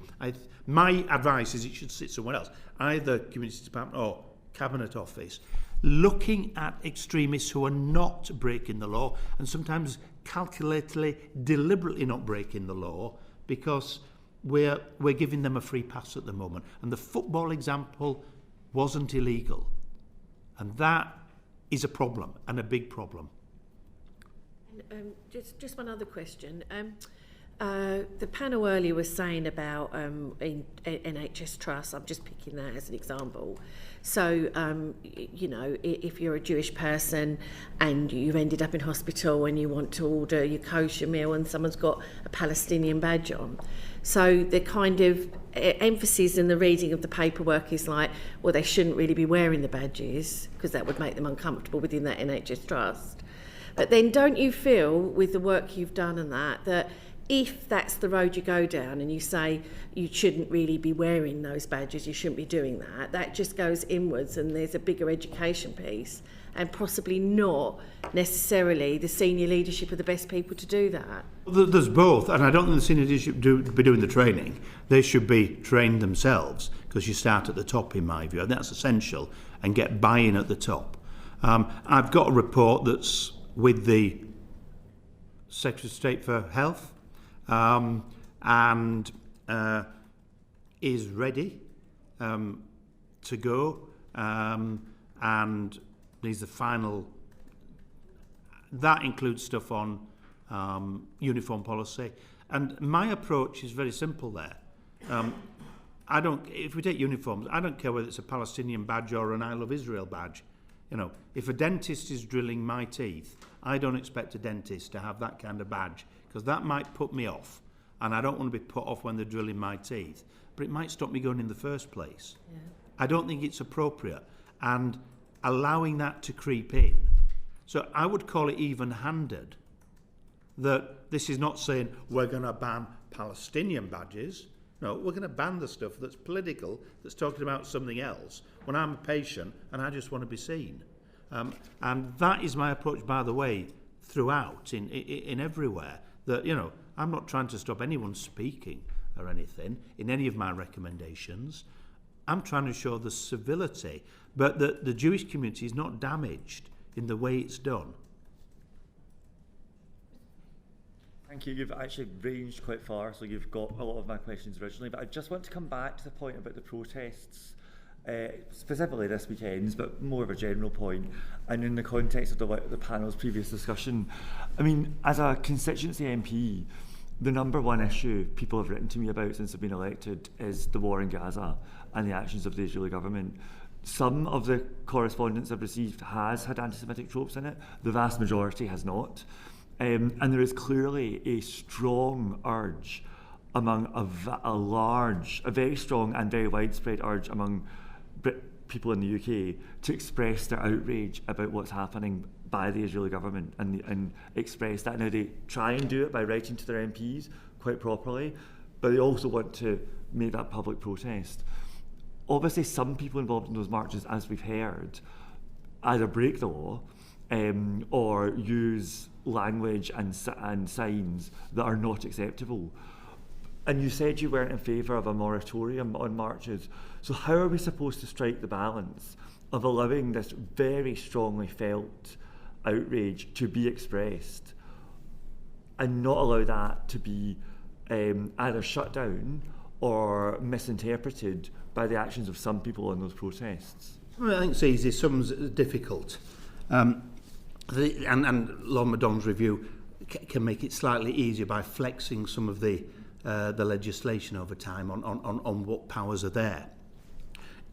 My advice is it should sit somewhere else, either Community Department or Cabinet Office, looking at extremists who are not breaking the law, and sometimes calculatedly, deliberately not breaking the law, because we're giving them a free pass at the moment. And the football example wasn't illegal. And that is a problem, and a big problem. Just one other question. The panel earlier was saying about NHS Trust. I'm just picking that as an example. So, you know, if you're a Jewish person and you've ended up in hospital and you want to order your kosher meal and someone's got a Palestinian badge on. So the kind of emphasis in the reading of the paperwork is like, well, they shouldn't really be wearing the badges because that would make them uncomfortable within that NHS Trust. But then don't you feel, with the work you've done and that if that's the road you go down and you say you shouldn't really be wearing those badges, you shouldn't be doing that, that just goes inwards and there's a bigger education piece and possibly not necessarily the senior leadership are the best people to do that? There's both, and I don't think the senior leadership be doing the training. They should be trained themselves because you start at the top, in my view, and that's essential, and get buy-in at the top. I've got a report that's with the Secretary of State for Health, and is ready to go, and needs the final. That includes stuff on uniform policy. And my approach is very simple there. If we take uniforms, I don't care whether it's a Palestinian badge or an I Love Israel badge. You know, if a dentist is drilling my teeth, I don't expect a dentist to have that kind of badge, because that might put me off. And I don't want to be put off when they're drilling my teeth. But it might stop me going in the first place. Yeah. I don't think it's appropriate. And allowing that to creep in. So I would call it even-handed. That this is not saying we're going to ban Palestinian badges. No, we're going to ban the stuff that's political, that's talking about something else, when I'm a patient and I just want to be seen. And that is my approach, by the way, throughout, in everywhere. That, you know, I'm not trying to stop anyone speaking or anything in any of my recommendations. I'm trying to show the civility, but that the Jewish community is not damaged in the way it's done. Thank you. You've actually ranged quite far, so you've got a lot of my questions originally, but I just want to come back to the point about the protests, specifically this weekend, but more of a general point, and in the context of the panel's previous discussion. I mean, as a constituency MP, the number one issue people have written to me about since I've been elected is the war in Gaza and the actions of the Israeli government. Some of the correspondence I've received has had anti-Semitic tropes in it, the vast majority has not. And there is clearly a strong urge among a very strong and very widespread urge among people in the UK to express their outrage about what's happening by the Israeli government and express that. Now, they try and do it by writing to their MPs quite properly, but they also want to make that public protest. Obviously, some people involved in those marches, as we've heard, either break the law or use language and signs that are not acceptable. And you said you weren't in favour of a moratorium on marches. So how are we supposed to strike the balance of allowing this very strongly felt outrage to be expressed and not allow that to be either shut down or misinterpreted by the actions of some people in those protests? Well, I think it's easy, some's difficult. And Lord MacDonald's review can make it slightly easier by flexing some of the legislation over time on what powers are there.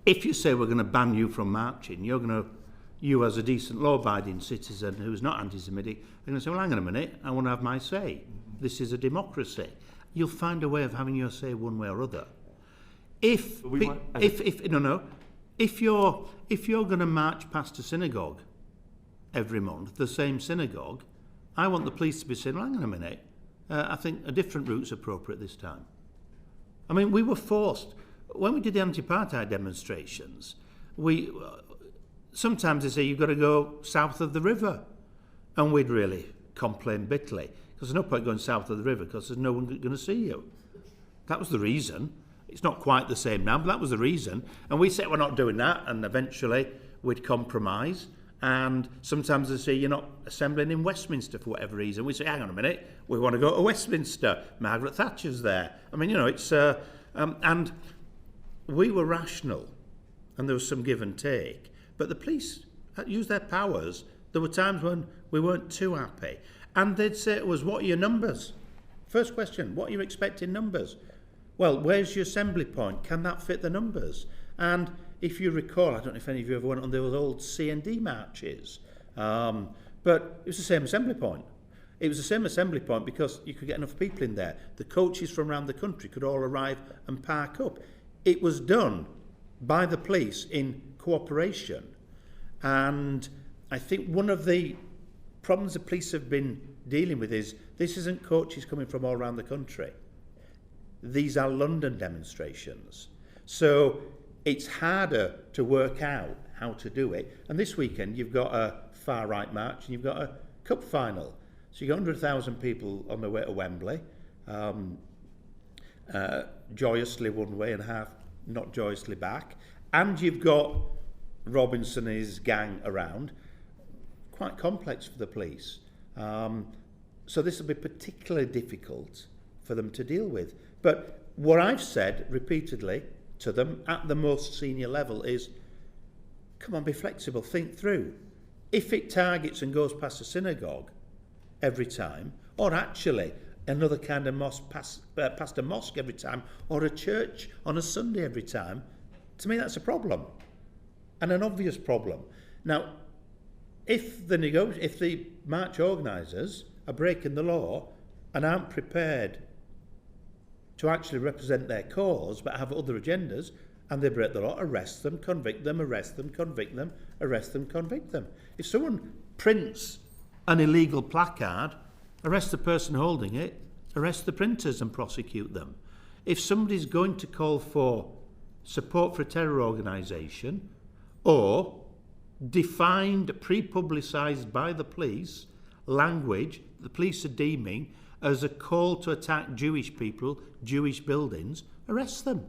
If you say we're going to ban you from marching, you as a decent law-abiding citizen who's not anti-Semitic, are going to say, well, hang on a minute, I want to have my say. This is a democracy. You'll find a way of having your say one way or other. If you're going to march past a synagogue every month, the same synagogue, I want the police to be saying, well, hang on a minute, I think a different route's appropriate this time. I mean, we were forced, when we did the anti-apartheid demonstrations, sometimes they say you've got to go south of the river, and we'd really complain bitterly, because there's no point going south of the river because there's no one going to see you. That was the reason. It's not quite the same now, but that was the reason. And we said we're not doing that, and eventually we'd compromise. And sometimes they say you're not assembling in Westminster for whatever reason. We say, hang on a minute, we want to go to Westminster. Margaret Thatcher's there. I mean, it's... and we were rational, and there was some give and take. But the police used their powers. There were times when we weren't too happy. And they'd say to us, what are your numbers? First question, what are you expecting numbers? Well, where's your assembly point? Can that fit the numbers? And if you recall, I don't know if any of you ever went on those old C&D marches, but it was the same assembly point. It was the same assembly point because you could get enough people in there. The coaches from around the country could all arrive and park up. It was done by the police in cooperation. And I think one of the problems the police have been dealing with is this isn't coaches coming from all around the country. These are London demonstrations. So it's harder to work out how to do it. And this weekend you've got a far-right march and you've got a cup final. So you've got 100,000 people on their way to Wembley, joyously one way and half not joyously back. And you've got Robinson and his gang around. Quite complex for the police. So this will be particularly difficult for them to deal with. But what I've said repeatedly to them at the most senior level is, come on, be flexible, think through. If it targets and goes past a synagogue every time, or actually another kind of mosque past a mosque every time, or a church on a Sunday every time, to me that's a problem, and an obvious problem. Now, if the march organisers are breaking the law and aren't prepared to actually represent their cause but have other agendas, and they break the law, arrest them, convict them, arrest them, convict them, arrest them, convict them. If someone prints an illegal placard, arrest the person holding it, arrest the printers and prosecute them. If somebody's going to call for support for a terror organisation, or defined, pre-publicised by the police, language the police are deeming as a call to attack Jewish people, Jewish buildings, arrest them.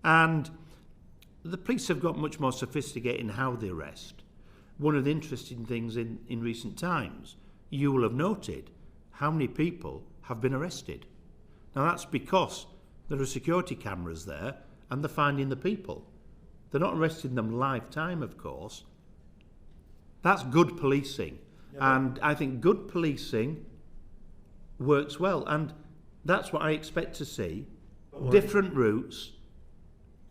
And the police have got much more sophisticated in how they arrest. One of the interesting things in recent times, you will have noted how many people have been arrested. Now that's because there are security cameras there and they're finding the people. They're not arresting them lifetime, of course. That's good policing. Yeah, and I think good policing works well. And that's what I expect to see. Different routes,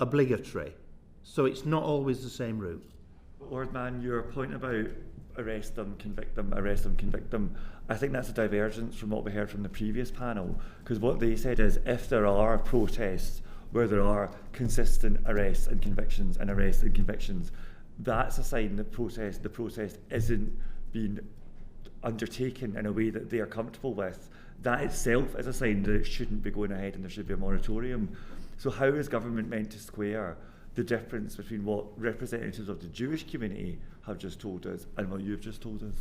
obligatory. So it's not always the same route. Lord Mann, your point about arrest them, convict them, arrest them, convict them, I think that's a divergence from what we heard from the previous panel, because what they said is if there are protests where there are consistent arrests and convictions and arrests and convictions, that's a sign that the protest isn't being undertaken in a way that they are comfortable with. That itself is a sign that it shouldn't be going ahead and there should be a moratorium. So how is government meant to square the difference between what representatives of the Jewish community have just told us and what you've just told us?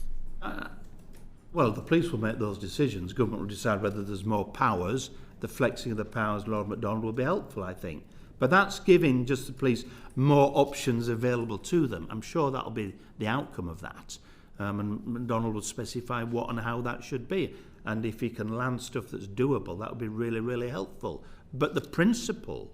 Well, the police will make those decisions. Government will decide whether there's more powers. The flexing of the powers, Lord MacDonald, will be helpful, I think. But that's giving just the police more options available to them. I'm sure that'll be the outcome of that. And MacDonald will specify what and how that should be. And if he can land stuff that's doable, that would be really, really helpful. But the principle,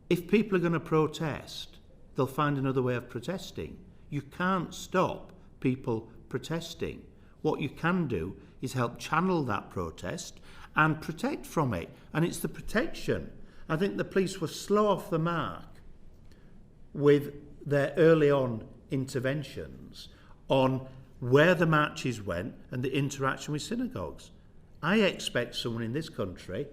if people are going to protest, they'll find another way of protesting. You can't stop people protesting. What you can do is help channel that protest and protect from it. And it's the protection. I think the police were slow off the mark with their early on interventions on where the marches went and the interaction with synagogues. I expect someone in this country,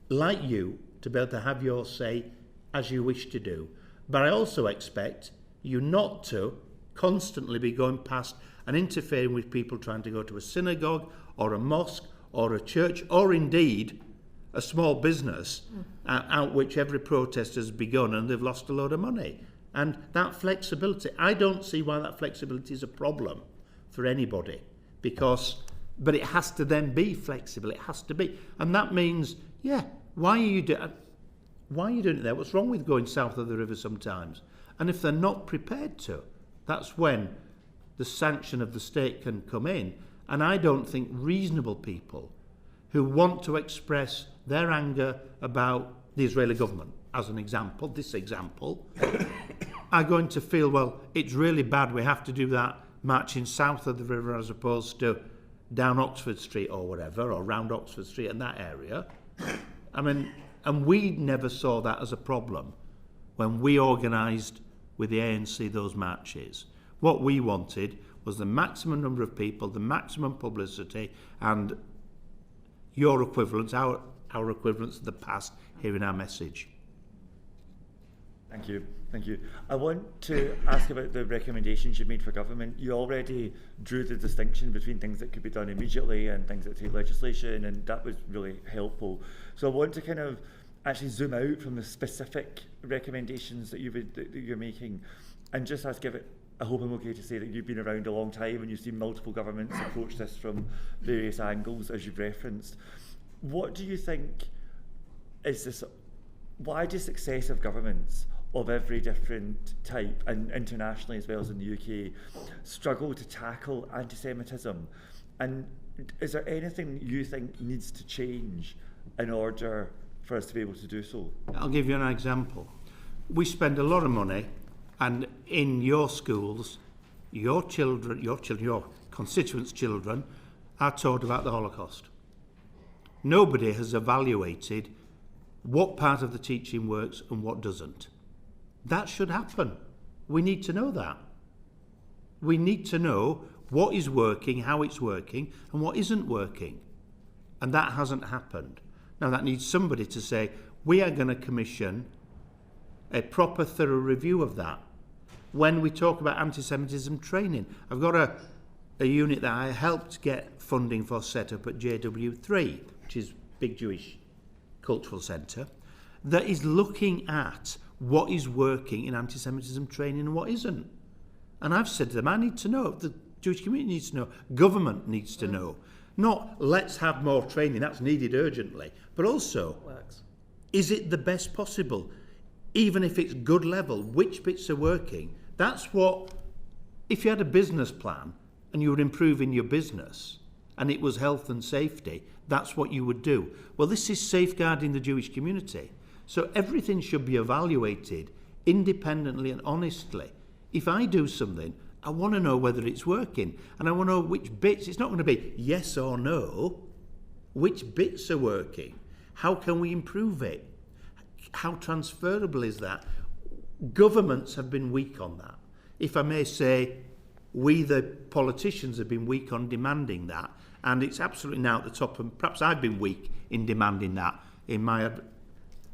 like you, to be able to have your say as you wish to do. But I also expect you not to constantly be going past and interfering with people trying to go to a synagogue or a mosque or a church or indeed a small business out which every protest has begun and they've lost a load of money. And that flexibility, I don't see why that flexibility is a problem for anybody, but it has to then be flexible, it has to be. And that means, why are you doing it there? What's wrong with going south of the river sometimes? And if they're not prepared to, that's when the sanction of the state can come in. And I don't think reasonable people who want to express their anger about the Israeli government, as an example, this example, are going to feel, well, it's really bad, we have to do that marching south of the river as opposed to down Oxford Street or whatever, or round Oxford Street in that area. I mean, and we never saw that as a problem when we organised with the ANC those marches. What we wanted was the maximum number of people, the maximum publicity, and your equivalents, our equivalents of the past, hearing our message. Thank you. Thank you. I want to ask about the recommendations you made for government. You already drew the distinction between things that could be done immediately and things that take legislation, and that was really helpful. So I want to kind of actually zoom out from the specific recommendations that you're making and just ask if I hope I'm okay to say that you've been around a long time and you've seen multiple governments approach this from various angles, as you've referenced. What do you think is this? Why do successive governments of every different type, and internationally as well as in the UK, struggle to tackle anti-Semitism? And is there anything you think needs to change in order for us to be able to do so? I'll give you an example. We spend a lot of money, and in your schools, your constituents' children are taught about the Holocaust. Nobody has evaluated what part of the teaching works and what doesn't. That should happen. We need to know that. We need to know what is working, how it's working, and what isn't working. And that hasn't happened. Now that needs somebody to say, we are going to commission a proper, thorough review of that. When we talk about anti-Semitism training, I've got a unit that I helped get funding for set up at JW3, which is big Jewish cultural centre, that is looking at what is working in anti-Semitism training and what isn't. And I've said to them, I need to know, the Jewish community needs to know, government needs to know. Not let's have more training, that's needed urgently, but also, is it the best possible? Even if it's good level, which bits are working? That's what, if you had a business plan and you were improving your business and it was health and safety, that's what you would do. Well, this is safeguarding the Jewish community. So everything should be evaluated independently and honestly. If I do something, I want to know whether it's working, and I want to know which bits. It's not going to be yes or no. Which bits are working? How can we improve it? How transferable is that? Governments have been weak on that. If I may say, we the politicians have been weak on demanding that, and it's absolutely now at the top, and perhaps I've been weak in demanding that.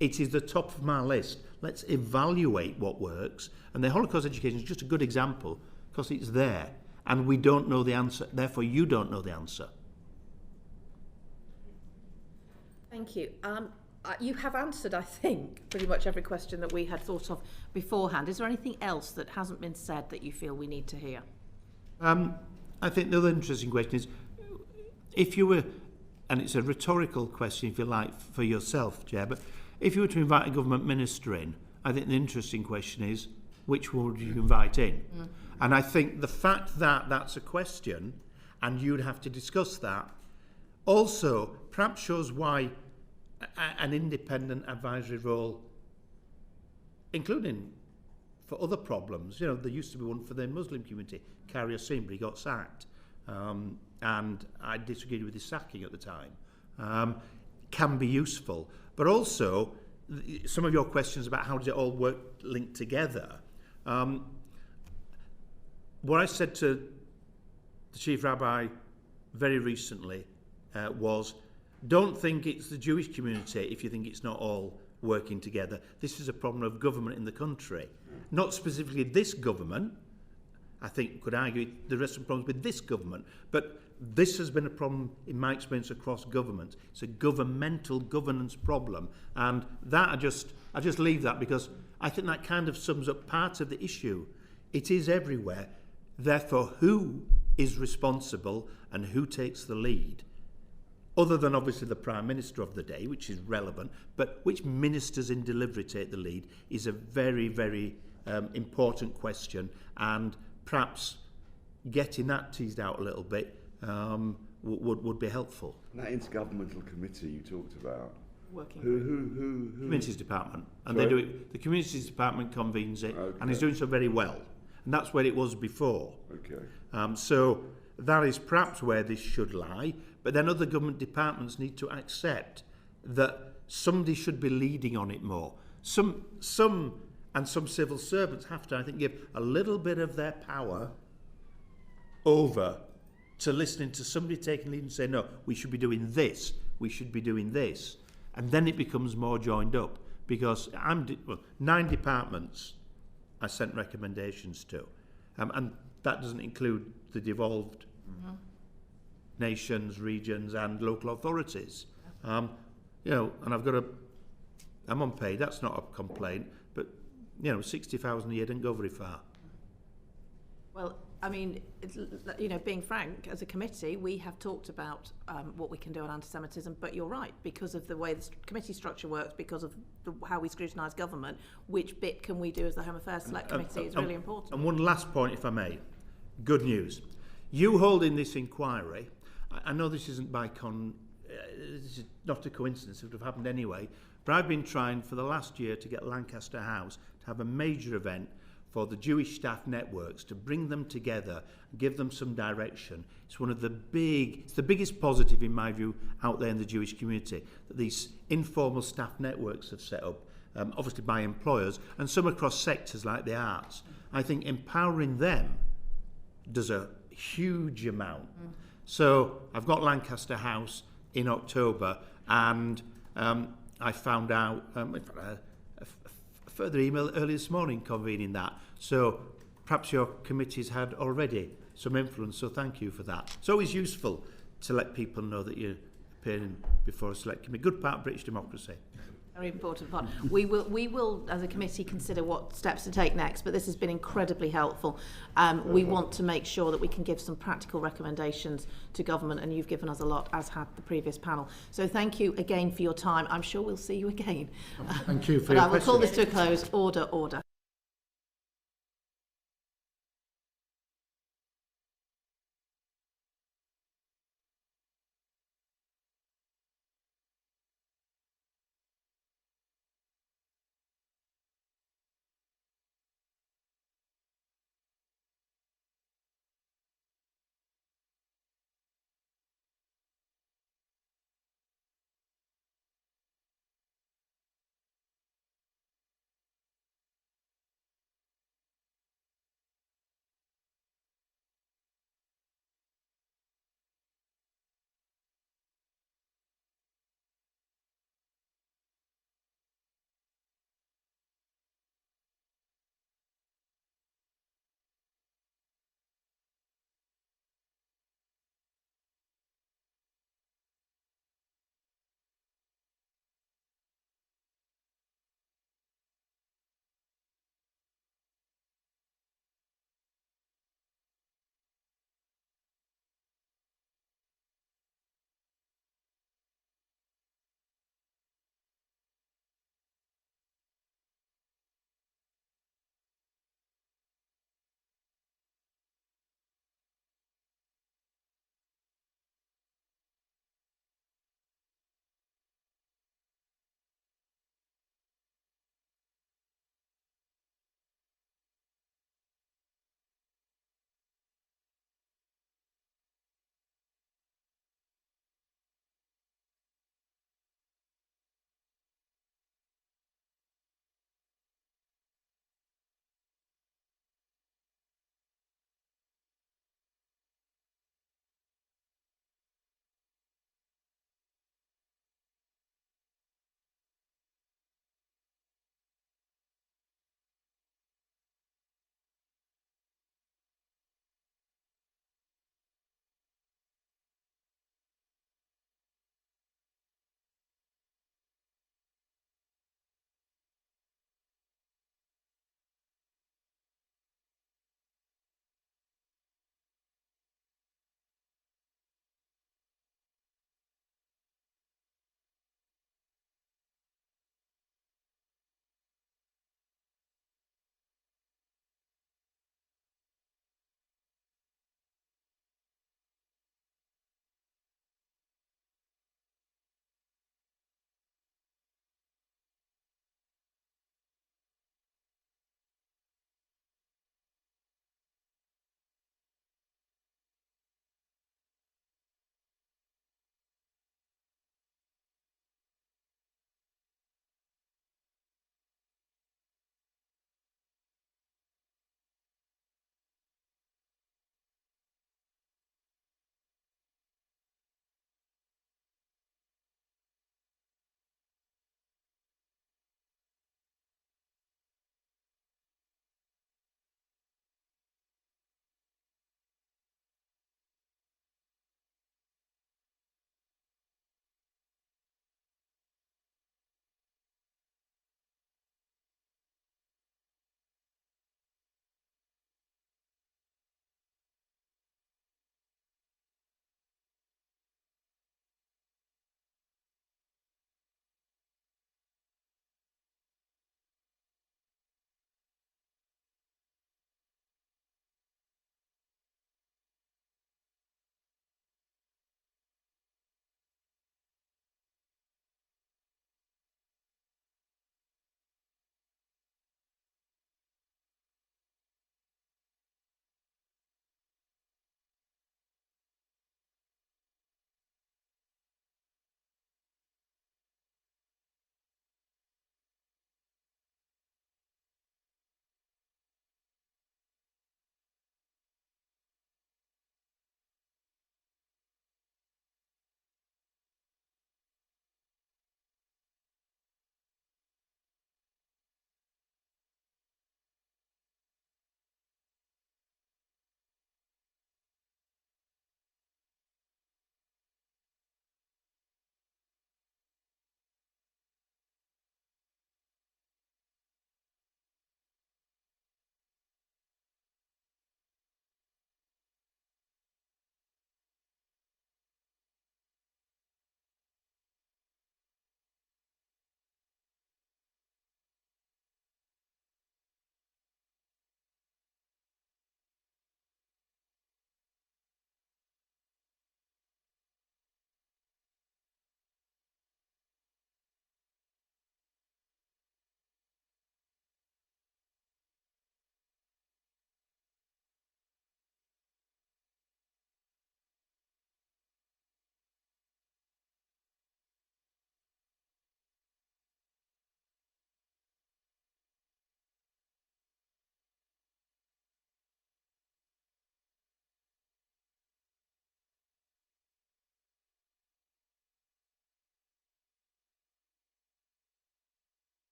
It is the top of my list. Let's evaluate what works, and the Holocaust education is just a good example, because it's there, and we don't know the answer, therefore you don't know the answer. Thank you. You have answered, I think, pretty much every question that we had thought of beforehand. Is there anything else that hasn't been said that you feel we need to hear? I think the other interesting question is, if you were, and it's a rhetorical question, if you like, for yourself, Chair, but if you were to invite a government minister in, I think the interesting question is, which one would you invite in? And I think the fact that that's a question, and you'd have to discuss that, also perhaps shows why an independent advisory role, including for other problems, you know, there used to be one for the Muslim community, Carrier Seen, but he got sacked, and I disagreed with his sacking at the time, can be useful. But also, some of your questions about how does it all work linked together, what I said to the Chief Rabbi very recently was, don't think it's the Jewish community if you think it's not all working together. This is a problem of government in the country. Not specifically this government. I think could argue there are some problems with this government, but this has been a problem, in my experience, across government. It's a governmental governance problem, and that I just leave that, because I think that kind of sums up part of the issue. It is everywhere. Therefore, who is responsible and who takes the lead? Other than obviously the Prime Minister of the day, which is relevant, but which ministers in delivery take the lead is a very, very important question, and perhaps getting that teased out a little bit would be helpful. And that intergovernmental committee you talked about, Working who? Communities Department, and they do it. The Communities Department convenes it, and is doing so very well, and that's where it was before. Okay. So that is perhaps where this should lie, but then other government departments need to accept that somebody should be leading on it more. Some civil servants have to, I think, give a little bit of their power over to listening to somebody taking lead and say, no, we should be doing this, we should be doing this. And then it becomes more joined up, because 9 departments I sent recommendations to, and that doesn't include the devolved nations, regions and local authorities. You know, and I'm unpaid, that's not a complaint, but you know, 60,000 a year didn't go very far. Well, I mean, you know, being frank, as a committee, we have talked about what we can do on anti-Semitism, but you're right, because of the way the committee structure works, because of how we scrutinise government, which bit can we do as the Home Affairs Select Committee is really important. And one last point, if I may. Good news. You holding this inquiry, I know this isn't this is not a coincidence, it would have happened anyway, but I've been trying for the last year to get Lancaster House to have a major event for the Jewish staff networks to bring them together and give them some direction. It's the biggest positive in my view out there in the Jewish community that these informal staff networks have set up, obviously by employers and some across sectors like the arts. I think empowering them does a huge amount. So I've got Lancaster House in October, and I found out a further email early this morning convening that. So perhaps your committee's had already some influence, so thank you for that. It's always useful to let people know that you're appearing before a select committee. Good part of British democracy. Very important part. We will, as a committee, consider what steps to take next, but this has been incredibly helpful. We want to make sure that we can give some practical recommendations to government, and you've given us a lot, as had the previous panel. So thank you again for your time. I'm sure we'll see you again. Thank you for but your I will call questions. this to a close. Order.